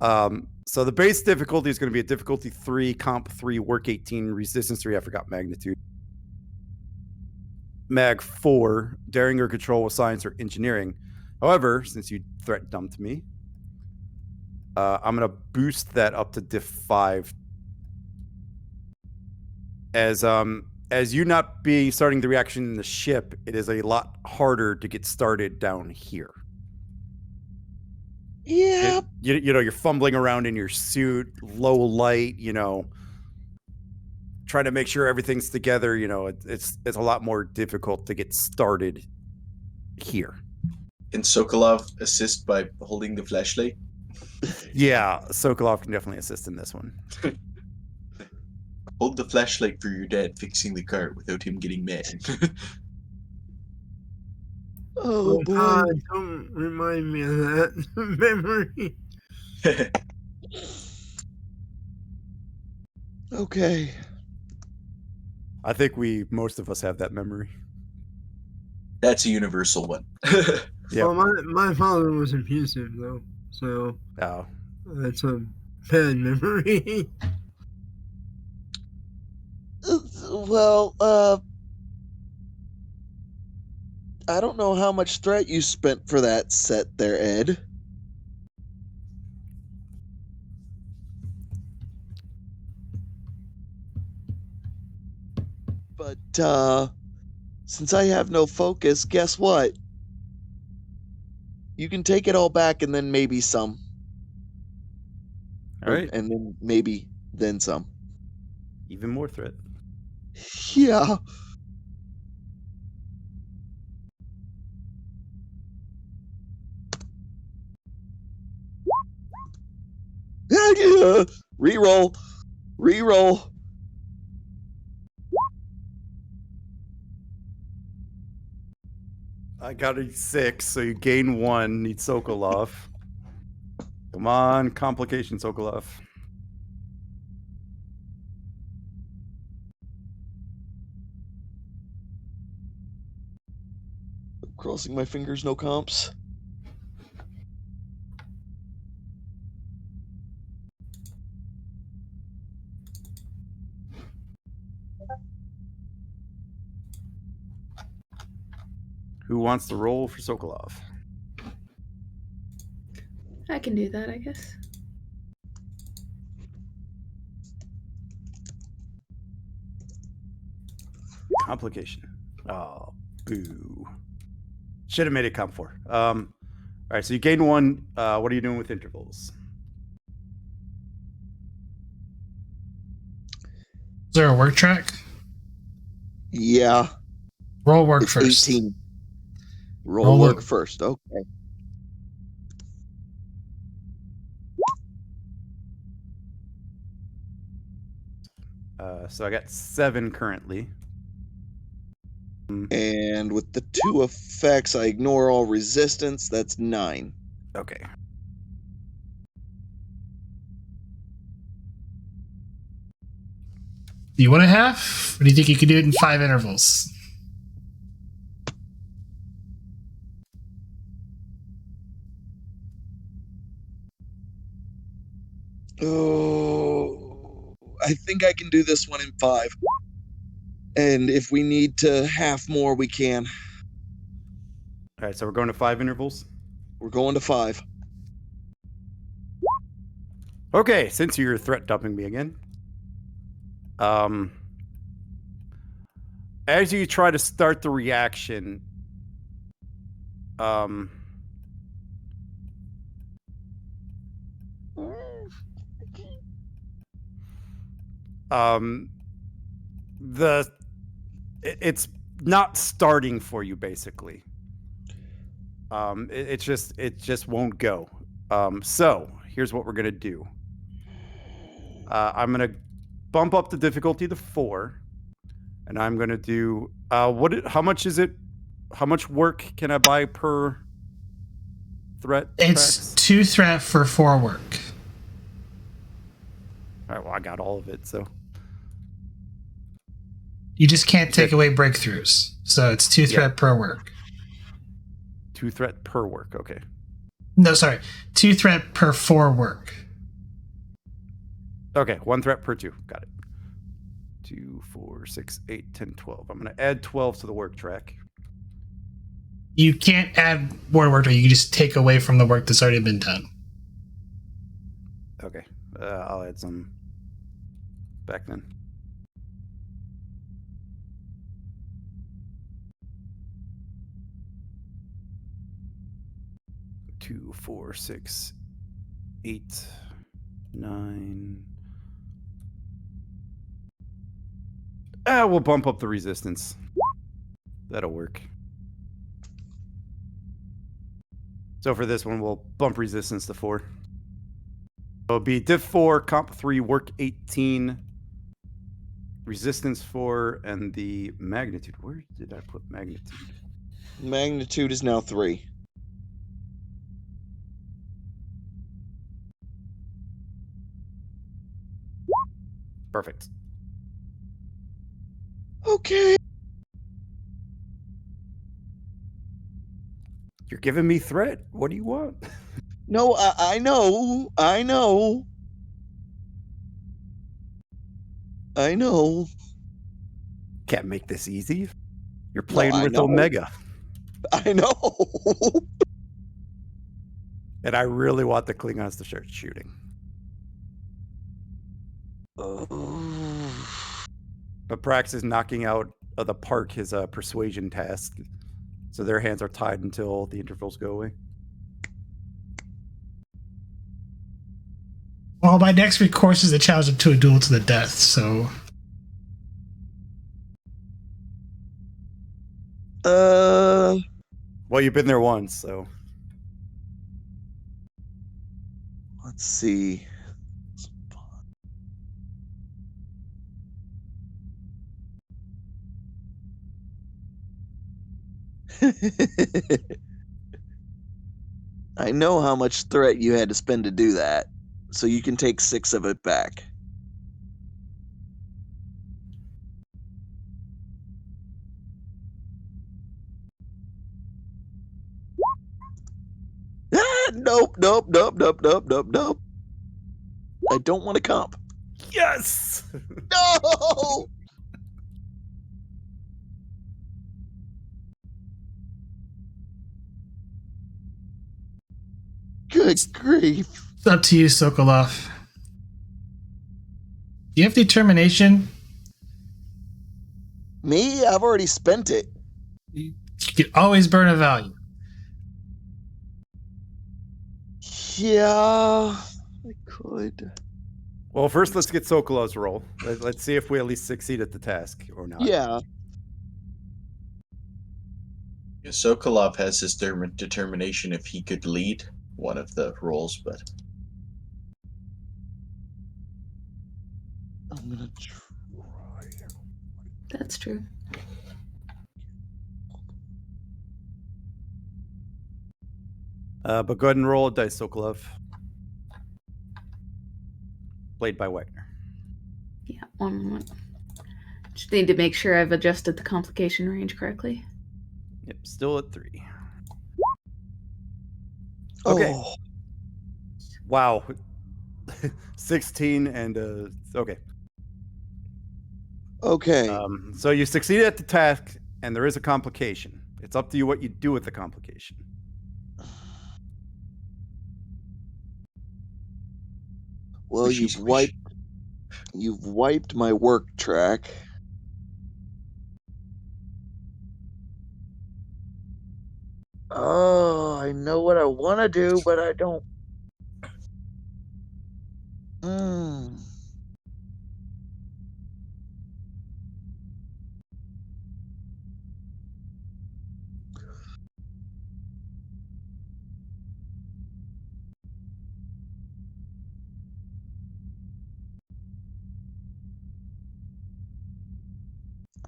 So the base difficulty is going to be a difficulty 3, comp 3, work 18, resistance 3, I forgot magnitude. Mag 4, daring or control with science or engineering. However, since you threat dumped me, I'm going to boost that up to diff 5. As you not be starting the reaction in the ship, it is a lot harder to get started down here. Yeah. You're fumbling around in your suit, low light, trying to make sure everything's together. It's a lot more difficult to get started here. Can Sokolov assist by holding the flashlight? Yeah, Sokolov can definitely assist in this one. Hold the flashlight for your dad fixing the car without him getting mad. Oh boy. God, don't remind me of that memory. Okay. I think most of us have that memory. That's a universal one. Yeah. Well, my father was abusive though, so Oh. that's a bad memory. Well, I don't know how much threat you spent for that set there, Ed. But, since I have no focus, guess what? You can take it all back and then maybe some. All right. And then maybe then some. Even more threat. Yeah. Reroll. I got a 6, so you gain 1. Need Sokolov. Come on, complication, Sokolov. Crossing my fingers, no comps. Who wants to roll for Sokolov? I can do that, I guess. Complication. Oh, boo. Should have made it comp 4. All right, so you gain 1. What are you doing with intervals? Is there a work track? Yeah. Roll work It's first. 18. Roll work first. Okay. So I got 7 currently. And with the 2 effects, I ignore all resistance. That's 9. Okay. Do you want a half? Or do you think you could do it in 5 intervals? Oh, I think I can do this one in 5. And if we need to half more, we can. All right, so we're going to 5 intervals. We're going to 5. Okay, since you're threat dumping me again, as you try to start the reaction, it's not starting for you basically. It just won't go. So here's what we're gonna do. I'm gonna bump up the difficulty to 4, and I'm gonna do how much is it? How much work can I buy per threat? It's tracks? 2 threat for 4 work. All right, well, I got all of it, so You just can't take away breakthroughs. So it's 2 threat per work. 2 threat per work. Okay. No, sorry. 2 threat per 4 work. Okay, 1 threat per 2. Got it. 2, 4, 6, 8, 10, 12. I'm going to add 12 to the work track. You can't add more work, or you can just take away from the work that's already been done. Okay, I'll add some back then. Two, 4, 6, 8, 9. We'll bump up the resistance. That'll work. So for this one, we'll bump resistance to 4. So it'll be diff 4, comp 3, work 18, resistance 4, and the magnitude. Where did I put magnitude? Magnitude is now 3. Perfect. Okay. You're giving me threat. What do you want? No, I know. I know. I know. Can't make this easy. You're playing I with know. Omega. I know. And I really want the Klingons to start shooting. But Prax is knocking out of the park his persuasion task. So their hands are tied until the intervals go away. Well, my next recourse is to challenge him to a duel to the death, so... Well, you've been there once, so... Let's see. I know how much threat you had to spend to do that, so you can take 6 of it back. Nope. I don't want to comp. Yes! No! Good grief. It's up to you, Sokolov. Do you have determination? Me? I've already spent it. You can always burn a value. Yeah, I could. Well, first let's get Sokolov's roll. Let's see if we at least succeed at the task or not. Yeah. Sokolov has his determination if he could lead one of the roles, but I'm gonna try. That's true. But go ahead and roll a dice Sokolov. Played by Wagner. Yeah, 1 moment. Just need to make sure I've adjusted the complication range correctly. Yep, still at 3. Okay. Oh, Wow. 16 and okay. okay. So you succeeded at the task, and there is a complication. It's up to you what you do with the complication. Well, Wishy you've squish. wiped my work track. Oh, I know what I want to do, but I don't. Mm.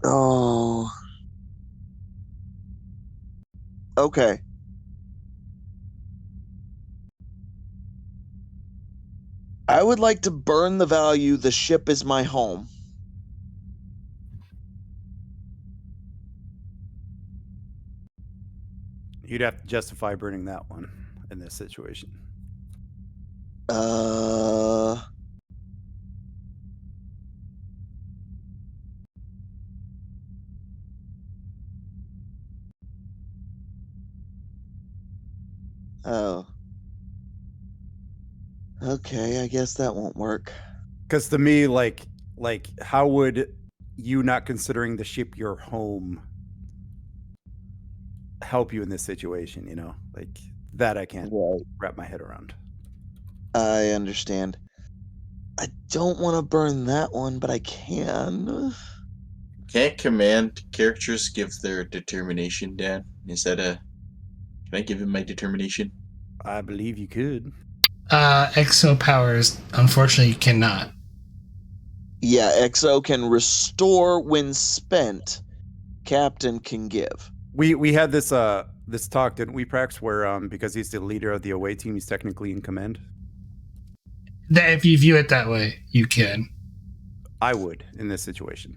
Oh. Okay. I would like to burn the value. The ship is my home. You'd have to justify burning that one in this situation. Oh. Okay, I guess that won't work. Because to me, like, how would you not considering the ship your home help you in this situation? You know, like that I can't Right. wrap my head around. I understand. I don't want to burn that one, but I can. Can't command characters give their determination, Dan? Is that a... Can I give him my determination? I believe you could. Exo powers, unfortunately, you cannot. Yeah, XO can restore when spent. Captain can give. We had this this talk, didn't we, Prax? Where because he's the leader of the away team, he's technically in command. That if you view it that way, you can. I would in this situation.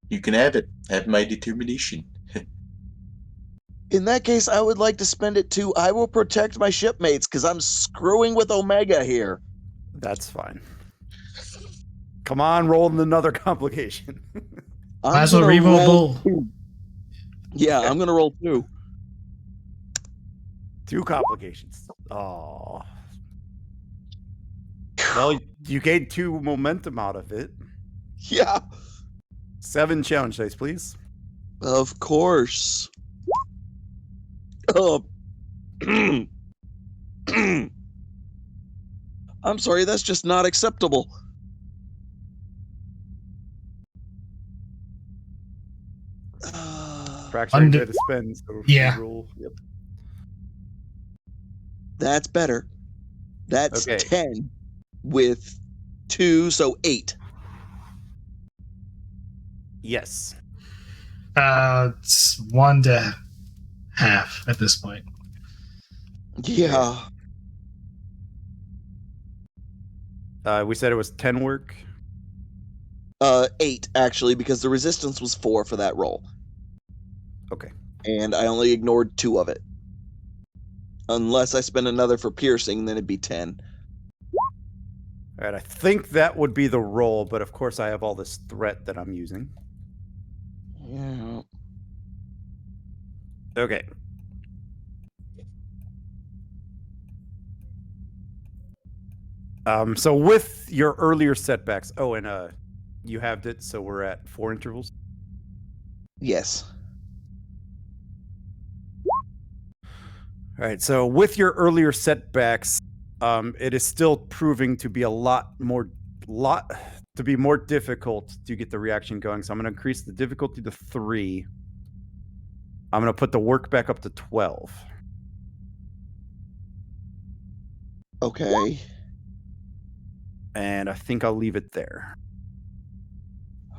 You can have it. Have my determination. In that case, I would like to spend it too. I will protect my shipmates because I'm screwing with Omega here. That's fine. Come on, roll another complication. Might as well re-roll. Yeah, I'm gonna roll 2. 2 complications. Oh. Well, you gained 2 momentum out of it. Yeah, 7 challenge dice, please. of course. Oh. I'm sorry, that's just not acceptable. Prax already did a spin, so Yeah. roll. Yep. That's better. That's Okay. 10 with 2, so 8. Yes. It's 1 to half at this point. Yeah. We said it was 10 work. 8 actually, because the resistance was 4 for that roll. Okay. And I only ignored 2 of it. Unless I spend another for piercing, then it'd be 10. All right, I think that would be the roll, but of course I have all this threat that I'm using. Yeah. Okay. So with your earlier setbacks, and you halved it, so we're at 4 intervals. Yes. All right, so with your earlier setbacks, it is still proving to be more difficult to get the reaction going. So I'm going to increase the difficulty to 3. I'm going to put the work back up to 12. Okay. And I think I'll leave it there.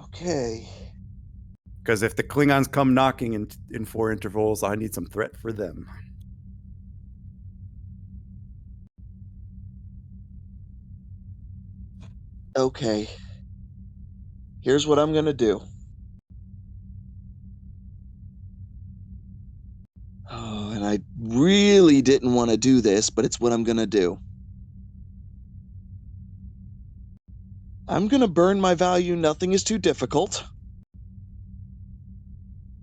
Okay. Because if the Klingons come knocking in 4 intervals, I need some threat for them. Okay. Here's what I'm going to do. Oh, and I really didn't want to do this, but it's what I'm going to do. I'm going to burn my value. Nothing is too difficult.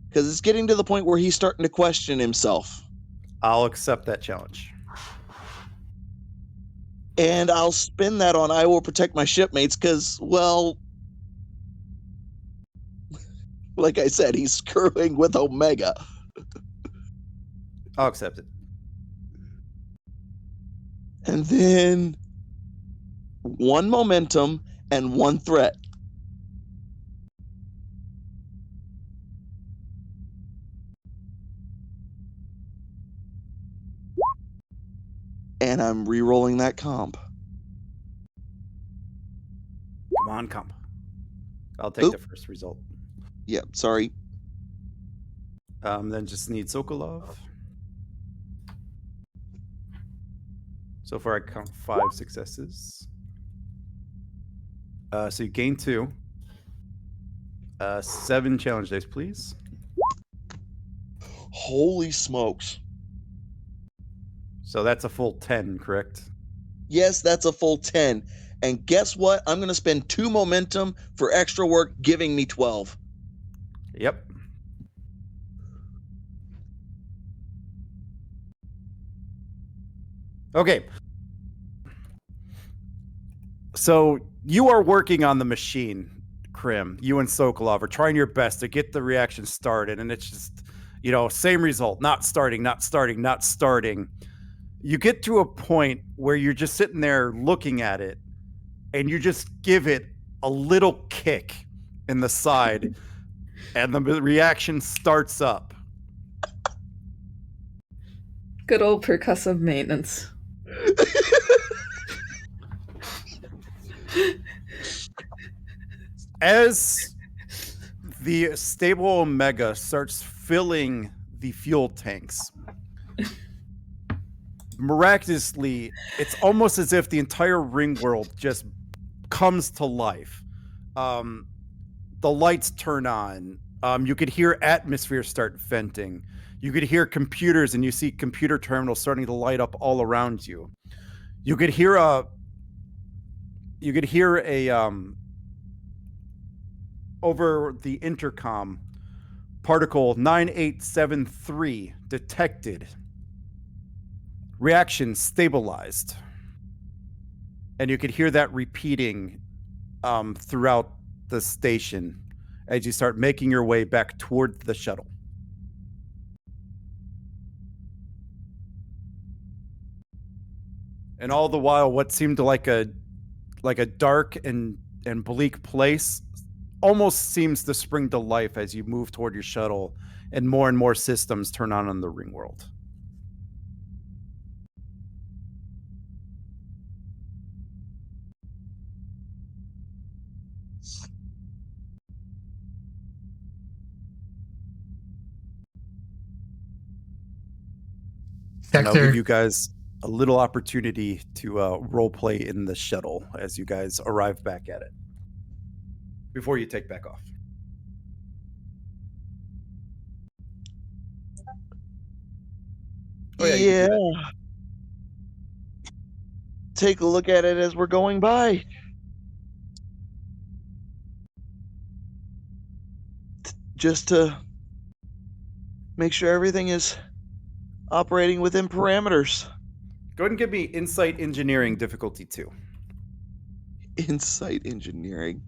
Because it's getting to the point where he's starting to question himself. I'll accept that challenge. And I'll spin that on I will protect my shipmates because, well, like I said, he's screwing with Omega. I'll accept it. And then 1 momentum and 1 threat. And I'm re-rolling that comp. Come on, comp. I'll take the first result. Yep, sorry. Then just need Sokolov. So far, I count 5 successes. So you gain 2. 7 challenge dice, please. Holy smokes. So that's a full 10, correct? Yes, that's a full 10. And guess what? I'm going to spend 2 momentum for extra work, giving me 12. Yep. Okay. So you are working on the machine, Krim. You and Sokolov are trying your best to get the reaction started, and it's just, same result. Not starting. You get to a point where you're just sitting there looking at it, and you just give it a little kick in the side, and the reaction starts up. Good old percussive maintenance. As the stable Omega starts filling the fuel tanks, miraculously, it's almost as if the entire ring world just comes to life. The lights turn on. You could hear atmosphere start venting. You could hear computers, and you see computer terminals starting to light up all around you. You could hear a over the intercom, particle 9873 detected. Reaction stabilized. And you could hear that repeating throughout the station as you start making your way back toward the shuttle. And all the while, what seemed like a dark and bleak place almost seems to spring to life as you move toward your shuttle, and more systems turn on in the ring world. And I'll give you guys a little opportunity to role play in the shuttle as you guys arrive back at it before you take back off. Oh, yeah. Take a look at it as we're going by. Just to make sure everything is operating within parameters. Go ahead and give me Insight Engineering difficulty 2. Insight Engineering.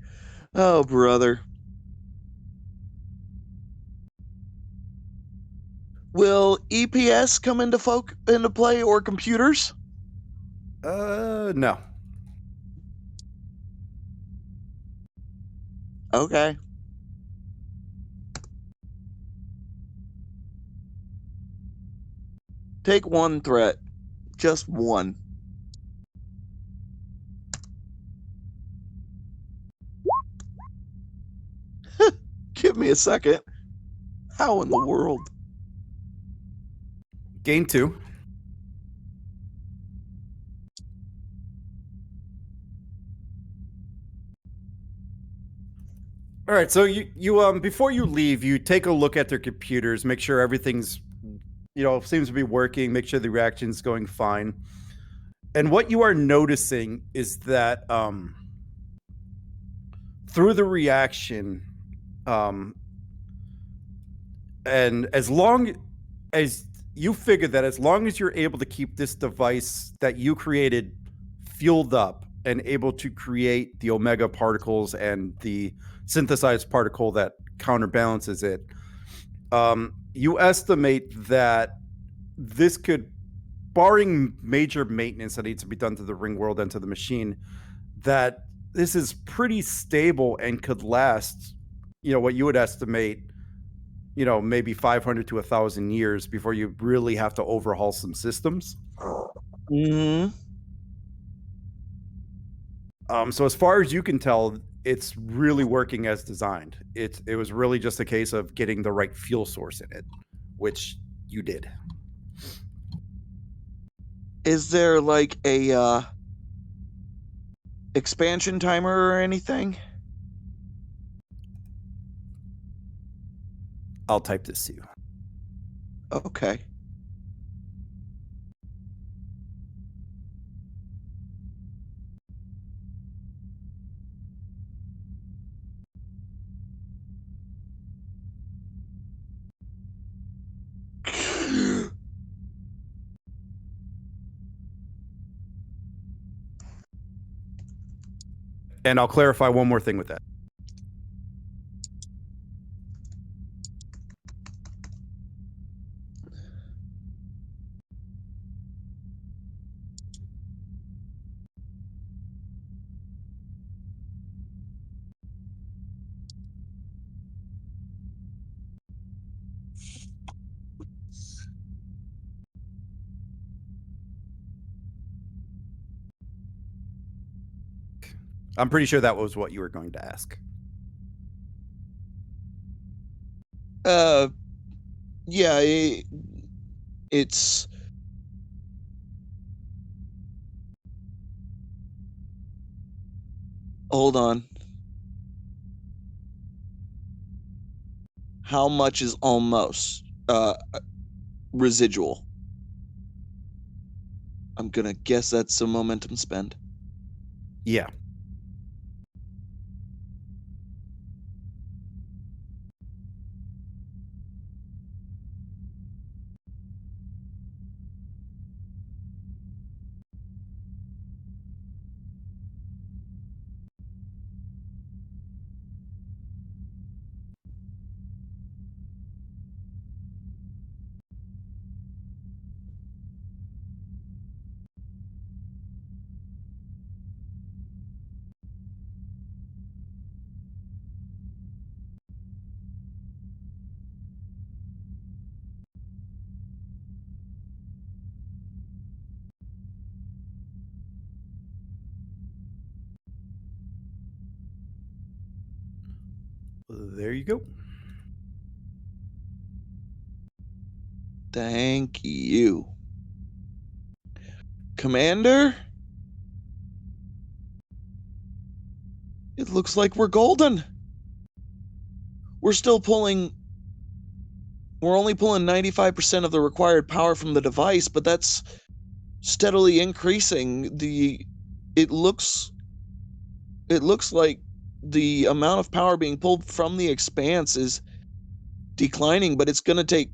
Oh, brother. Will EPS come into play, or computers? No. Okay. Take 1 threat. Just 1. Give me a second. How in the world? Gain 2. All right, so you before you leave, you take a look at their computers, make sure everything's seems to be working, make sure the reaction's going fine. And what you are noticing is that through the reaction, and as long as you figure that as long as you're able to keep this device that you created fueled up and able to create the omega particles and the synthesized particle that counterbalances it, you estimate that this could, barring major maintenance that needs to be done to the ring world and to the machine, that this is pretty stable and could last, what you would estimate, maybe 500 to 1,000 years before you really have to overhaul some systems. Mm-hmm. So as far as you can tell, it's really working as designed. It was really just a case of getting the right fuel source in it, which you did. Is there like a expansion timer or anything? I'll type this to you. Okay. And I'll clarify one more thing with that. I'm pretty sure that was what you were going to ask. Yeah, it's hold on. How much is almost residual? I'm gonna guess that's a momentum spend. Yeah. There you go. Thank you. Commander? It looks like we're golden. We're only pulling 95% of the required power from the device, but that's steadily increasing. It looks like the amount of power being pulled from the expanse is declining, but it's going to take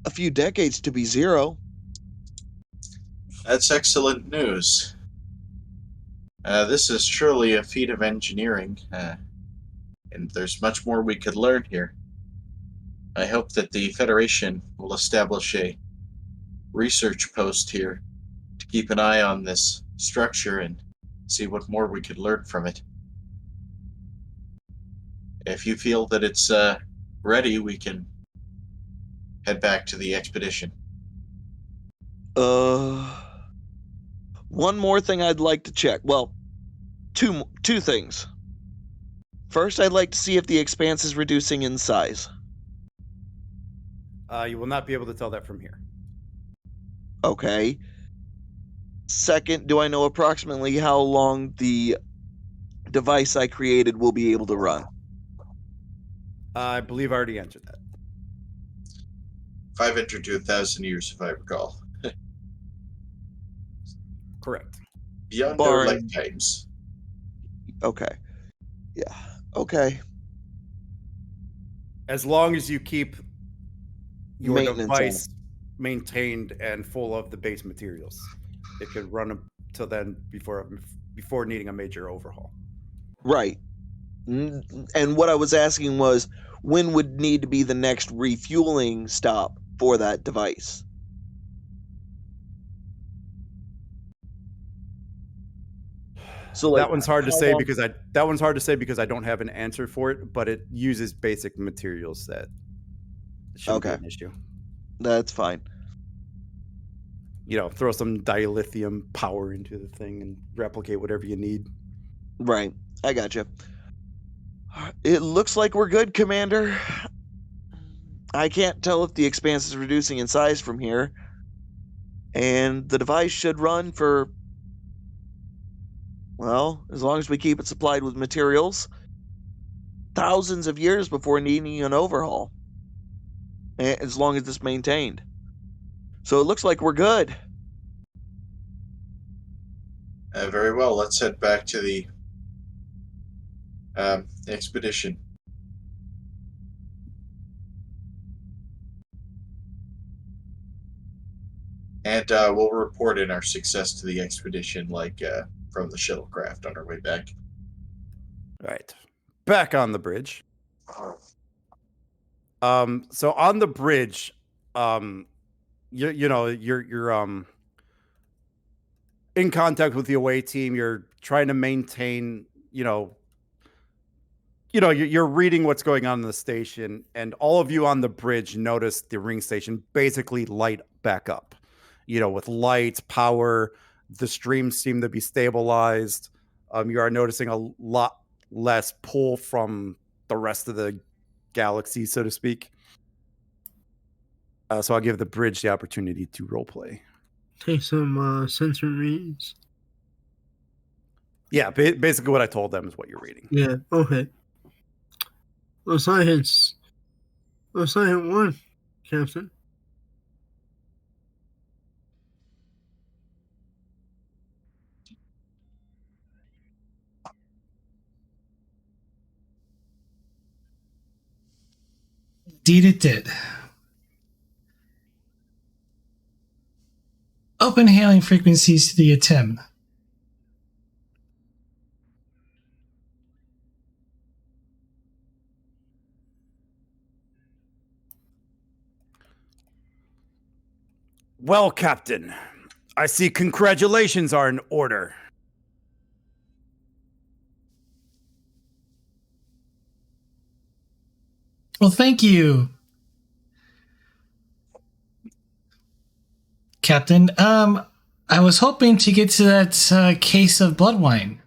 a few decades to be zero. That's excellent news. This is surely a feat of engineering, and there's much more we could learn here. I hope that the Federation will establish a research post here to keep an eye on this structure and see what more we could learn from it. If you feel that it's ready, we can head back to the expedition. One more thing I'd like to check. Well, two things. First, I'd like to see if the expanse is reducing in size. You will not be able to tell that from here. Okay. Second, do I know approximately how long the device I created will be able to run? I believe I already answered that. 500 to 1,000 years, if I recall. Correct. Beyond our Barring- lifetimes. Okay. Yeah. Okay. As long as you keep your Maintenance on device maintained and full of the base materials, it could run till then before needing a major overhaul. Right. And what I was asking was, when would need to be the next refueling stop for that device? So like that one's hard to how say long- because I don't have an answer for it, but it uses basic materials that shouldn't be Okay. an issue. That's fine. You know, throw some dilithium power into the thing and replicate whatever you need. Right. I gotcha. It looks like we're good, Commander. I can't tell if the expanse is reducing in size from here. And the device should run for, well, as long as we keep it supplied with materials, thousands of years before needing an overhaul. As long as it's maintained. So it looks like we're good. Very well, let's head back to the expedition. And we'll report in our success to the expedition, from the shuttlecraft on our way back. Right. Back on the bridge. So on the bridge, you're in contact with the away team. You're trying to maintain, you're reading what's going on in the station, and all of you on the bridge notice the ring station basically light back up, with lights, power. The streams seem to be stabilized. You are noticing a lot less pull from the rest of the galaxy, so to speak. So I'll give the bridge the opportunity to roleplay. Take some sensor reads. Yeah, basically what I told them is what you're reading. Yeah, okay. Science 1, Captain. Indeed, it did. Open hailing frequencies to the ATEM. Well, Captain, I see congratulations are in order. Well, thank you, Captain. I was hoping to get to that case of blood wine.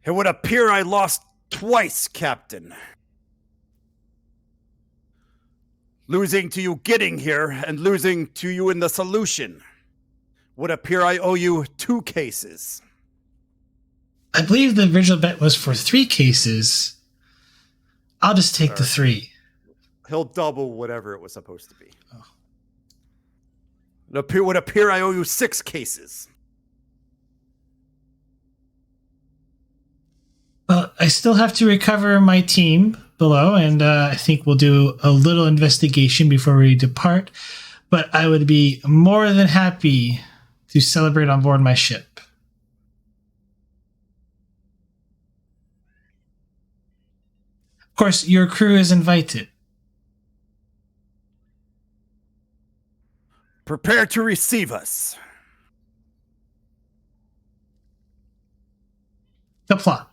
It would appear I lost twice, Captain. Losing to you getting here and losing to you in the solution. Would appear I owe you 2 cases. I believe the original bet was for 3 cases. I'll just take the 3. He'll double whatever it was supposed to be. Oh. It would appear I owe you 6 cases. Well, I still have to recover my team below, and I think we'll do a little investigation before we depart. But I would be more than happy to celebrate on board my ship. Of course, your crew is invited. Prepare to receive us. Kapla.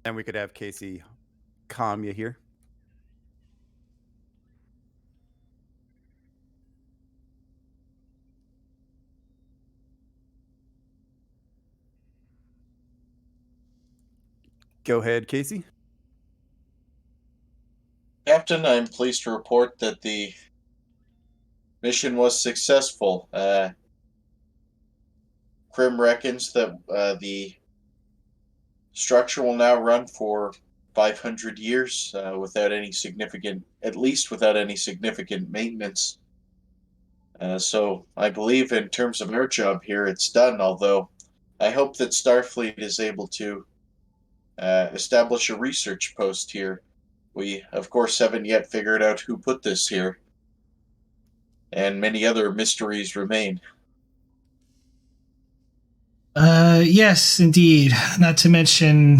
And we could have Casey calm you here. Go ahead, Casey. Captain, I'm pleased to report that the mission was successful. Krim reckons that the structure will now run for 500 years without any significant, at least without any significant maintenance. So I believe in terms of our job here, it's done, although I hope that Starfleet is able to establish a research post here. We, of course, haven't yet figured out who put this here, and many other mysteries remain. Yes, indeed. Not to mention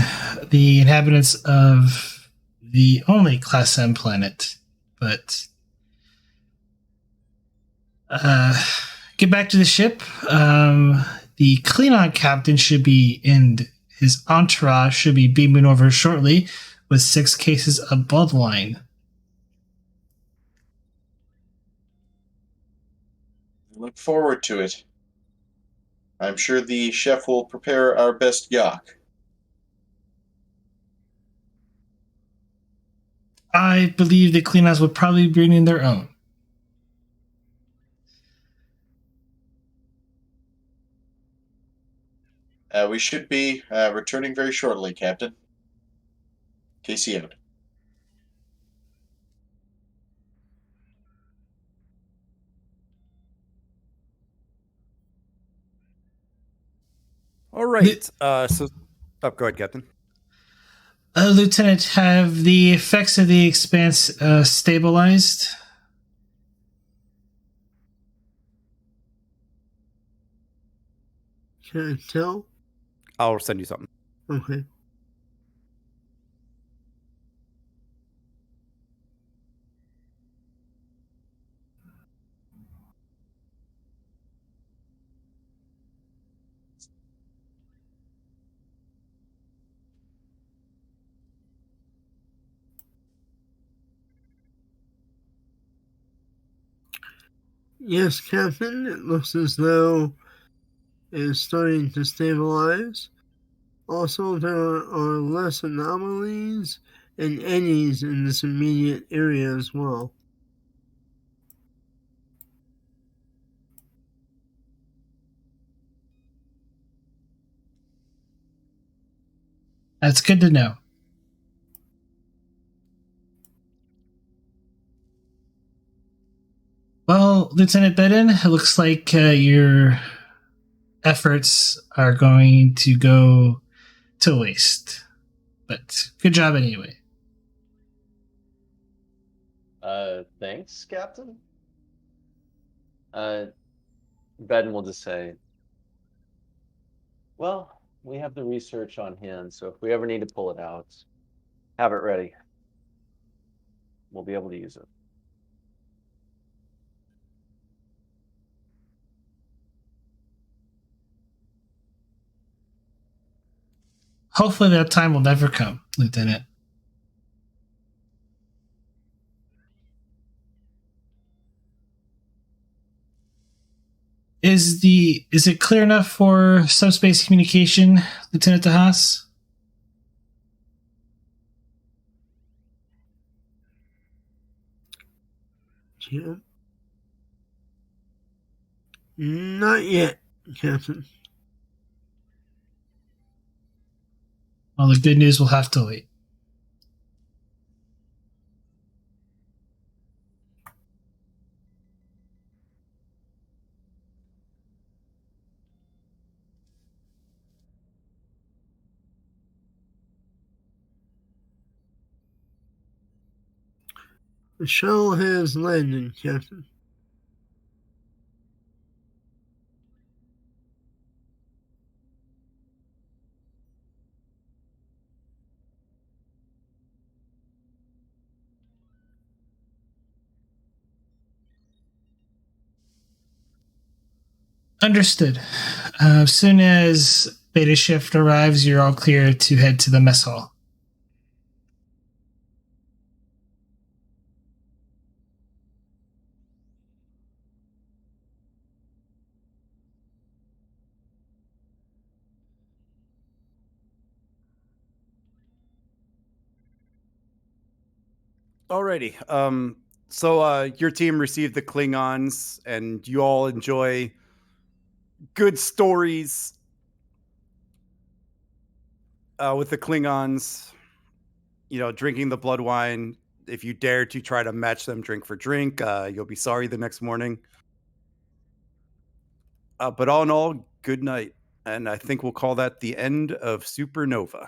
the inhabitants of the only Class M planet. But get back to the ship. The Klingon captain should be in. His entourage should be beaming over shortly with 6 cases of bloodline. Look forward to it. I'm sure the chef will prepare our best yak. I believe the Klingons would probably bring in their own. We should be returning very shortly, Captain. Casey out. All right. So, go ahead, Captain. Lieutenant, have the effects of the expanse stabilized? Can I tell? I'll send you something. Okay. Yes, Captain, it looks as though it is starting to stabilize. Also, there are less anomalies and eddies in this immediate area as well. That's good to know. Well, Lieutenant Bedin, it looks like your efforts are going to go to waste. But good job anyway. Thanks, Captain. Ben will just say, well, we have the research on hand, so if we ever need to pull it out, have it ready. We'll be able to use it. Hopefully that time will never come, Lieutenant. Is it clear enough for subspace communication, Lieutenant DeHaas? Yeah. Not yet, Captain. Well, the good news will have to wait. The shuttle has landed, Captain. Understood. As soon as Beta Shift arrives, you're all clear to head to the mess hall. Alrighty. Your team received the Klingons, and you all enjoy good stories with the Klingons. You know, drinking the blood wine. If you dare to try to match them drink for drink, you'll be sorry the next morning. But all in all, good night. And I think we'll call that the end of Supernova.